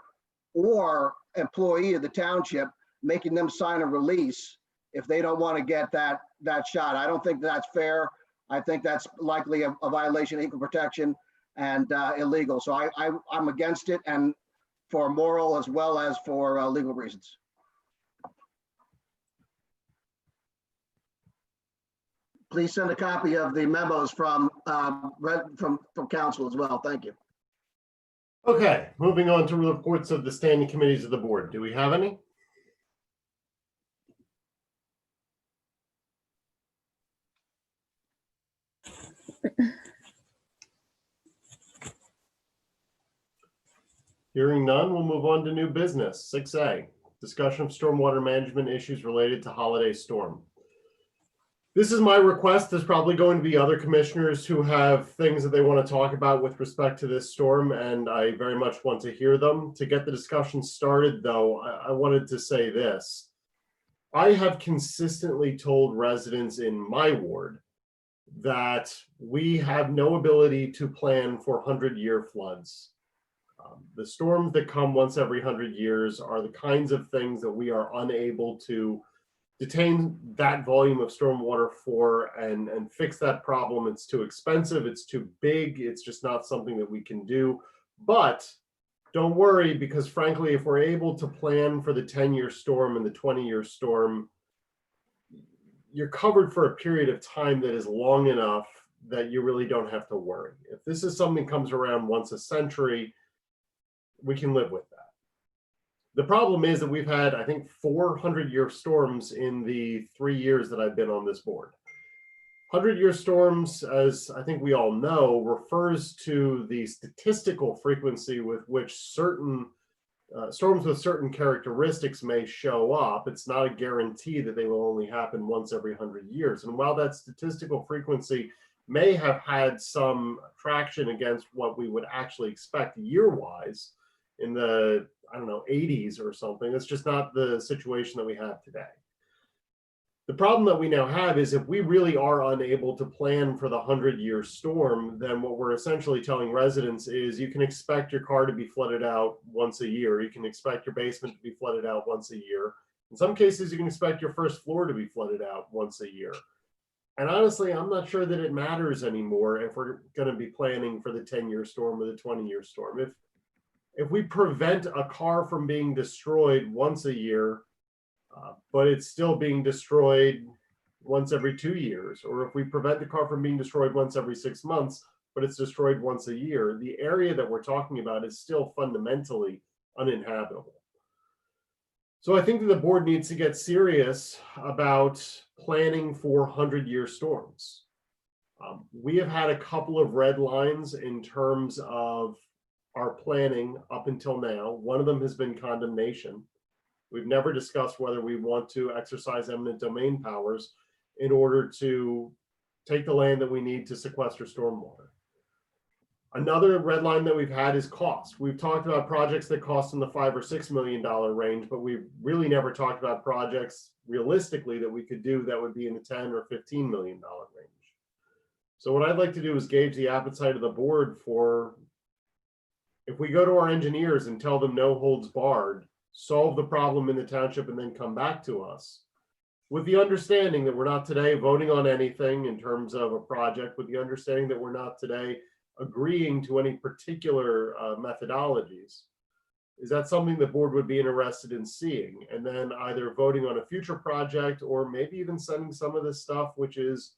or employee of the township, making them sign a release if they don't want to get that shot. I don't think that's fair. I think that's likely a violation of equal protection and illegal. So I'm against it, and for moral as well as for legal reasons. Please send a copy of the memos from council as well. Thank you. Okay, moving on to reports of the standing committees of the board. Do we have any? Hearing none, we'll move on to new business. 6A, discussion of stormwater management issues related to holiday storm. This is my request. There's probably going to be other commissioners who have things that they want to talk about with respect to this storm, and I very much want to hear them. To get the discussion started, though, I wanted to say this. I have consistently told residents in my ward that we have no ability to plan for 100-year floods. The storms that come once every 100 years are the kinds of things that we are unable to detain that volume of stormwater for and fix that problem. It's too expensive, it's too big, it's just not something that we can do. But don't worry, because frankly, if we're able to plan for the 10-year storm and the 20-year storm, you're covered for a period of time that is long enough that you really don't have to worry. If this is something that comes around once a century, we can live with that. The problem is that we've had, I think, 400-year storms in the 3 years that I've been on this board. 100-year storms, as I think we all know, refers to the statistical frequency with which certain storms with certain characteristics may show up. It's not a guarantee that they will only happen once every 100 years. And while that statistical frequency may have had some traction against what we would actually expect year-wise in the, I don't know, 80s or something, that's just not the situation that we have today. The problem that we now have is if we really are unable to plan for the 100-year storm, then what we're essentially telling residents is you can expect your car to be flooded out once a year. You can expect your basement to be flooded out once a year. In some cases, you can expect your first floor to be flooded out once a year. And honestly, I'm not sure that it matters anymore if we're going to be planning for the 10-year storm or the 20-year storm. If we prevent a car from being destroyed once a year, but it's still being destroyed once every 2 years, or if we prevent the car from being destroyed once every 6 months, but it's destroyed once a year, the area that we're talking about is still fundamentally uninhabitable. So I think that the board needs to get serious about planning for 100-year storms. We have had a couple of red lines in terms of our planning up until now. One of them has been condemnation. We've never discussed whether we want to exercise eminent domain powers in order to take the land that we need to sequester stormwater. Another red line that we've had is cost. We've talked about projects that cost in the $5 or $6 million range, but we've really never talked about projects realistically that we could do that would be in the $10 or $15 million range. So what I'd like to do is gauge the appetite of the board for, if we go to our engineers and tell them no holds barred, solve the problem in the township and then come back to us, with the understanding that we're not today voting on anything in terms of a project, with the understanding that we're not today agreeing to any particular methodologies. Is that something the board would be interested in seeing? And then either voting on a future project or maybe even sending some of this stuff, which is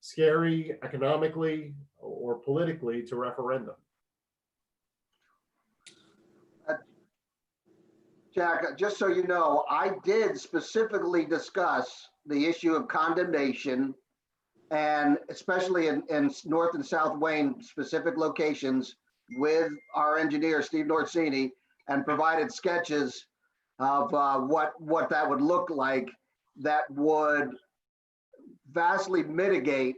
scary economically or politically, to referendum. Jack, just so you know, I did specifically discuss the issue of condemnation, and especially in North and South Wayne specific locations, with our engineer, Steve Norsini, and provided sketches of what that would look like that would vastly mitigate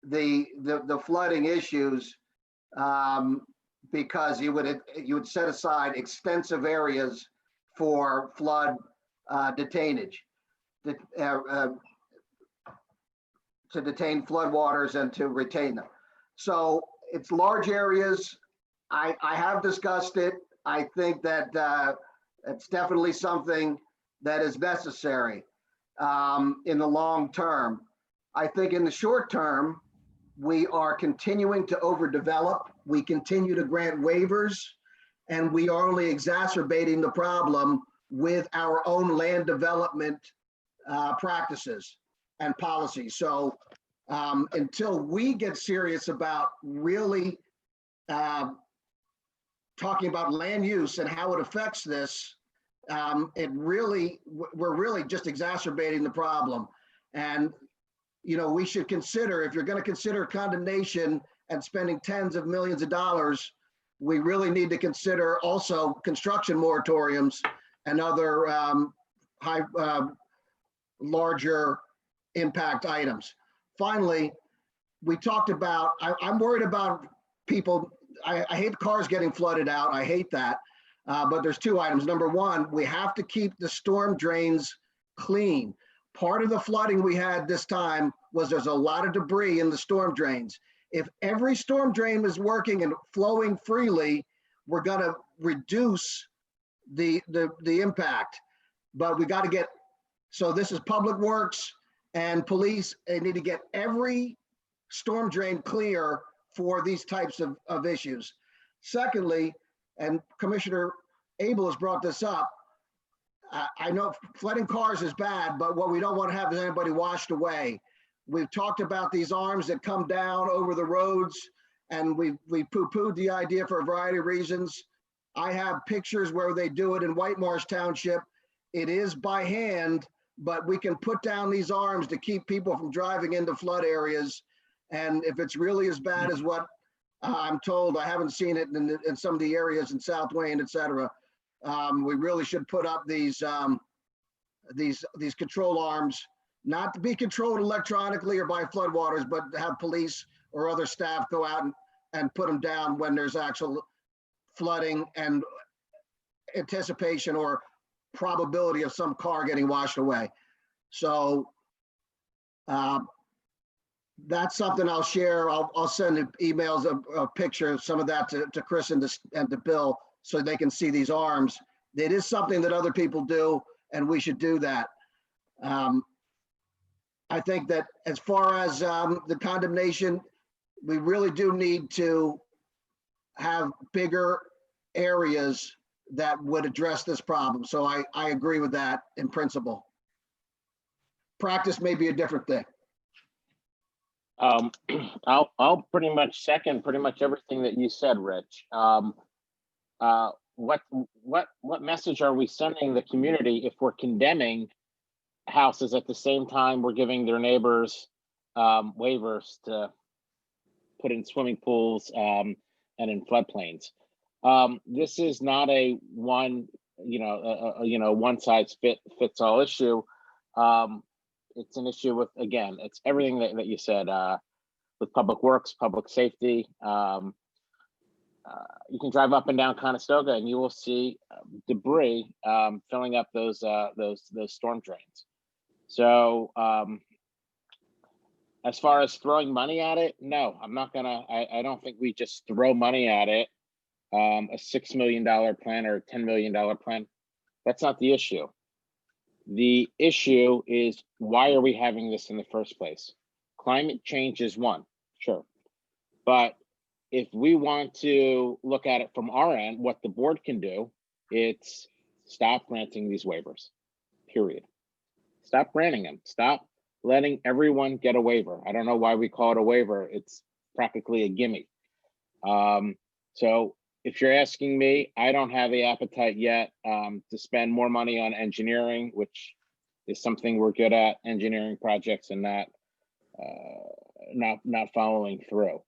the flooding issues, because you would set aside extensive areas for flood detainage, to detain floodwaters and to retain them. So it's large areas. I have discussed it. I think that it's definitely something that is necessary in the long term. I think in the short term, we are continuing to overdevelop. We continue to grant waivers, and we are only exacerbating the problem with our own land development practices and policies. So until we get serious about really talking about land use and how it affects this, we're really just exacerbating the problem. And we should consider, if you're going to consider condemnation and spending tens of millions of dollars, we really need to consider also construction moratoriums and other larger impact items. Finally, we talked about, I'm worried about people. I hate cars getting flooded out. I hate that. But there's two items. Number one, we have to keep the storm drains clean. Part of the flooding we had this time was there's a lot of debris in the storm drains. If every storm drain is working and flowing freely, we're going to reduce the impact. But we got to get, so this is Public Works and police, they need to get every storm drain clear for these types of issues. Secondly, and Commissioner Abel has brought this up, I know flooding cars is bad, but what we don't want to have is anybody washed away. We've talked about these arms that come down over the roads, and we poo-pooed the idea for a variety of reasons. I have pictures where they do it in White Marsh Township. It is by hand, but we can put down these arms to keep people from driving into flood areas. And if it's really as bad as what I'm told, I haven't seen it in some of the areas in South Wayne, et cetera. We really should put up these control arms, not to be controlled electronically or by floodwaters, but to have police or other staff go out and put them down when there's actual flooding and anticipation or probability of some car getting washed away. So that's something I'll share. I'll send emails, a picture of some of that to Chris and to Bill, so they can see these arms. It is something that other people do, and we should do that. I think that as far as the condemnation, we really do need to have bigger areas that would address this problem. So I agree with that in principle. Practice may be a different thing. I'll pretty much second pretty much everything that you said, Rich. What message are we sending the community if we're condemning houses at the same time we're giving their neighbors waivers to put in swimming pools and in floodplains? This is not a one size fits all issue. It's an issue with, again, it's everything that you said, with public works, public safety. You can drive up and down Conestoga and you will see debris filling up those storm drains. So as far as throwing money at it, no, I'm not gonna, I don't think we just throw money at it. A $6 million plan or a $10 million plan, that's not the issue. The issue is, why are we having this in the first place? Climate change is one, sure. But if we want to look at it from our end, what the board can do, it's stop granting these waivers, period. Stop granting them. Stop letting everyone get a waiver. I don't know why we call it a waiver. It's practically a gimme. So if you're asking me, I don't have the appetite yet to spend more money on engineering, which is something we're good at, engineering projects, and not following through.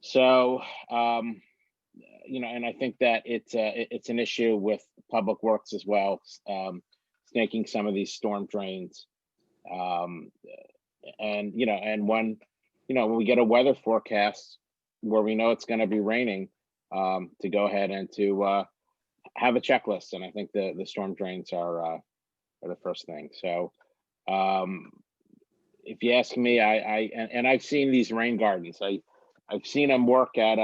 So, and I think that it's an issue with public works as well, snaking some of these storm drains. And when we get a weather forecast where we know it's going to be raining, to go ahead and to have a checklist. And I think the storm drains are the first thing. So if you ask me, I've seen these rain gardens. I've seen them work at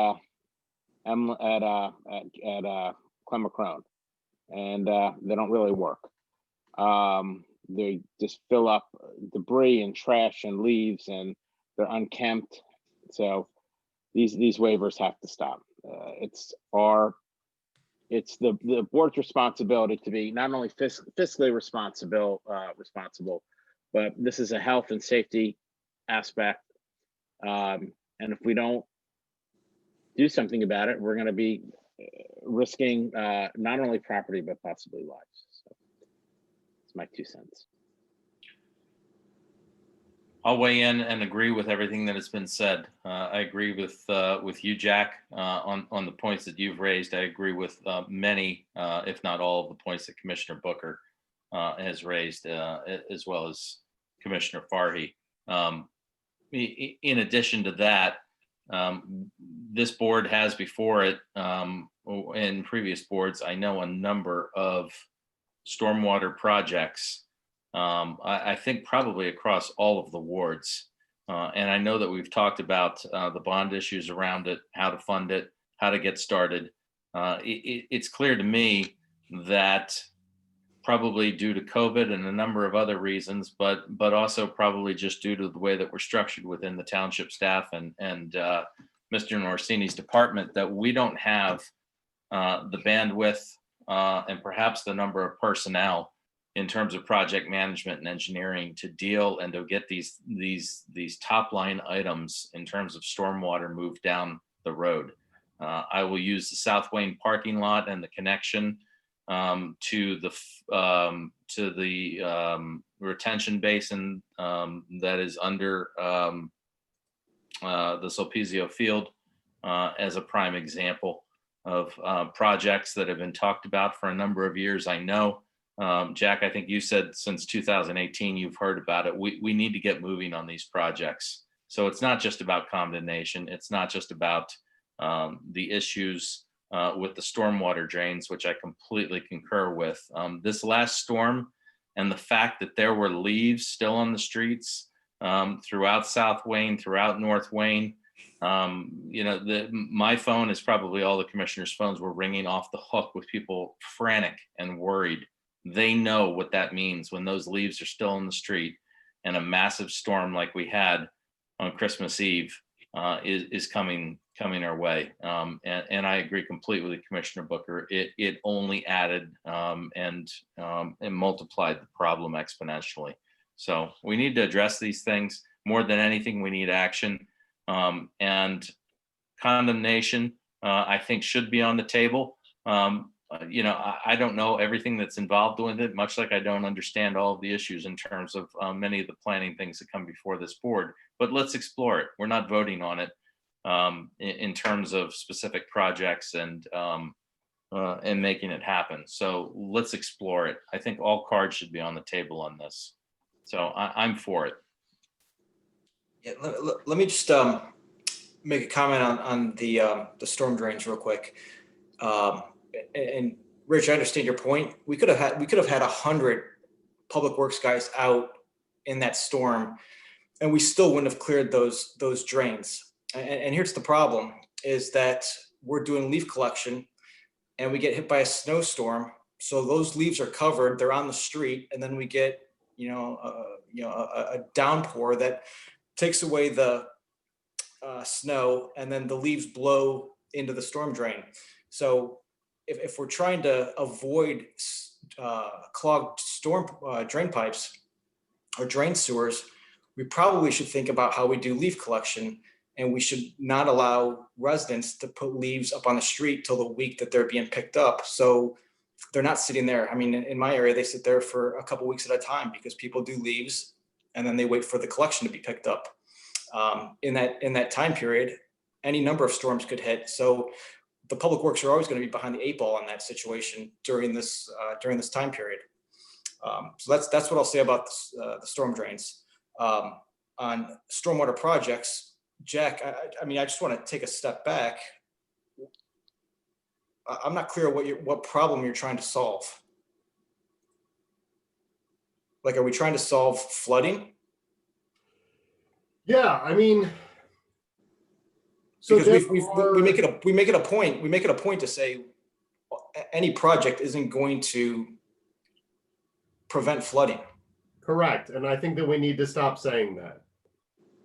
Clemacrone, and they don't really work. They just fill up debris and trash and leaves, and they're unkempt. So these waivers have to stop. It's the board's responsibility to be not only fiscally responsible, but this is a health and safety aspect. And if we don't do something about it, we're going to be risking not only property, but possibly lives. So it's my 2 cents. I'll weigh in and agree with everything that has been said. I agree with you, Jack, on the points that you've raised. I agree with many, if not all, of the points that Commissioner Booker has raised, as well as Commissioner Farhi. In addition to that, this board has before it, and previous boards, I know a number of stormwater projects. I think probably across all of the wards. And I know that we've talked about the bond issues around it, how to fund it, how to get started. It's clear to me that probably due to COVID and a number of other reasons, but also probably just due to the way that we're structured within the township staff and Mr. Norsini's department, that we don't have the bandwidth and perhaps the number of personnel in terms of project management and engineering to deal and to get these top line items in terms of stormwater moved down the road. I will use the South Wayne parking lot and the connection to the retention basin that is under the Sulpizio Field as a prime example of projects that have been talked about for a number of years. I know, Jack, I think you said since 2018 you've heard about it. We need to get moving on these projects. So it's not just about condemnation. It's not just about the issues with the stormwater drains, which I completely concur with. This last storm and the fact that there were leaves still on the streets throughout South Wayne, throughout North Wayne. My phone is probably all the commissioners' phones were ringing off the hook with people frantic and worried. They know what that means when those leaves are still in the street. and a massive storm like we had on Christmas Eve is coming our way. And I agree completely with Commissioner Booker. It only added and multiplied the problem exponentially. So we need to address these things. More than anything, we need action. And condemnation, I think, should be on the table. I don't know everything that's involved with it, much like I don't understand all of the issues in terms of many of the planning things that come before this board. But let's explore it. We're not voting on it in terms of specific projects and making it happen. So let's explore it. I think all cards should be on the table on this. So I'm for it. Yeah, let me just make a comment on the storm drains real quick. And Rich, I understand your point. We could have had 100 public works guys out in that storm, and we still wouldn't have cleared those drains. And here's the problem: is that we're doing leaf collection, and we get hit by a snowstorm. So those leaves are covered; they're on the street, and then we get a downpour that takes away the snow, and then the leaves blow into the storm drain. So if we're trying to avoid clogged storm drain pipes or drain sewers, we probably should think about how we do leaf collection, and we should not allow residents to put leaves up on the street till the week that they're being picked up. So they're not sitting there. I mean, in my area, they sit there for a couple weeks at a time because people do leaves and then they wait for the collection to be picked up. In that time period, any number of storms could hit. So the public works are always going to be behind the 8 ball on that situation during this time period. So that's what I'll say about the storm drains. On stormwater projects, Jack, I mean, I just want to take a step back. I'm not clear what problem you're trying to solve. Like, are we trying to solve flooding? Yeah, I mean, so because we make it a point to say any project isn't going to prevent flooding. Correct, and I think that we need to stop saying that.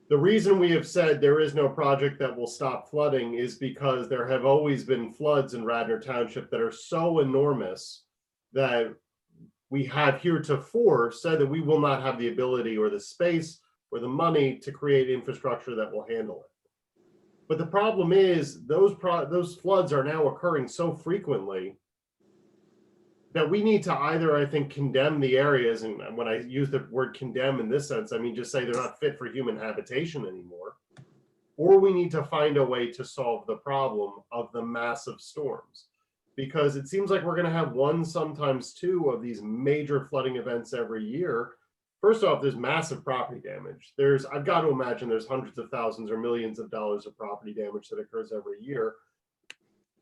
The reason we have said there is no project that will stop flooding is because there have always been floods in Radnor Township that are so enormous that we have heretofore said that we will not have the ability or the space or the money to create infrastructure that will handle it. But the problem is those floods are now occurring so frequently that we need to either, I think, condemn the areas, and when I use the word condemn in this sense, I mean just say they're not fit for human habitation anymore, or we need to find a way to solve the problem of the massive storms. Because it seems like we're going to have one, sometimes two of these major flooding events every year. First off, there's massive property damage. I've got to imagine there's hundreds of thousands or millions of dollars of property damage that occurs every year.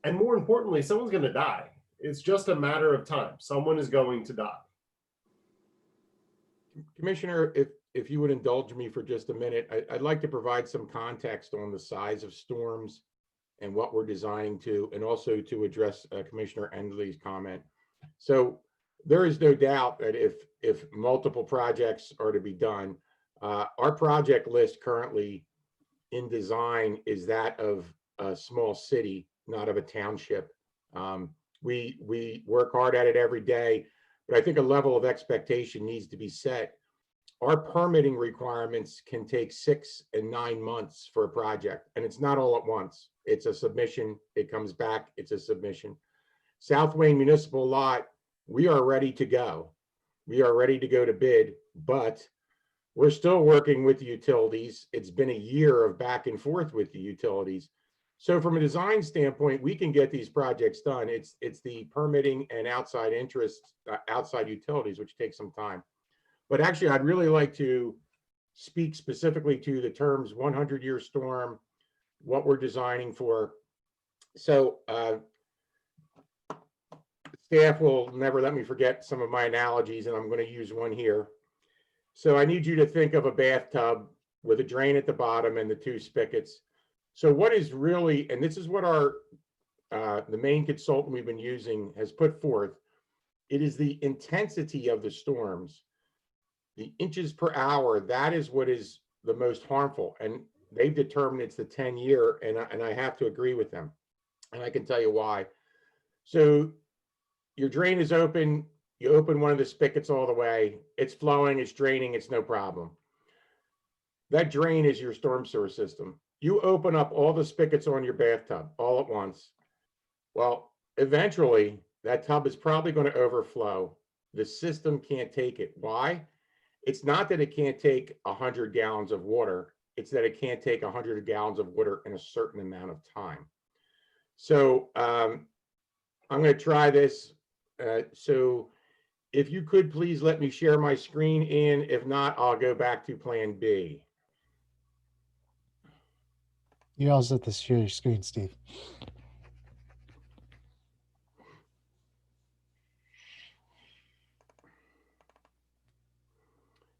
And more importantly, someone's going to die. It's just a matter of time. Someone is going to die. Commissioner, if you would indulge me for just a minute, I'd like to provide some context on the size of storms and what we're designing to, and also to address Commissioner Endley's comment. So there is no doubt that if multiple projects are to be done, our project list currently in design is that of a small city, not of a township. We work hard at it every day, but I think a level of expectation needs to be set. Our permitting requirements can take 6 and 9 months for a project, and it's not all at once. It's a submission, it comes back, it's a submission. South Wayne Municipal Lot, we are ready to go. We are ready to go to bid, but we're still working with the utilities. It's been a year of back and forth with the utilities. So from a design standpoint, we can get these projects done. It's the permitting and outside interests, outside utilities, which takes some time. But actually, I'd really like to speak specifically to the terms 100-year storm, what we're designing for. So staff will never let me forget some of my analogies, and I'm going to use one here. So I need you to think of a bathtub with a drain at the bottom and the 2 spigots. So what is really, and this is what our the main consultant we've been using has put forth, it is the intensity of the storms the inches per hour, that is what is the most harmful. And they've determined it's the 10-year, and I have to agree with them. And I can tell you why. So your drain is open, you open one of the spigots all the way, it's flowing, it's draining, it's no problem. That drain is your storm sewer system. You open up all the spigots on your bathtub all at once. Well, eventually that tub is probably going to overflow. The system can't take it. Why? It's not that it can't take 100 gallons of water. It's that it can't take 100 gallons of water in a certain amount of time. So I'm going to try this. So if you could please let me share my screen in. If not, I'll go back to plan B. You also have to share your screen, Steve.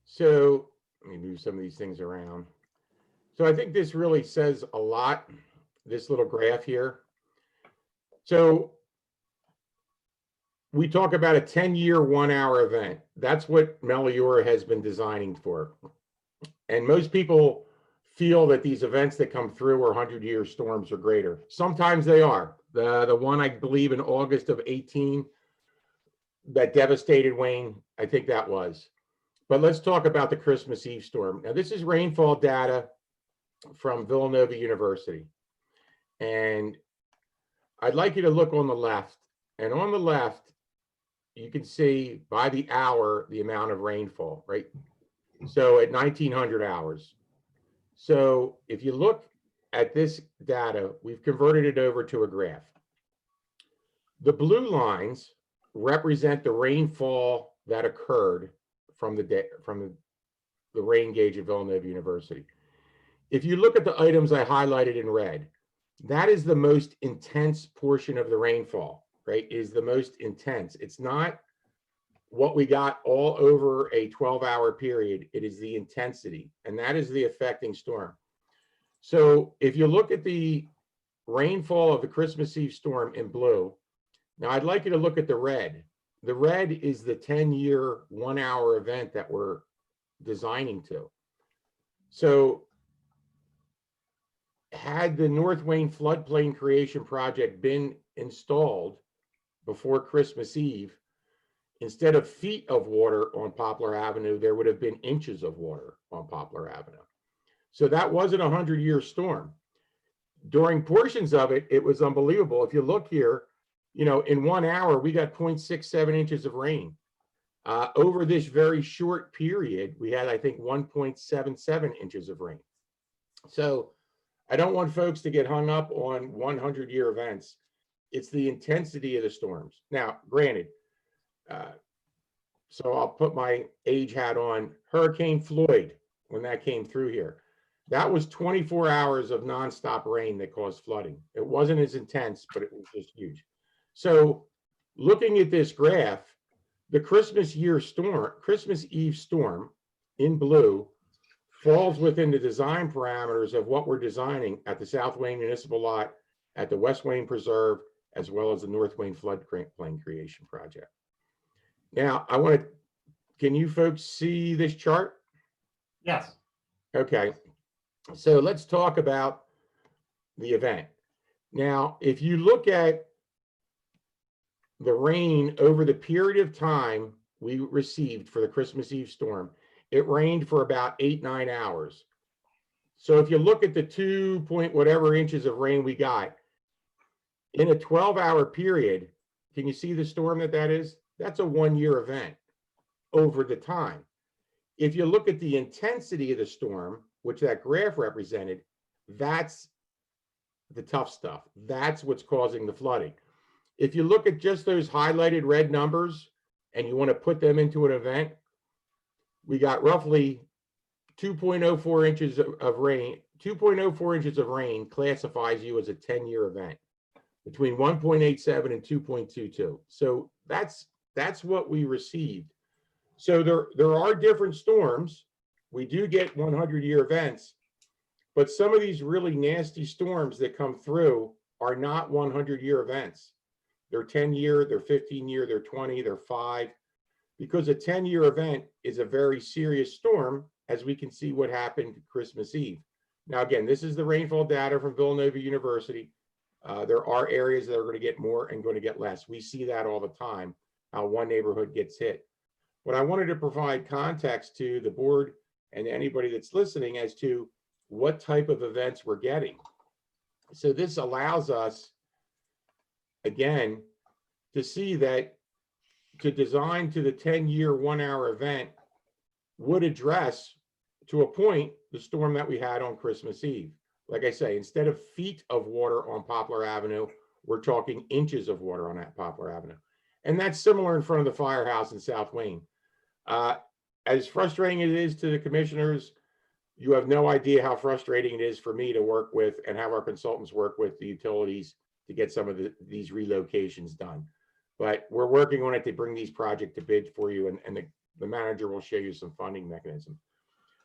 So let me move some of these things around. So I think this really says a lot, this little graph here. So we talk about a 10-year, 1-hour event. That's what Meliora has been designing for. And most people feel that these events that come through are 100-year storms or greater. Sometimes they are. The one, I believe, in August of 18, that devastated Wayne, I think that was. But let's talk about the Christmas Eve storm. Now, this is rainfall data from Villanova University. And I'd like you to look on the left. And on the left, you can see by the hour the amount of rainfall, right? So at 1900 hours. So if you look at this data, we've converted it over to a graph. The blue lines represent the rainfall that occurred from the rain gauge at Villanova University. If you look at the items I highlighted in red, that is the most intense portion of the rainfall, right? Is the most intense. It's not what we got all over a 12-hour period. It is the intensity, and that is the affecting storm. So if you look at the rainfall of the Christmas Eve storm in blue, now I'd like you to look at the red. The red is the 10-year, 1-hour event that we're designing to. So had the North Wayne floodplain creation project been installed before Christmas Eve, instead of feet of water on Poplar Avenue, there would have been inches of water on Poplar Avenue. So that wasn't a 100-year storm. During portions of it, it was unbelievable. If you look here, you know, in 1 hour, we got 0.67 inches of rain. Over this very short period, we had, I think, 1.77 inches of rain. So I don't want folks to get hung up on 100-year events. It's the intensity of the storms. Now, granted, so I'll put my age hat on. Hurricane Floyd, when that came through here, that was 24 hours of nonstop rain that caused flooding. It wasn't as intense, but it was just huge. So looking at this graph, the Christmas Eve storm in blue falls within the design parameters of what we're designing at the South Wayne Municipal Lot, at the West Wayne Preserve, as well as the North Wayne Floodplain Creation Project. Now, can you folks see this chart? Yes. Okay, so let's talk about the event. Now, if you look at the rain over the period of time we received for the Christmas Eve storm, it rained for about 8-9 hours. So if you look at the 2 point whatever inches of rain we got in a 12-hour period, can you see the storm that is? That's a 1-year event over the time. If you look at the intensity of the storm, which that graph represented, that's the tough stuff. That's what's causing the flooding. If you look at just those highlighted red numbers and you want to put them into an event, we got roughly 2.04 inches of rain. 2.04 inches of rain classifies you as a 10-year event, between 1.87 and 2.22. So that's what we received. So there are different storms. We do get 100-year events, but some of these really nasty storms that come through are not 100-year events. They're 10-year, they're 15-year, they're 20, they're 5. because a 10-year event is a very serious storm, as we can see what happened Christmas Eve. Now, again, this is the rainfall data from Villanova University. There are areas that are going to get more and going to get less. We see that all the time, how one neighborhood gets hit. But I wanted to provide context to the board and anybody that's listening as to what type of events we're getting. So this allows us, again, to see that to design to the 10-year 1-hour event would address, to a point, the storm that we had on Christmas Eve. Like I say, instead of feet of water on Poplar Avenue, we're talking inches of water on that Poplar Avenue. And that's similar in front of the firehouse in South Wayne. As frustrating as it is to the commissioners, you have no idea how frustrating it is for me to work with and have our consultants work with the utilities to get some of these relocations done. But we're working on it to bring these projects to bid for you, and the manager will show you some funding mechanism.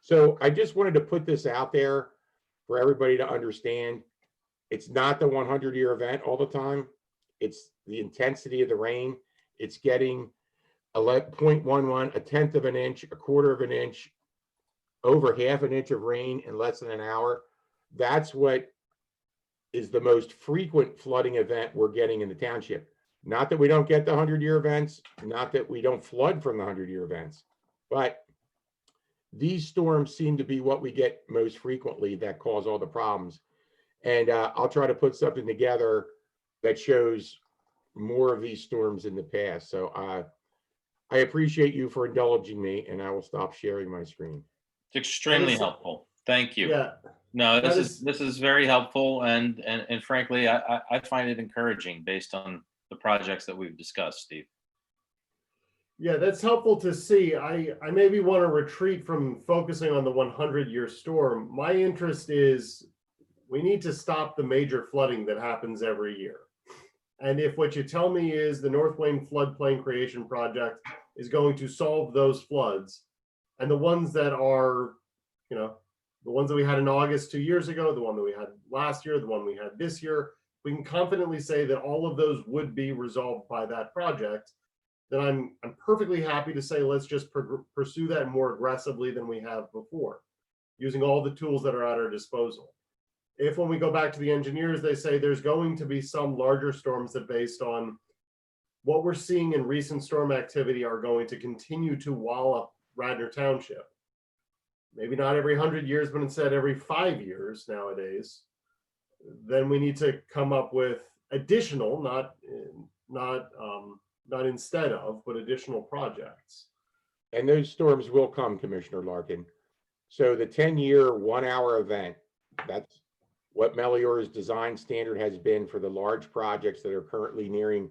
So I just wanted to put this out there for everybody to understand. It's not the 100-year event all the time. It's the intensity of the rain. It's getting 0.11, a tenth of an inch, a quarter of an inch, over half an inch of rain in less than an hour. That's what is the most frequent flooding event we're getting in the township. Not that we don't get the 100-year events, not that we don't flood from the 100-year events, but these storms seem to be what we get most frequently that cause all the problems. And I'll try to put something together that shows more of these storms in the past. So I appreciate you for indulging me, and I will stop sharing my screen. It's extremely helpful. Thank you. Yeah. No, this is very helpful, and frankly, I find it encouraging based on the projects that we've discussed, Steve. Yeah, that's helpful to see. I maybe want to retreat from focusing on the 100-year storm. My interest is we need to stop the major flooding that happens every year. And if what you tell me is the North Wayne Floodplain Creation Project is going to solve those floods, and the ones that are, you know, the ones that we had in August 2 years ago, the one that we had last year, the one we had this year, we can confidently say that all of those would be resolved by that project, then I'm perfectly happy to say let's just pursue that more aggressively than we have before, using all the tools that are at our disposal. If when we go back to the engineers, they say there's going to be some larger storms that, based on what we're seeing in recent storm activity, are going to continue to wallop Radnor Township. Maybe not every 100 years, but instead every 5 years nowadays, then we need to come up with additional, not instead of, but additional projects. And those storms will come, Commissioner Larkin. So the 10-year 1-hour event, that's what Melior's design standard has been for the large projects that are currently nearing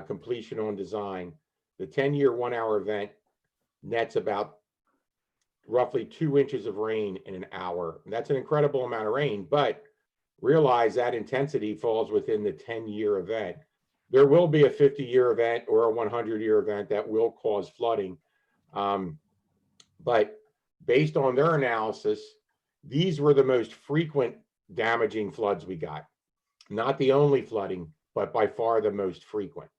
completion on design. The 10-year 1-hour event nets about roughly 2 inches of rain in an hour. And that's an incredible amount of rain, but realize that intensity falls within the 10-year event. There will be a 50-year event or a 100-year event that will cause flooding. But based on their analysis, these were the most frequent damaging floods we got. Not the only flooding, but by far the most frequent.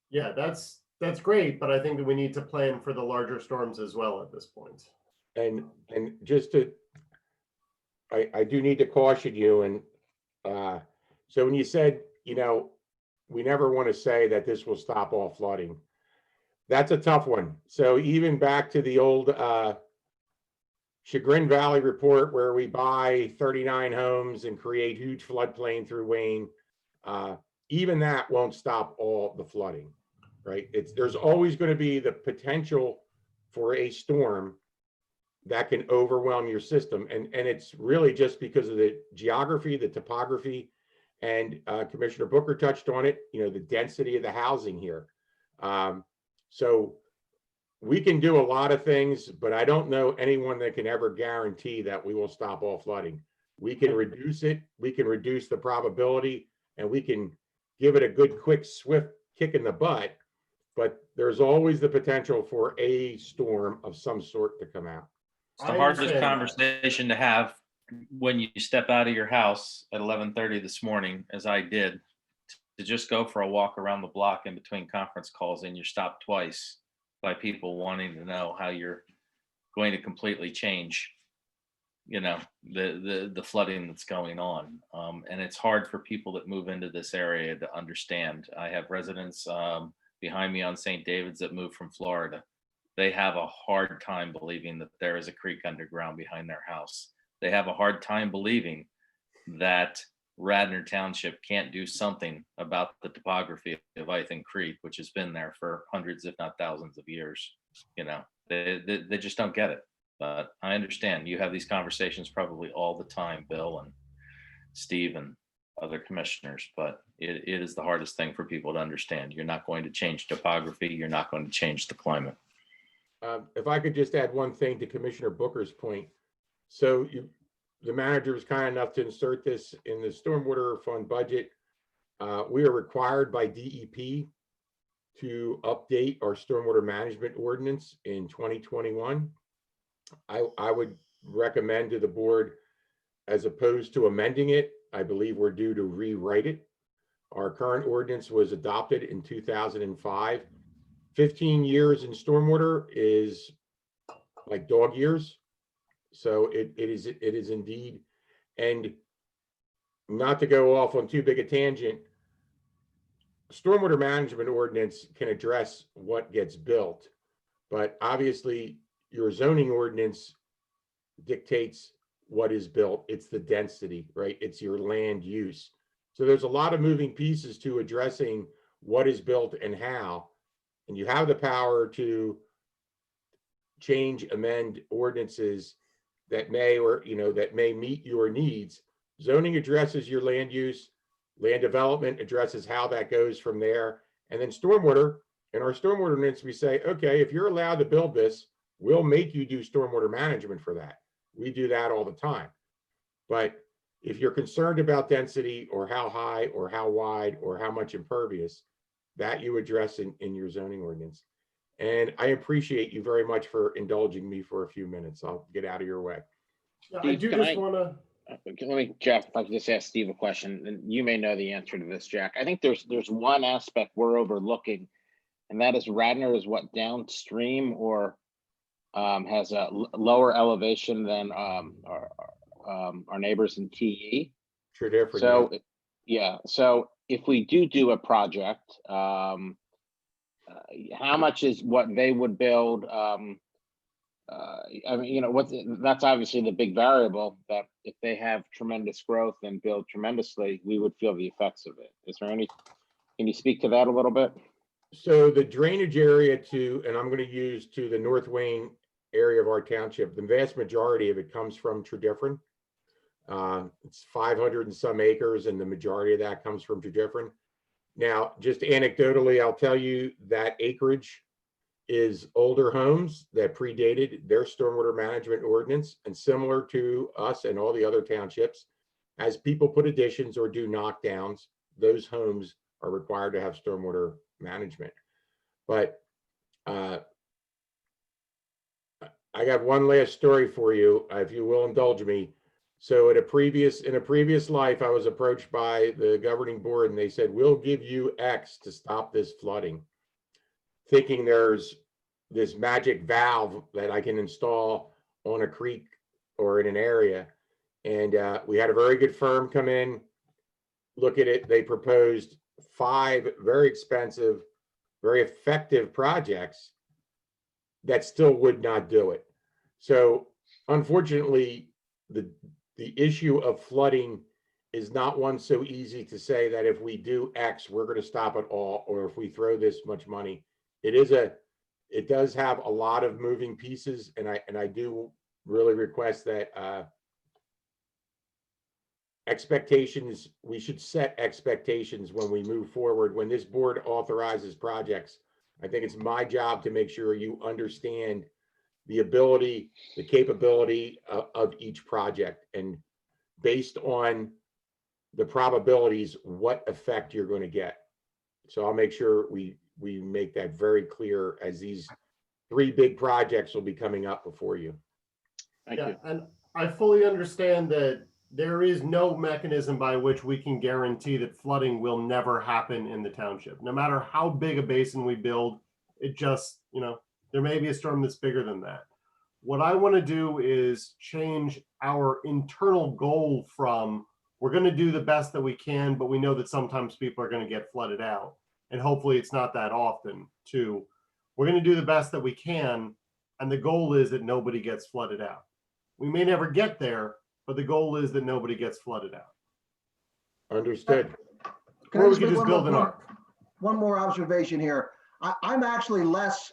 Yeah, that's great, but I think that we need to plan for the larger storms as well at this point. And just to, I do need to caution you. And so when you said, you know, we never want to say that this will stop all flooding, that's a tough one. So even back to the old Chagrin Valley report, where we buy 39 homes and create huge floodplain through Wayne, even that won't stop all the flooding, right? There's always going to be the potential for a storm that can overwhelm your system. And it's really just because of the geography, the topography, and Commissioner Booker touched on it, you know, the density of the housing here. So we can do a lot of things, but I don't know anyone that can ever guarantee that we will stop all flooding. We can reduce it, we can reduce the probability, and we can give it a good, quick, swift kick in the butt, but there's always the potential for a storm of some sort to come out. It's the hardest conversation to have when you step out of your house at 11:30 this morning, as I did, to just go for a walk around the block in between conference calls, and you're stopped twice by people wanting to know how you're going to completely change, the flooding that's going on. And it's hard for people that move into this area to understand. I have residents behind me on St. David's that moved from Florida. They have a hard time believing that there is a creek underground behind their house. They have a hard time believing that Radnor Township can't do something about the topography of Ithan Creek, which has been there for hundreds, if not thousands of years. They just don't get it. But I understand you have these conversations probably all the time, Bill and Steve and other commissioners, but it is the hardest thing for people to understand. You're not going to change topography. You're not going to change the climate. If I could just add one thing to Commissioner Booker's point. So the manager was kind enough to insert this in the stormwater fund budget. We are required by DEP to update our stormwater management ordinance in 2021. I would recommend to the board, as opposed to amending it, I believe we're due to rewrite it. Our current ordinance was adopted in 2005. 15 years in stormwater is like dog years. So it is indeed, and not to go off on too big a tangent, stormwater management ordinance can address what gets built, but obviously your zoning ordinance dictates what is built. It's the density, right? It's your land use. So there's a lot of moving pieces to addressing what is built and how, and you have the power to change, amend ordinances that may, or that may meet your needs. Zoning addresses your land use, land development addresses how that goes from there. And then stormwater, in our stormwater ordinance, we say, okay, if you're allowed to build this, we'll make you do stormwater management for that. We do that all the time. But if you're concerned about density or how high or how wide or how much impervious, that you address in your zoning ordinance. And I appreciate you very much for indulging me for a few minutes. I'll get out of your way. I do just want to. Let me, Jeff, if I could just ask Steve a question, and you may know the answer to this, Jack. I think there's one aspect we're overlooking, and that is Radnor is what, downstream or has a lower elevation than our neighbors in TE. Sure, different. So yeah, so if we do a project, how much is what they would build? I mean, that's obviously the big variable, that if they have tremendous growth and build tremendously, we would feel the effects of it. Is there any, can you speak to that a little bit? So the drainage area and I'm going to use to the North Wayne area of our township, the vast majority of it comes from Tredyffrin. It's 500 and some acres, and the majority of that comes from Tredyffrin. Now, just anecdotally, I'll tell you that acreage is older homes that predated their stormwater management ordinance, and similar to us and all the other townships, as people put additions or do knockdowns, those homes are required to have stormwater management. But I got one last story for you, if you will indulge me. So in a previous life, I was approached by the governing board, and they said, we'll give you X to stop this flooding, thinking there's this magic valve that I can install on a creek or in an area. And we had a very good firm come in, look at it. They proposed 5 very expensive, very effective projects that still would not do it. So unfortunately, the issue of flooding is not one so easy to say that if we do X, we're going to stop it all, or if we throw this much money. It does have a lot of moving pieces, and I do really request that expectations, we should set expectations when we move forward. When this board authorizes projects, I think it's my job to make sure you understand the ability, the capability of each project, and based on the probabilities, what effect you're going to get. So I'll make sure we make that very clear, as these 3 big projects will be coming up before you. Thank you. And I fully understand that there is no mechanism by which we can guarantee that flooding will never happen in the township. No matter how big a basin we build, it just, there may be a storm that's bigger than that. What I want to do is change our internal goal from we're going to do the best that we can, but we know that sometimes people are going to get flooded out. And hopefully it's not that often, to we're going to do the best that we can. And the goal is that nobody gets flooded out. We may never get there, but the goal is that nobody gets flooded out. Understood. Can I Or we just could make just build an ark. one more observation here. I'm actually less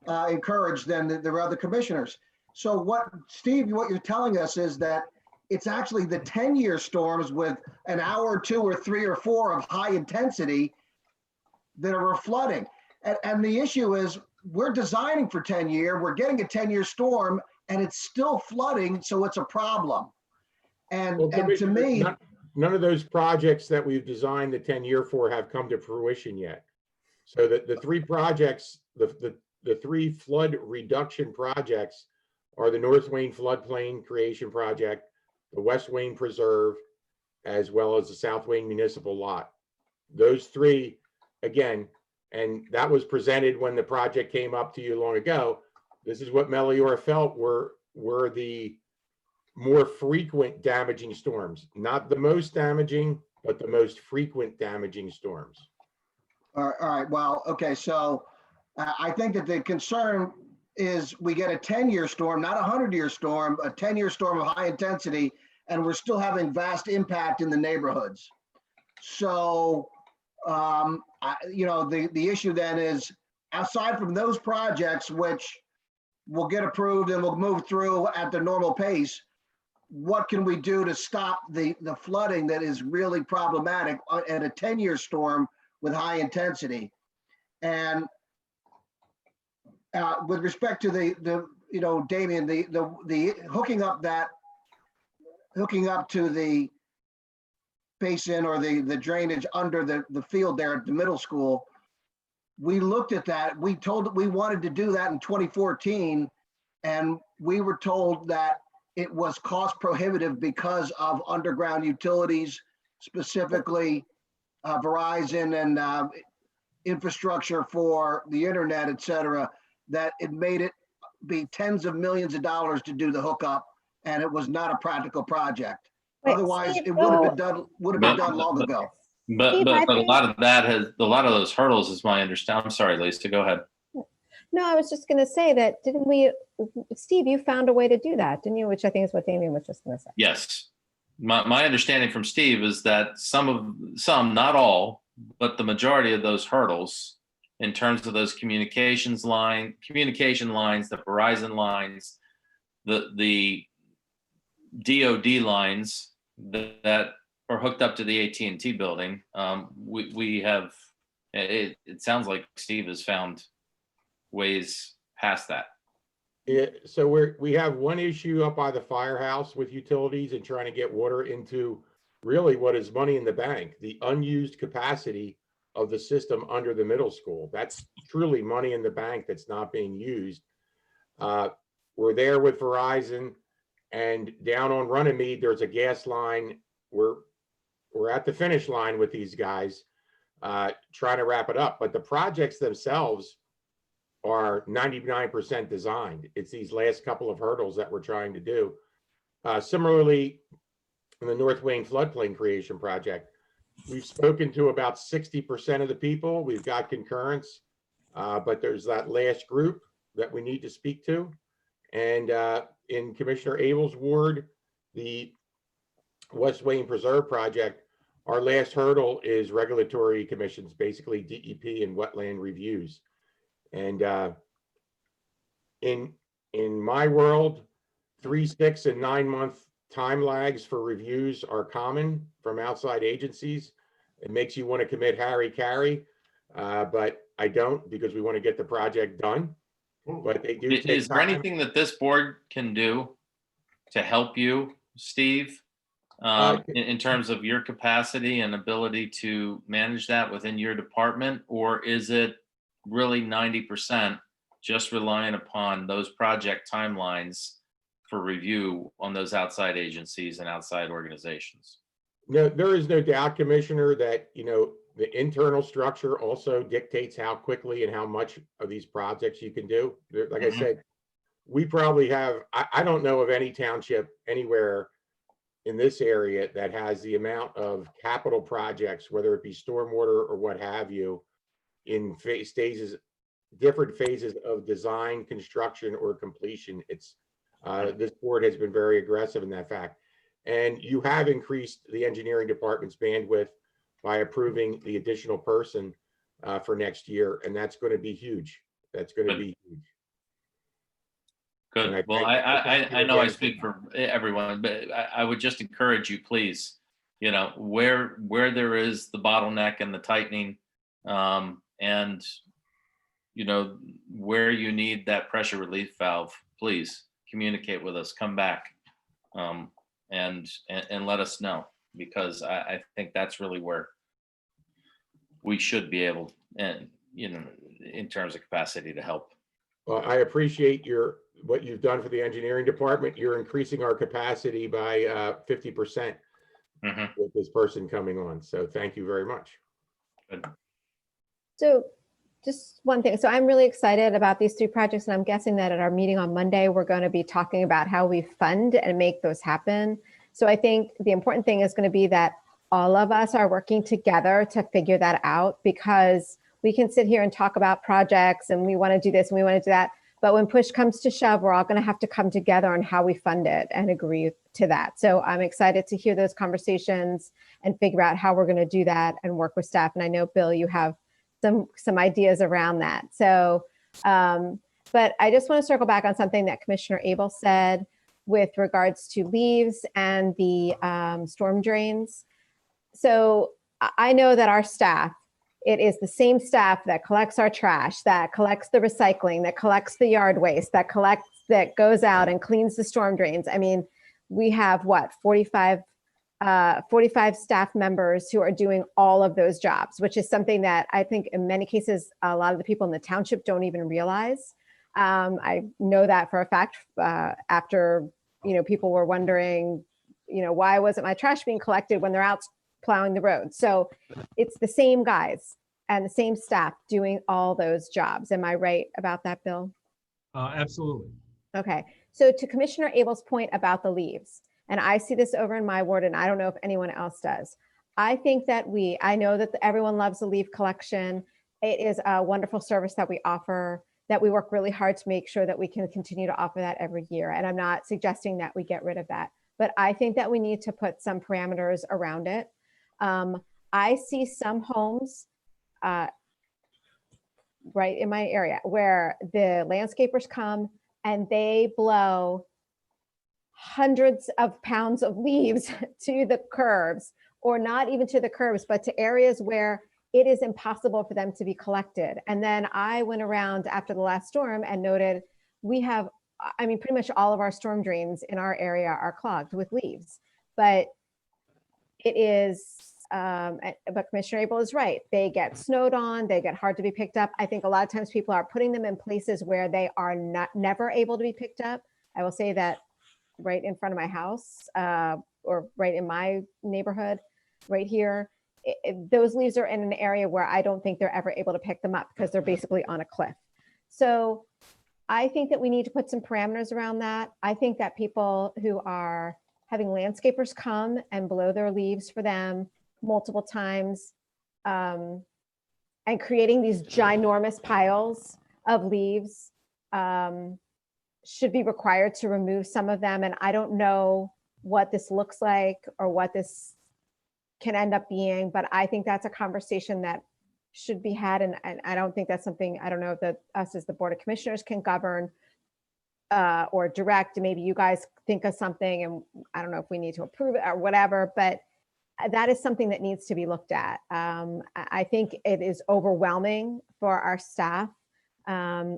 encouraged than the other commissioners. So what, Steve, what you're telling us is that it's actually the 10-year storms with an hour or two or three or four of high intensity that are flooding. And the issue is we're designing for 10-year, we're getting a 10-year storm and it's still flooding, so it's a problem. And to Commissioner, me, none of those projects that we've designed the 10-year for have come to fruition yet. So the three projects, the three flood reduction projects are the North Wayne Floodplain Creation Project, the West Wayne Preserve, as well as the South Wayne Municipal Lot. Those three, again, and that was presented when the project came up to you long ago. This is what Melior felt were the more frequent damaging storms, not the most damaging, but the most frequent damaging storms. all right, well, okay, so I think that the concern is we get a 10-year storm, not a 100-year storm, a 10-year storm of high intensity, and we're still having vast impact in the neighborhoods. So, the issue then is, aside from those projects, which will get approved and will move through at the normal pace, what can we do to stop the flooding that is really problematic at a 10-year storm with high intensity? And with respect to Damien, the hooking up to the basin or the drainage under the field there at the middle school, we looked at that. We wanted to do that in 2014, and we were told that it was cost prohibitive because of underground utilities, specifically Verizon and infrastructure for the internet, et cetera, that it made it be tens of millions of dollars to do the hookup, and it was not a practical project. Otherwise, Steve, it would have been done long ago. But Steve, I a think- lot of that has, a lot of those hurdles is my understanding. I'm sorry, Lisa, go ahead. No, I was just going to say that, Steve, you found a way to do that, didn't you? Which I think is what Damien was just going to say. Yes. My understanding from Steve is that some, not all, but the majority of those hurdles in terms of those communication lines, the Verizon lines, the DOD lines that are hooked up to the AT&T building, we have, it sounds like Steve has found ways past that. Yeah, so we have one issue up by the firehouse with utilities and trying to get water into really what is money in the bank, the unused capacity of the system under the middle school. That's truly money in the bank that's not being used. We're there with Verizon, and down on Runnymede, there's a gas line. We're at the finish line with these guys, trying to wrap it up. But the projects themselves are 99% designed. It's these last couple of hurdles that we're trying to do. Similarly, in the North Wayne Floodplain Creation Project, we've spoken to about 60% of the people. We've got concurrence, but there's that last group that we need to speak to. And in Commissioner Abel's ward, the West Wayne Preserve Project, our last hurdle is regulatory commissions, basically DEP and wetland reviews. And in my world, 3, 6, and 9 month time lags for reviews are common from outside agencies. It makes you want to commit harry-carry, but I don't, because we want to get the project done. But they do take Is there time. anything that this board can do to help you, Steve, in terms of your capacity and ability to manage that within your department? Or is it really 90% just relying upon those project timelines for review on those outside agencies and outside organizations. No, there is no doubt, Commissioner, that, the internal structure also dictates how quickly and how much of these projects you can do. Like I said, we probably have, I don't know of any township anywhere in this area that has the amount of capital projects, whether it be stormwater or what have you, in different phases of design, construction, or completion. It's this board has been very aggressive in that fact. And you have increased the engineering department's bandwidth by approving the additional person for next year. And that's going to be huge. That's going to be huge. Good. Well, I know I speak for everyone, but I would just encourage you, please, where there is the bottleneck and the tightening, and where you need that pressure relief valve, please communicate with us, come back, and let us know, because I think that's really where we should be able, and in terms of capacity to help. Well, I appreciate what you've done for the engineering department. You're increasing our capacity by 50% with this person coming on. So thank you very much. Good. So just one thing. So I'm really excited about these 3 projects, and I'm guessing that at our meeting on Monday, we're going to be talking about how we fund and make those happen. So I think the important thing is going to be that all of us are working together to figure that out, because we can sit here and talk about projects and we want to do this and we want to do that. But when push comes to shove, we're all going to have to come together on how we fund it and agree to that. So I'm excited to hear those conversations and figure out how we're going to do that and work with staff. And I know, Bill, you have some ideas around that. So, but I just want to circle back on something that Commissioner Abel said with regards to leaves and the storm drains. So I know that our staff, it is the same staff that collects our trash, that collects the recycling, that collects the yard waste, that goes out and cleans the storm drains. I mean, we have 45 staff members who are doing all of those jobs, which is something that I think in many cases, a lot of the people in the township don't even realize. I know that for a fact after, people were wondering, why wasn't my trash being collected when they're out plowing the road? So it's the same guys and the same staff doing all those jobs. Am I right about that, Bill? Absolutely. Okay. So to Commissioner Abel's point about the leaves, and I see this over in my ward, and I don't know if anyone else does. I think that I know that everyone loves the leaf collection. It is a wonderful service that we offer, that we work really hard to make sure that we can continue to offer that every year. And I'm not suggesting that we get rid of that, but I think that we need to put some parameters around it. I see some homes right in my area where the landscapers come and they blow hundreds of pounds of leaves to the curbs, or not even to the curbs, but to areas where it is impossible for them to be collected. And then I went around after the last storm and noted we have, pretty much all of our storm drains in our area are clogged with leaves, but it is, but Commissioner Abel is right. They get snowed on, they get hard to be picked up. I think a lot of times people are putting them in places where they are never able to be picked up. I will say that right in front of my house, or right in my neighborhood, right here, those leaves are in an area where I don't think they're ever able to pick them up because they're basically on a cliff. So I think that we need to put some parameters around that. I think that people who are having landscapers come and blow their leaves for them multiple times, and creating these ginormous piles of leaves, should be required to remove some of them. And I don't know what this looks like or what this can end up being, but I think that's a conversation that should be had. And I don't think that's something, I don't know that us as the Board of Commissioners can govern or direct. Maybe you guys think of something and I don't know if we need to approve it or whatever, but that is something that needs to be looked at. I think it is overwhelming for our staff.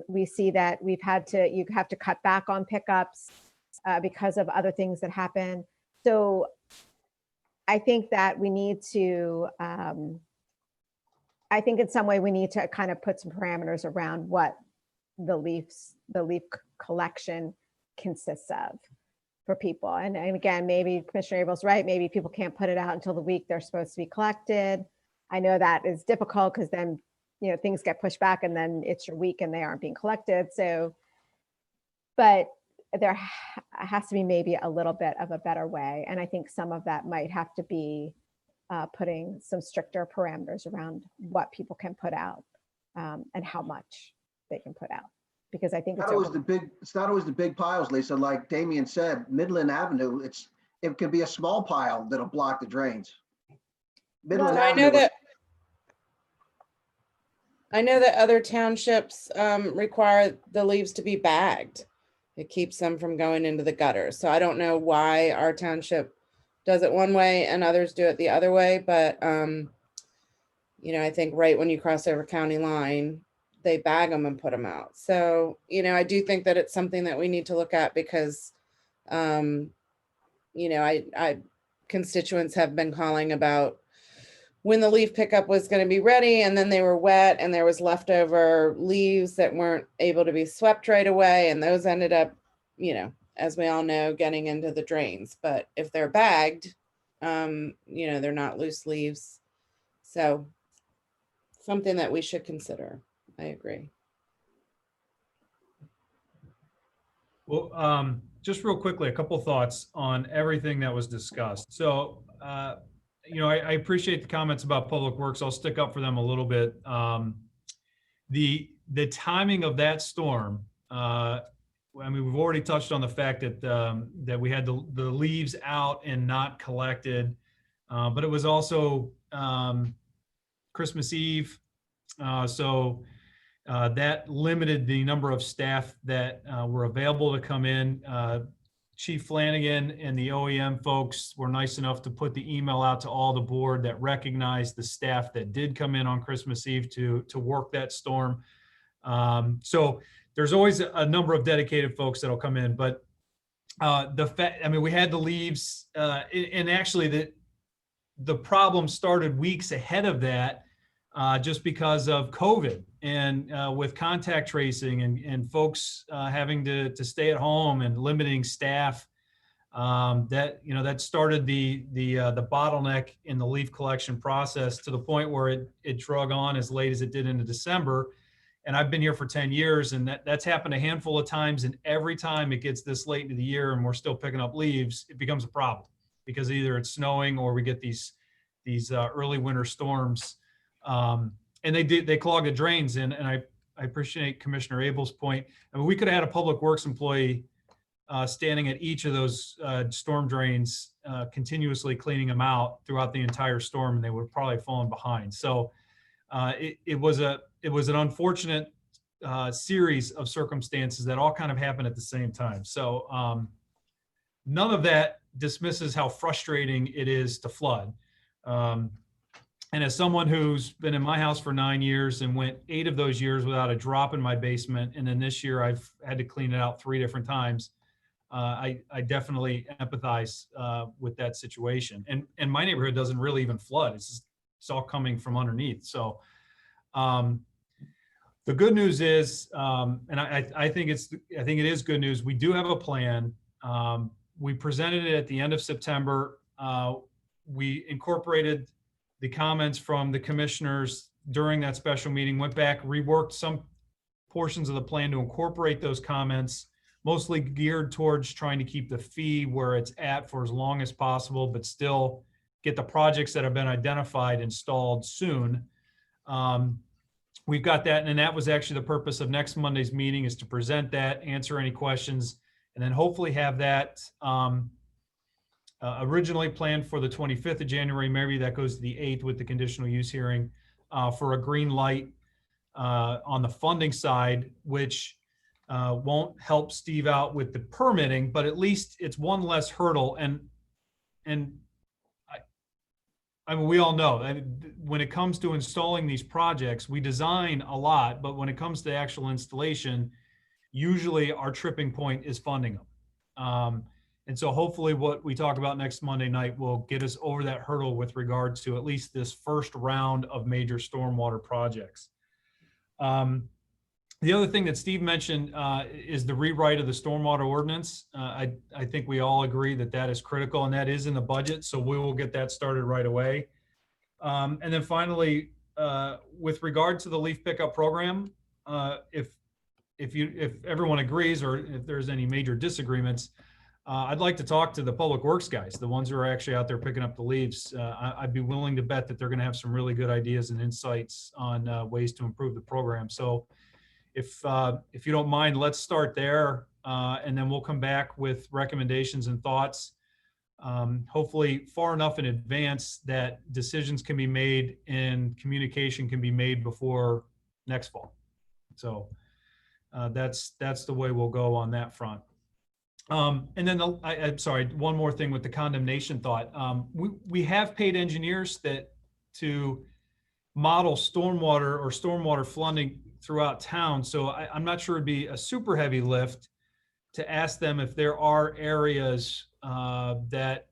We see that you have to cut back on pickups because of other things that happen. So I think that we need to, I think in some way we need to kind of put some parameters around what the leaf collection consists of. for people. And again, maybe Commissioner Abel's right. Maybe people can't put it out until the week they're supposed to be collected. I know that is difficult because then, you know, things get pushed back and then it's your week and they aren't being collected. So, but there has to be maybe a little bit of a better way. And I think some of that might have to be putting some stricter parameters around what people can put out and how much they can put out. Because I think it's not always the big piles, Lisa. Like Damien said, Midland Avenue, it could be a small pile that'll block the drains. Midland Avenue. I know that other townships require the leaves to be bagged. It keeps them from going into the gutters. So I don't know why our township does it one way and others do it the other way. But, you know, I think right when you cross over county line, they bag them and put them out. So, you know, I do think that it's something that we need to look at because, you know, I constituents have been calling about when the leaf pickup was going to be ready and then they were wet and there was leftover leaves that weren't able to be swept right away. And those ended up, you know, as we all know, getting into the drains. But if they're bagged, you know, they're not loose leaves. So something that we should consider. I agree. Well, just real quickly, a couple thoughts on everything that was discussed. So, you know, I appreciate the comments about Public Works. I'll stick up for them a little bit. The timing of that storm, I mean, we've already touched on the fact that that we had the leaves out and not collected, but it was also Christmas Eve, so that limited the number of staff that were available to come in. Chief Flanagan and the OEM folks were nice enough to put the email out to all the board that recognized the staff that did come in on Christmas Eve to work that storm. So there's always a number of dedicated folks that'll come in, but the fact, I mean, we had the leaves, and actually the problem started weeks ahead of that, just because of COVID and with contact tracing and folks having to stay at home and limiting staff, that, you know, that started the bottleneck in the leaf collection process to the point where it drug on as late as it did into December. And I've been here for 10 years and that's happened a handful of times. And every time it gets this late into the year and we're still picking up leaves, it becomes a problem because either it's snowing or we get these early winter storms. And they clog the drains in. And I appreciate Commissioner Abel's point. I mean, we could have had a Public Works employee standing at each of those storm drains, continuously cleaning them out throughout the entire storm, and they would have probably fallen behind. So it was an unfortunate series of circumstances that all kind of happened at the same time. So none of that dismisses how frustrating it is to flood. And as someone who's been in my house for 9 years and went 8 of those years without a drop in my basement, and then this year I've had to clean it out 3 different times, I definitely empathize with that situation. And my neighborhood doesn't really even flood. It's all coming from underneath. So the good news is, and I think it is good news. We do have a plan. We presented it at the end of September. We incorporated the comments from the commissioners during that special meeting, went back, reworked some portions of the plan to incorporate those comments, mostly geared towards trying to keep the fee where it's at for as long as possible, but still get the projects that have been identified installed soon. We've got that, and that was actually the purpose of next Monday's meeting, is to present that, answer any questions, and then hopefully have that originally planned for the 25th of January. Maybe that goes to the 8th with the conditional use hearing for a green light on the funding side, which won't help Steve out with the permitting, but at least it's one less hurdle. And I mean, we all know that when it comes to installing these projects, we design a lot, but when it comes to actual installation, usually our tripping point is funding them. And so hopefully what we talk about next Monday night will get us over that hurdle with regards to at least this first round of major stormwater projects. The other thing that Steve mentioned is the rewrite of the stormwater ordinance. I think we all agree that that is critical, and that is in the budget, so we will get that started right away. And then finally, with regard to the leaf pickup program, if everyone agrees, or if there's any major disagreements, I'd like to talk to the public works guys, the ones who are actually out there picking up the leaves. I'd be willing to bet that they're going to have some really good ideas and insights on ways to improve the program. So if you don't mind, let's start there, and then we'll come back with recommendations and thoughts, hopefully far enough in advance that decisions can be made and communication can be made before next fall. So that's the way we'll go on that front. And then I'm sorry, one more thing with the condemnation thought. We have paid engineers to model stormwater flooding throughout town. So I'm not sure it'd be a super heavy lift to ask them if there are areas that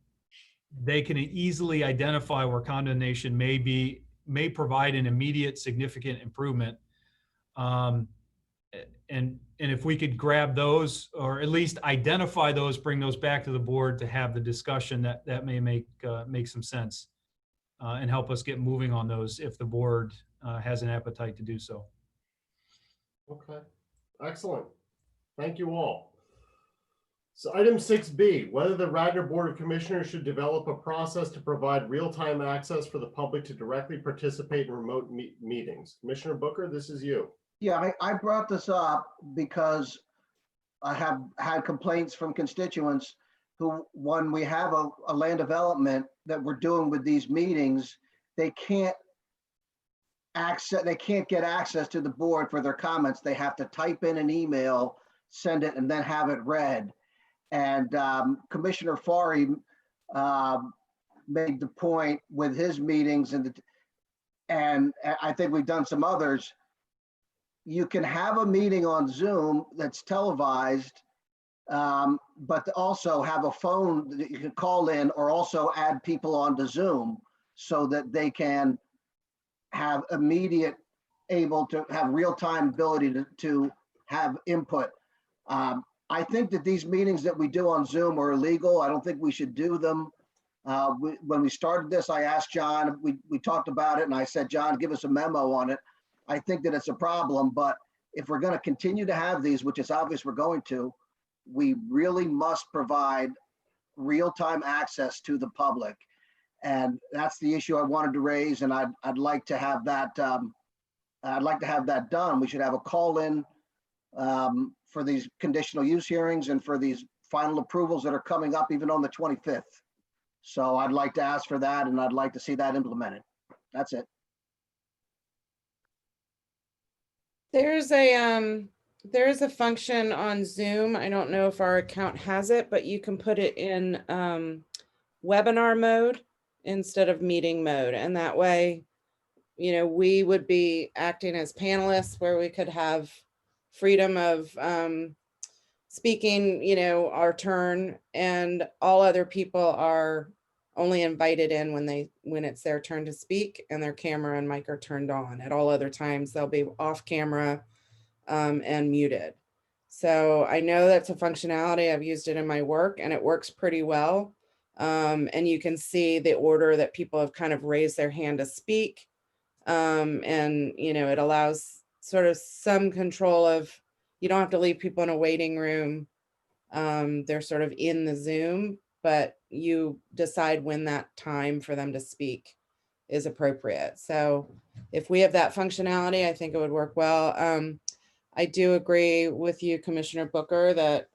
they can easily identify where condemnation may provide an immediate significant improvement. And if we could grab those, or at least identify those, bring those back to the board to have the discussion, that may make some sense and help us get moving on those if the board has an appetite to do so. Okay, excellent. Thank you all. So item 6B, whether the Radnor Board of Commissioners should develop a process to provide real-time access for the public to directly participate in remote meetings. Commissioner Booker, this is you. Yeah, I brought this up because I have had complaints from constituents who, when we have a land development that we're doing with these meetings, they can't get access to the board for their comments. They have to type in an email, send it, and then have it read. And Commissioner Fari made the point with his meetings, and I think we've done some others. You can have a meeting on Zoom that's televised, but also have a phone that you can call in, or also add people onto Zoom so that they can have able to have real-time ability to have input. I think that these meetings that we do on Zoom are illegal. I don't think we should do them. When we started this, I asked John, we talked about it, and I said, John, give us a memo on it. I think that it's a problem, but if we're going to continue to have these, which is obvious we're going to, we really must provide real-time access to the public. And that's the issue I wanted to raise, and I'd like to have that. I'd like to have that done. We should have a call-in for these conditional use hearings and for these final approvals that are coming up even on the 25th. So I'd like to ask for that, and I'd like to see that implemented. That's it. There's a function on Zoom. I don't know if our account has it, but you can put it in webinar mode instead of meeting mode. And that way, we would be acting as panelists where we could have freedom of speaking, our turn, and all other people are only invited in when it's their turn to speak, and their camera and mic are turned on. At all other times, they'll be off camera and muted. So I know that's a functionality. I've used it in my work, and it works pretty well. And you can see the order that people have kind of raised their hand to speak. And, it allows sort of some control of, you don't have to leave people in a waiting room. They're sort of in the Zoom, but you decide when that time for them to speak is appropriate. So if we have that functionality, I think it would work well. I do agree with you, Commissioner Booker, that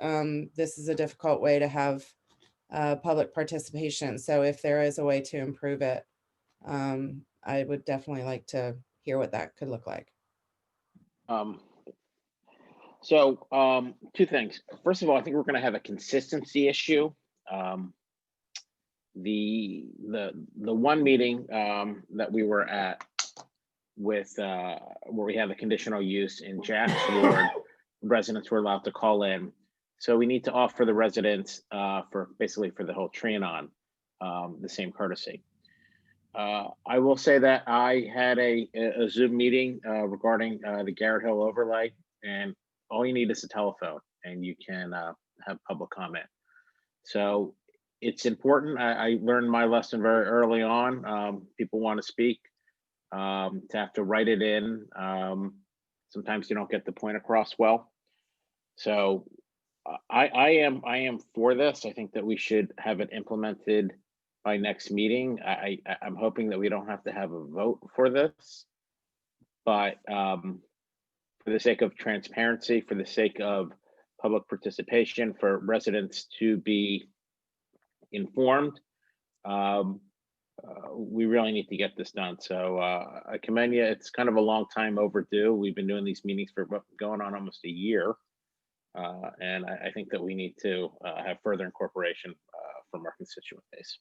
this is a difficult way to have public participation. So if there is a way to improve it, I would definitely like to hear what that could look like. So two things. First of all, I think we're going to have a consistency issue. The one meeting that we were at with where we had the conditional use in Jack's ward, residents were allowed to call in. So we need to offer the residents for the whole Trianon the same courtesy. I will say that I had a Zoom meeting regarding the Garrett Hill overlay and all you need is a telephone, and you can have public comment. So it's important. I learned my lesson very early on. People want to speak, to have to write it in. Sometimes you don't get the point across well. So I am for this. I think that we should have it implemented by next meeting. I'm hoping that we don't have to have a vote for this, but for the sake of transparency, for the sake of public participation, for residents to be informed, we really need to get this done. So I commend you. It's kind of a long time overdue. We've been doing these meetings for going on almost a year. And I think that we need to have further incorporation from our constituent base.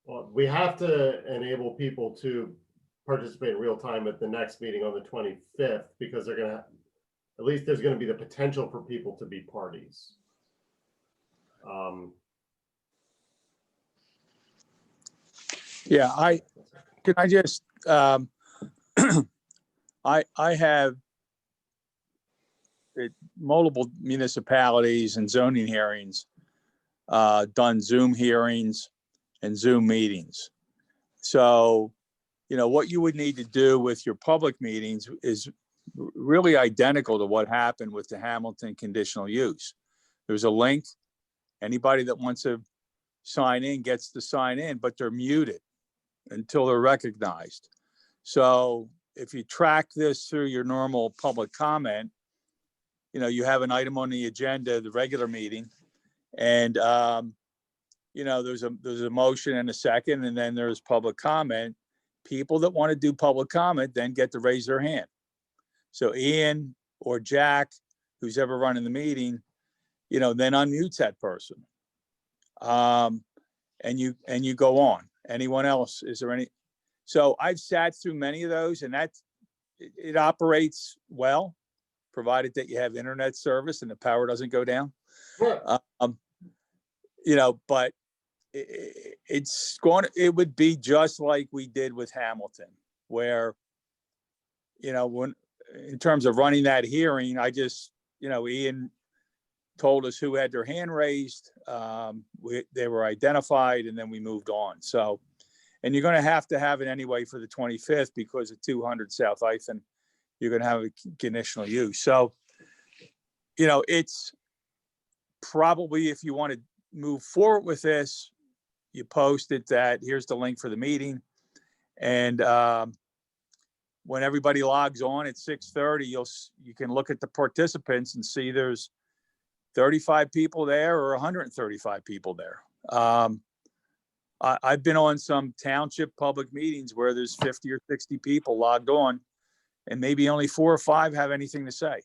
Well, we have to enable people to participate in real time at the next meeting on the 25th, because they're gonna, at least there's gonna be the potential for people to be parties. Yeah, can I just, I have at multiple municipalities and zoning hearings, done Zoom hearings and Zoom meetings. So, you know, what you would need to do with your public meetings is really identical to what happened with the Hamilton conditional use. There's a link. Anybody that wants to sign in gets to sign in, but they're muted until they're recognized. So if you track this through your normal public comment, you know, you have an item on the agenda, the regular meeting, and you know, there's a motion and a second, and then there's public comment. People that want to do public comment then get to raise their hand. So Ian or Jack, who's ever running the meeting, you know, then unmutes that person. And you go on. Anyone else? Is there any? So I've sat through many of those, and it operates well, provided that you have internet service and the power doesn't go down. You know, but it would be just like we did with Hamilton, where, you know, when, in terms of running that hearing, I just, you know, Ian told us who had their hand raised. They were identified, and then we moved on. So, and you're going to have it anyway for the 25th, because of 200 South Ithan, you're going to have a conditional use. So, you know, it's probably, if you want to move forward with this, you post it that here's the link for the meeting. And when everybody logs on at 6:30, you can look at the participants and see there's 35 people there or 135 people there. I've been on some township public meetings where there's 50 or 60 people logged on, and maybe only 4 or 5 have anything to say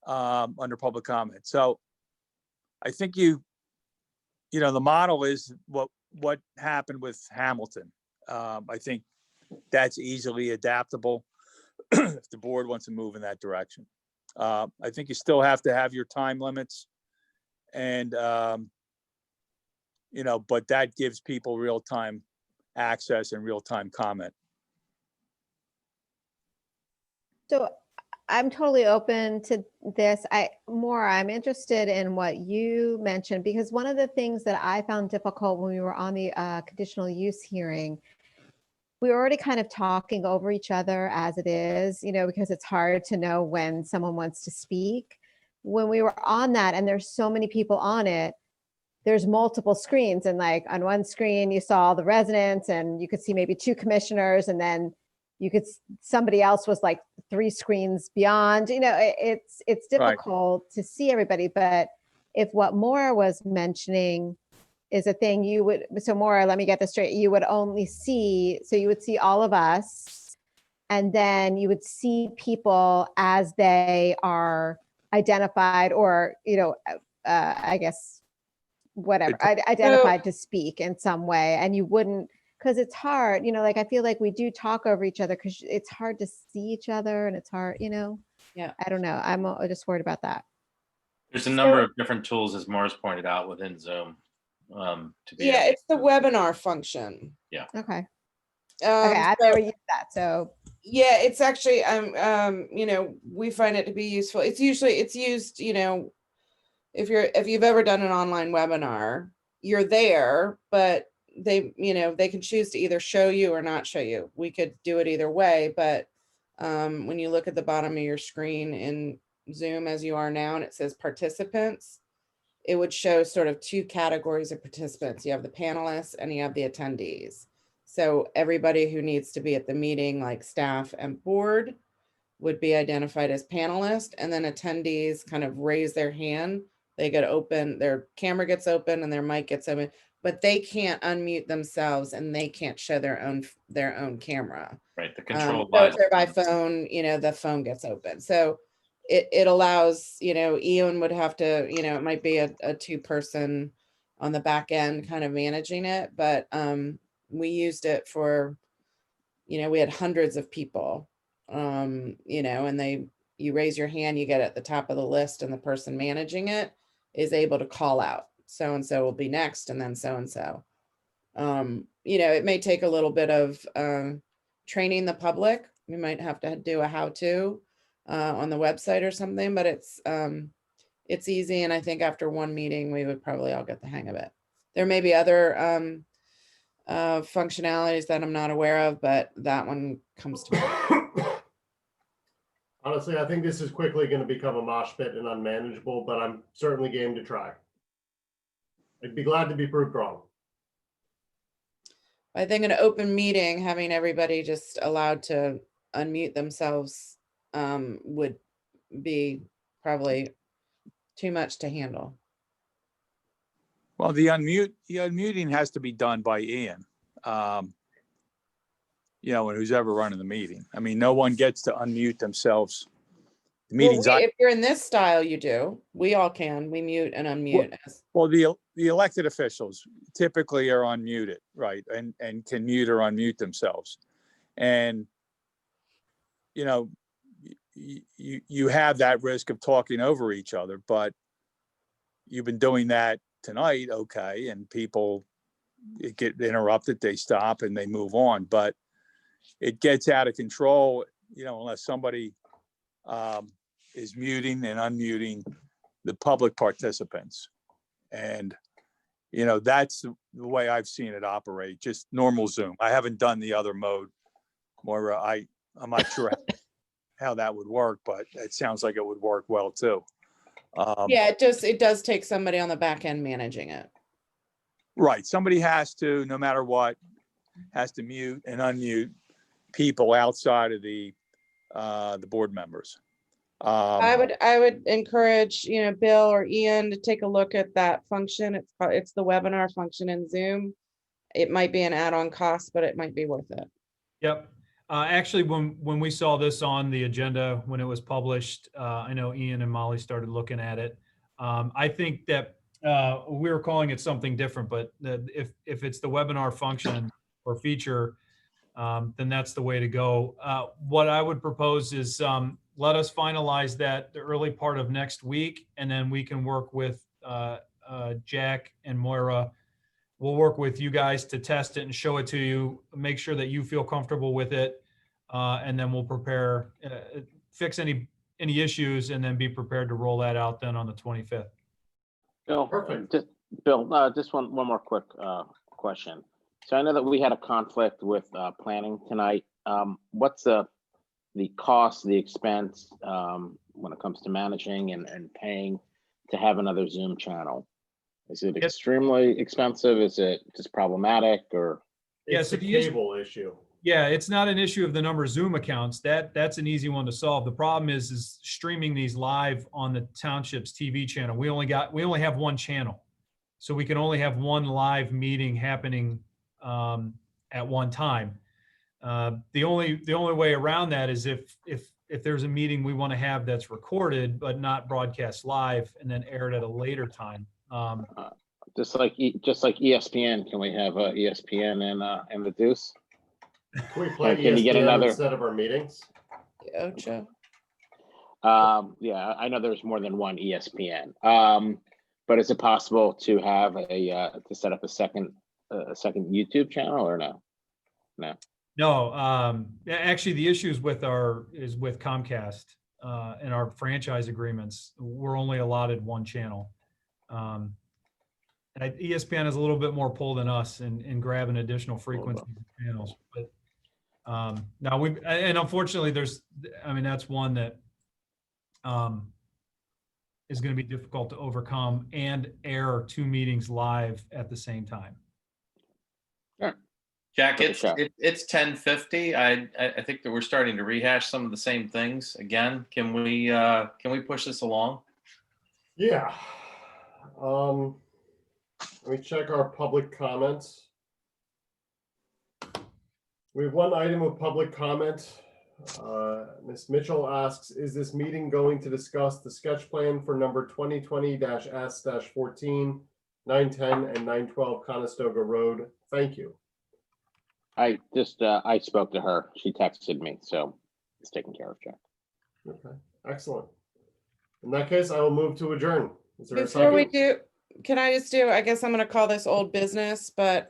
under public comment. So I think you know, the model is what happened with Hamilton. I think that's easily adaptable if the board wants to move in that direction. I think you still have to have your time limits, and you know, but that gives people real-time access and real-time comment. So I'm totally open to this. I'm interested in what you mentioned, because one of the things that I found difficult when we were on the conditional use hearing, we were already kind of talking over each other as it is, you know, because it's hard to know when someone wants to speak. When we were on that, and there's so many people on it, there's multiple screens, and like on one screen you saw all the residents, and you could see maybe 2 commissioners, and then somebody else was like 3 screens beyond. You know, it's difficult to see everybody. But if what Maura was mentioning is a thing, so Maura, let me get this straight. You would only see, so you would see all of us, and then you would see people as they are identified, or, you know, I guess, whatever, identified to speak in some way. And you wouldn't, because it's hard, you know, like I feel like we do talk over each other because it's hard to see each other, and it's hard, you know. Yeah, I don't know. I'm just worried about that. There's a number of different tools, as Mars pointed out, within Zoom. It's the webinar function. Yeah. Okay. Okay, I've never used that, so. Yeah, it's actually, we find it to be useful. It's used, if you've ever done an online webinar, you're there, but they can choose to either show you or not show you. We could do it either way, but when you look at the bottom of your screen in Zoom as you are now, and it says participants, it would show sort of two categories of participants. You have the panelists and you have the attendees. So everybody who needs to be at the meeting, like staff and board, would be identified as panelists, and then attendees kind of raise their hand. They get open, their camera gets open and their mic gets open, but they can't unmute themselves and they can't show their own camera. Right, the control So by if they're by phone, the phone gets open. So it allows, Ian would have to, it might be a two-person on the back end kind of managing it, but we used it for, we had hundreds of people, and you raise your hand, you get at the top of the list, and the person managing it is able to call out, so-and-so will be next, and then so-and-so. It may take a little bit of training the public. We might have to do a how-to on the website or something, but it's easy. And I think after one meeting, we would probably all get the hang of it. There may be other functionalities that I'm not aware of, but that one comes to mind. Honestly, I think this is quickly going to become a mosh pit and unmanageable, but I'm certainly game to try. I'd be glad to be proved wrong. I think an open meeting, having everybody just allowed to unmute themselves would be probably too much to handle. Well, the unmuting has to be done by Ian. And who's ever running the meeting. I mean, no one gets to unmute themselves. The meetings. If you're in this style, you do. We all can. We mute and unmute. Well, the elected officials typically are unmuted, right, and can mute or unmute themselves, and you have that risk of talking over each other, but you've been doing that tonight, okay, and people get interrupted, they stop and they move on, but it gets out of control, unless somebody is muting and unmuting the public participants. And, that's the way I've seen it operate, just normal Zoom. I haven't done the other mode, Moira. I'm not sure how that would work, but it sounds like it would work well too. Yeah, it does take somebody on the back end managing it. Right. Somebody has to, no matter what, has to mute and unmute people outside of the board members. I would encourage, Bill or Ian to take a look at that function. It's the webinar function in Zoom. It might be an add-on cost, but it might be worth it. Yep. Actually, when we saw this on the agenda, when it was published, I know Ian and Molly started looking at it. I think that we were calling it something different, but if it's the webinar function or feature, then that's the way to go. What I would propose is let us finalize that the early part of next week, and then we can work with Jack and Moira. We'll work with you guys to test it and show it to you, make sure that you feel comfortable with it, and then we'll prepare, fix any issues, and then be prepared to roll that out then on the 25th. Bill, Perfect. just one more quick question. So I know that we had a conflict with planning tonight. What's the cost, the expense when it comes to managing and paying to have another Zoom channel? Is it extremely expensive? Is it just problematic, or? It's a cable issue. Yeah, it's not an issue of the number of Zoom accounts. That's an easy one to solve. The problem is streaming these live on the Township's TV channel. We only have one channel, so we can only have one live meeting happening at one time. The only way around that is if there's a meeting we want to have that's recorded but not broadcast live and then aired at a later time. Just like ESPN, can we have ESPN and the Deuce? Can we play Can you get ESPN another instead of our meetings? Ocho. Yeah, I know there's more than one ESPN. But is it possible to have to set up a second YouTube channel, or no? No. No, actually, the issues with with Comcast and our franchise agreements. We're only allotted one channel. And ESPN has a little bit more pull than us in grabbing additional frequency channels. But now and unfortunately, that's one that is going to be difficult to overcome and air 2 meetings live at the same time. Jack, it's 10:50. I think that we're starting to rehash some of the same things again. Can we push this along? Yeah. Let me check our public comments. We have one item of public comment. Ms. Mitchell asks, is this meeting going to discuss the sketch plan for number 2020-S-14, 910 and 912 Conestoga Road? Thank you. I spoke to her. She texted me, so it's taken care of, Jack. Okay, excellent. In that case, I will move to adjourn. Is there a Before we second? do, can I just do, I guess I'm going to call this old business, but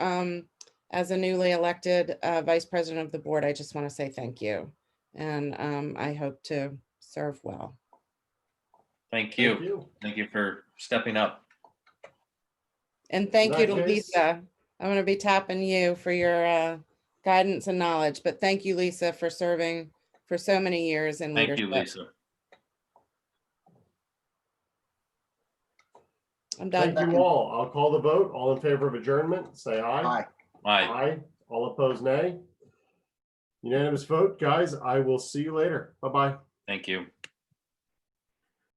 as a newly elected vice president of the board, I just want to say thank you. And I hope to serve well. Thank you. Thank you for stepping up. And thank you to In that case- Lisa. I'm going to be tapping you for your guidance and knowledge, but thank you, Lisa, for serving for so many years in Thank leadership. you, Lisa. I'm done. Thank you all. I'll call the vote. All in favor of adjournment, say aye. Aye. Aye. Aye. All opposed, nay. Unanimous vote, guys. I will see you later. Bye-bye. Thank you.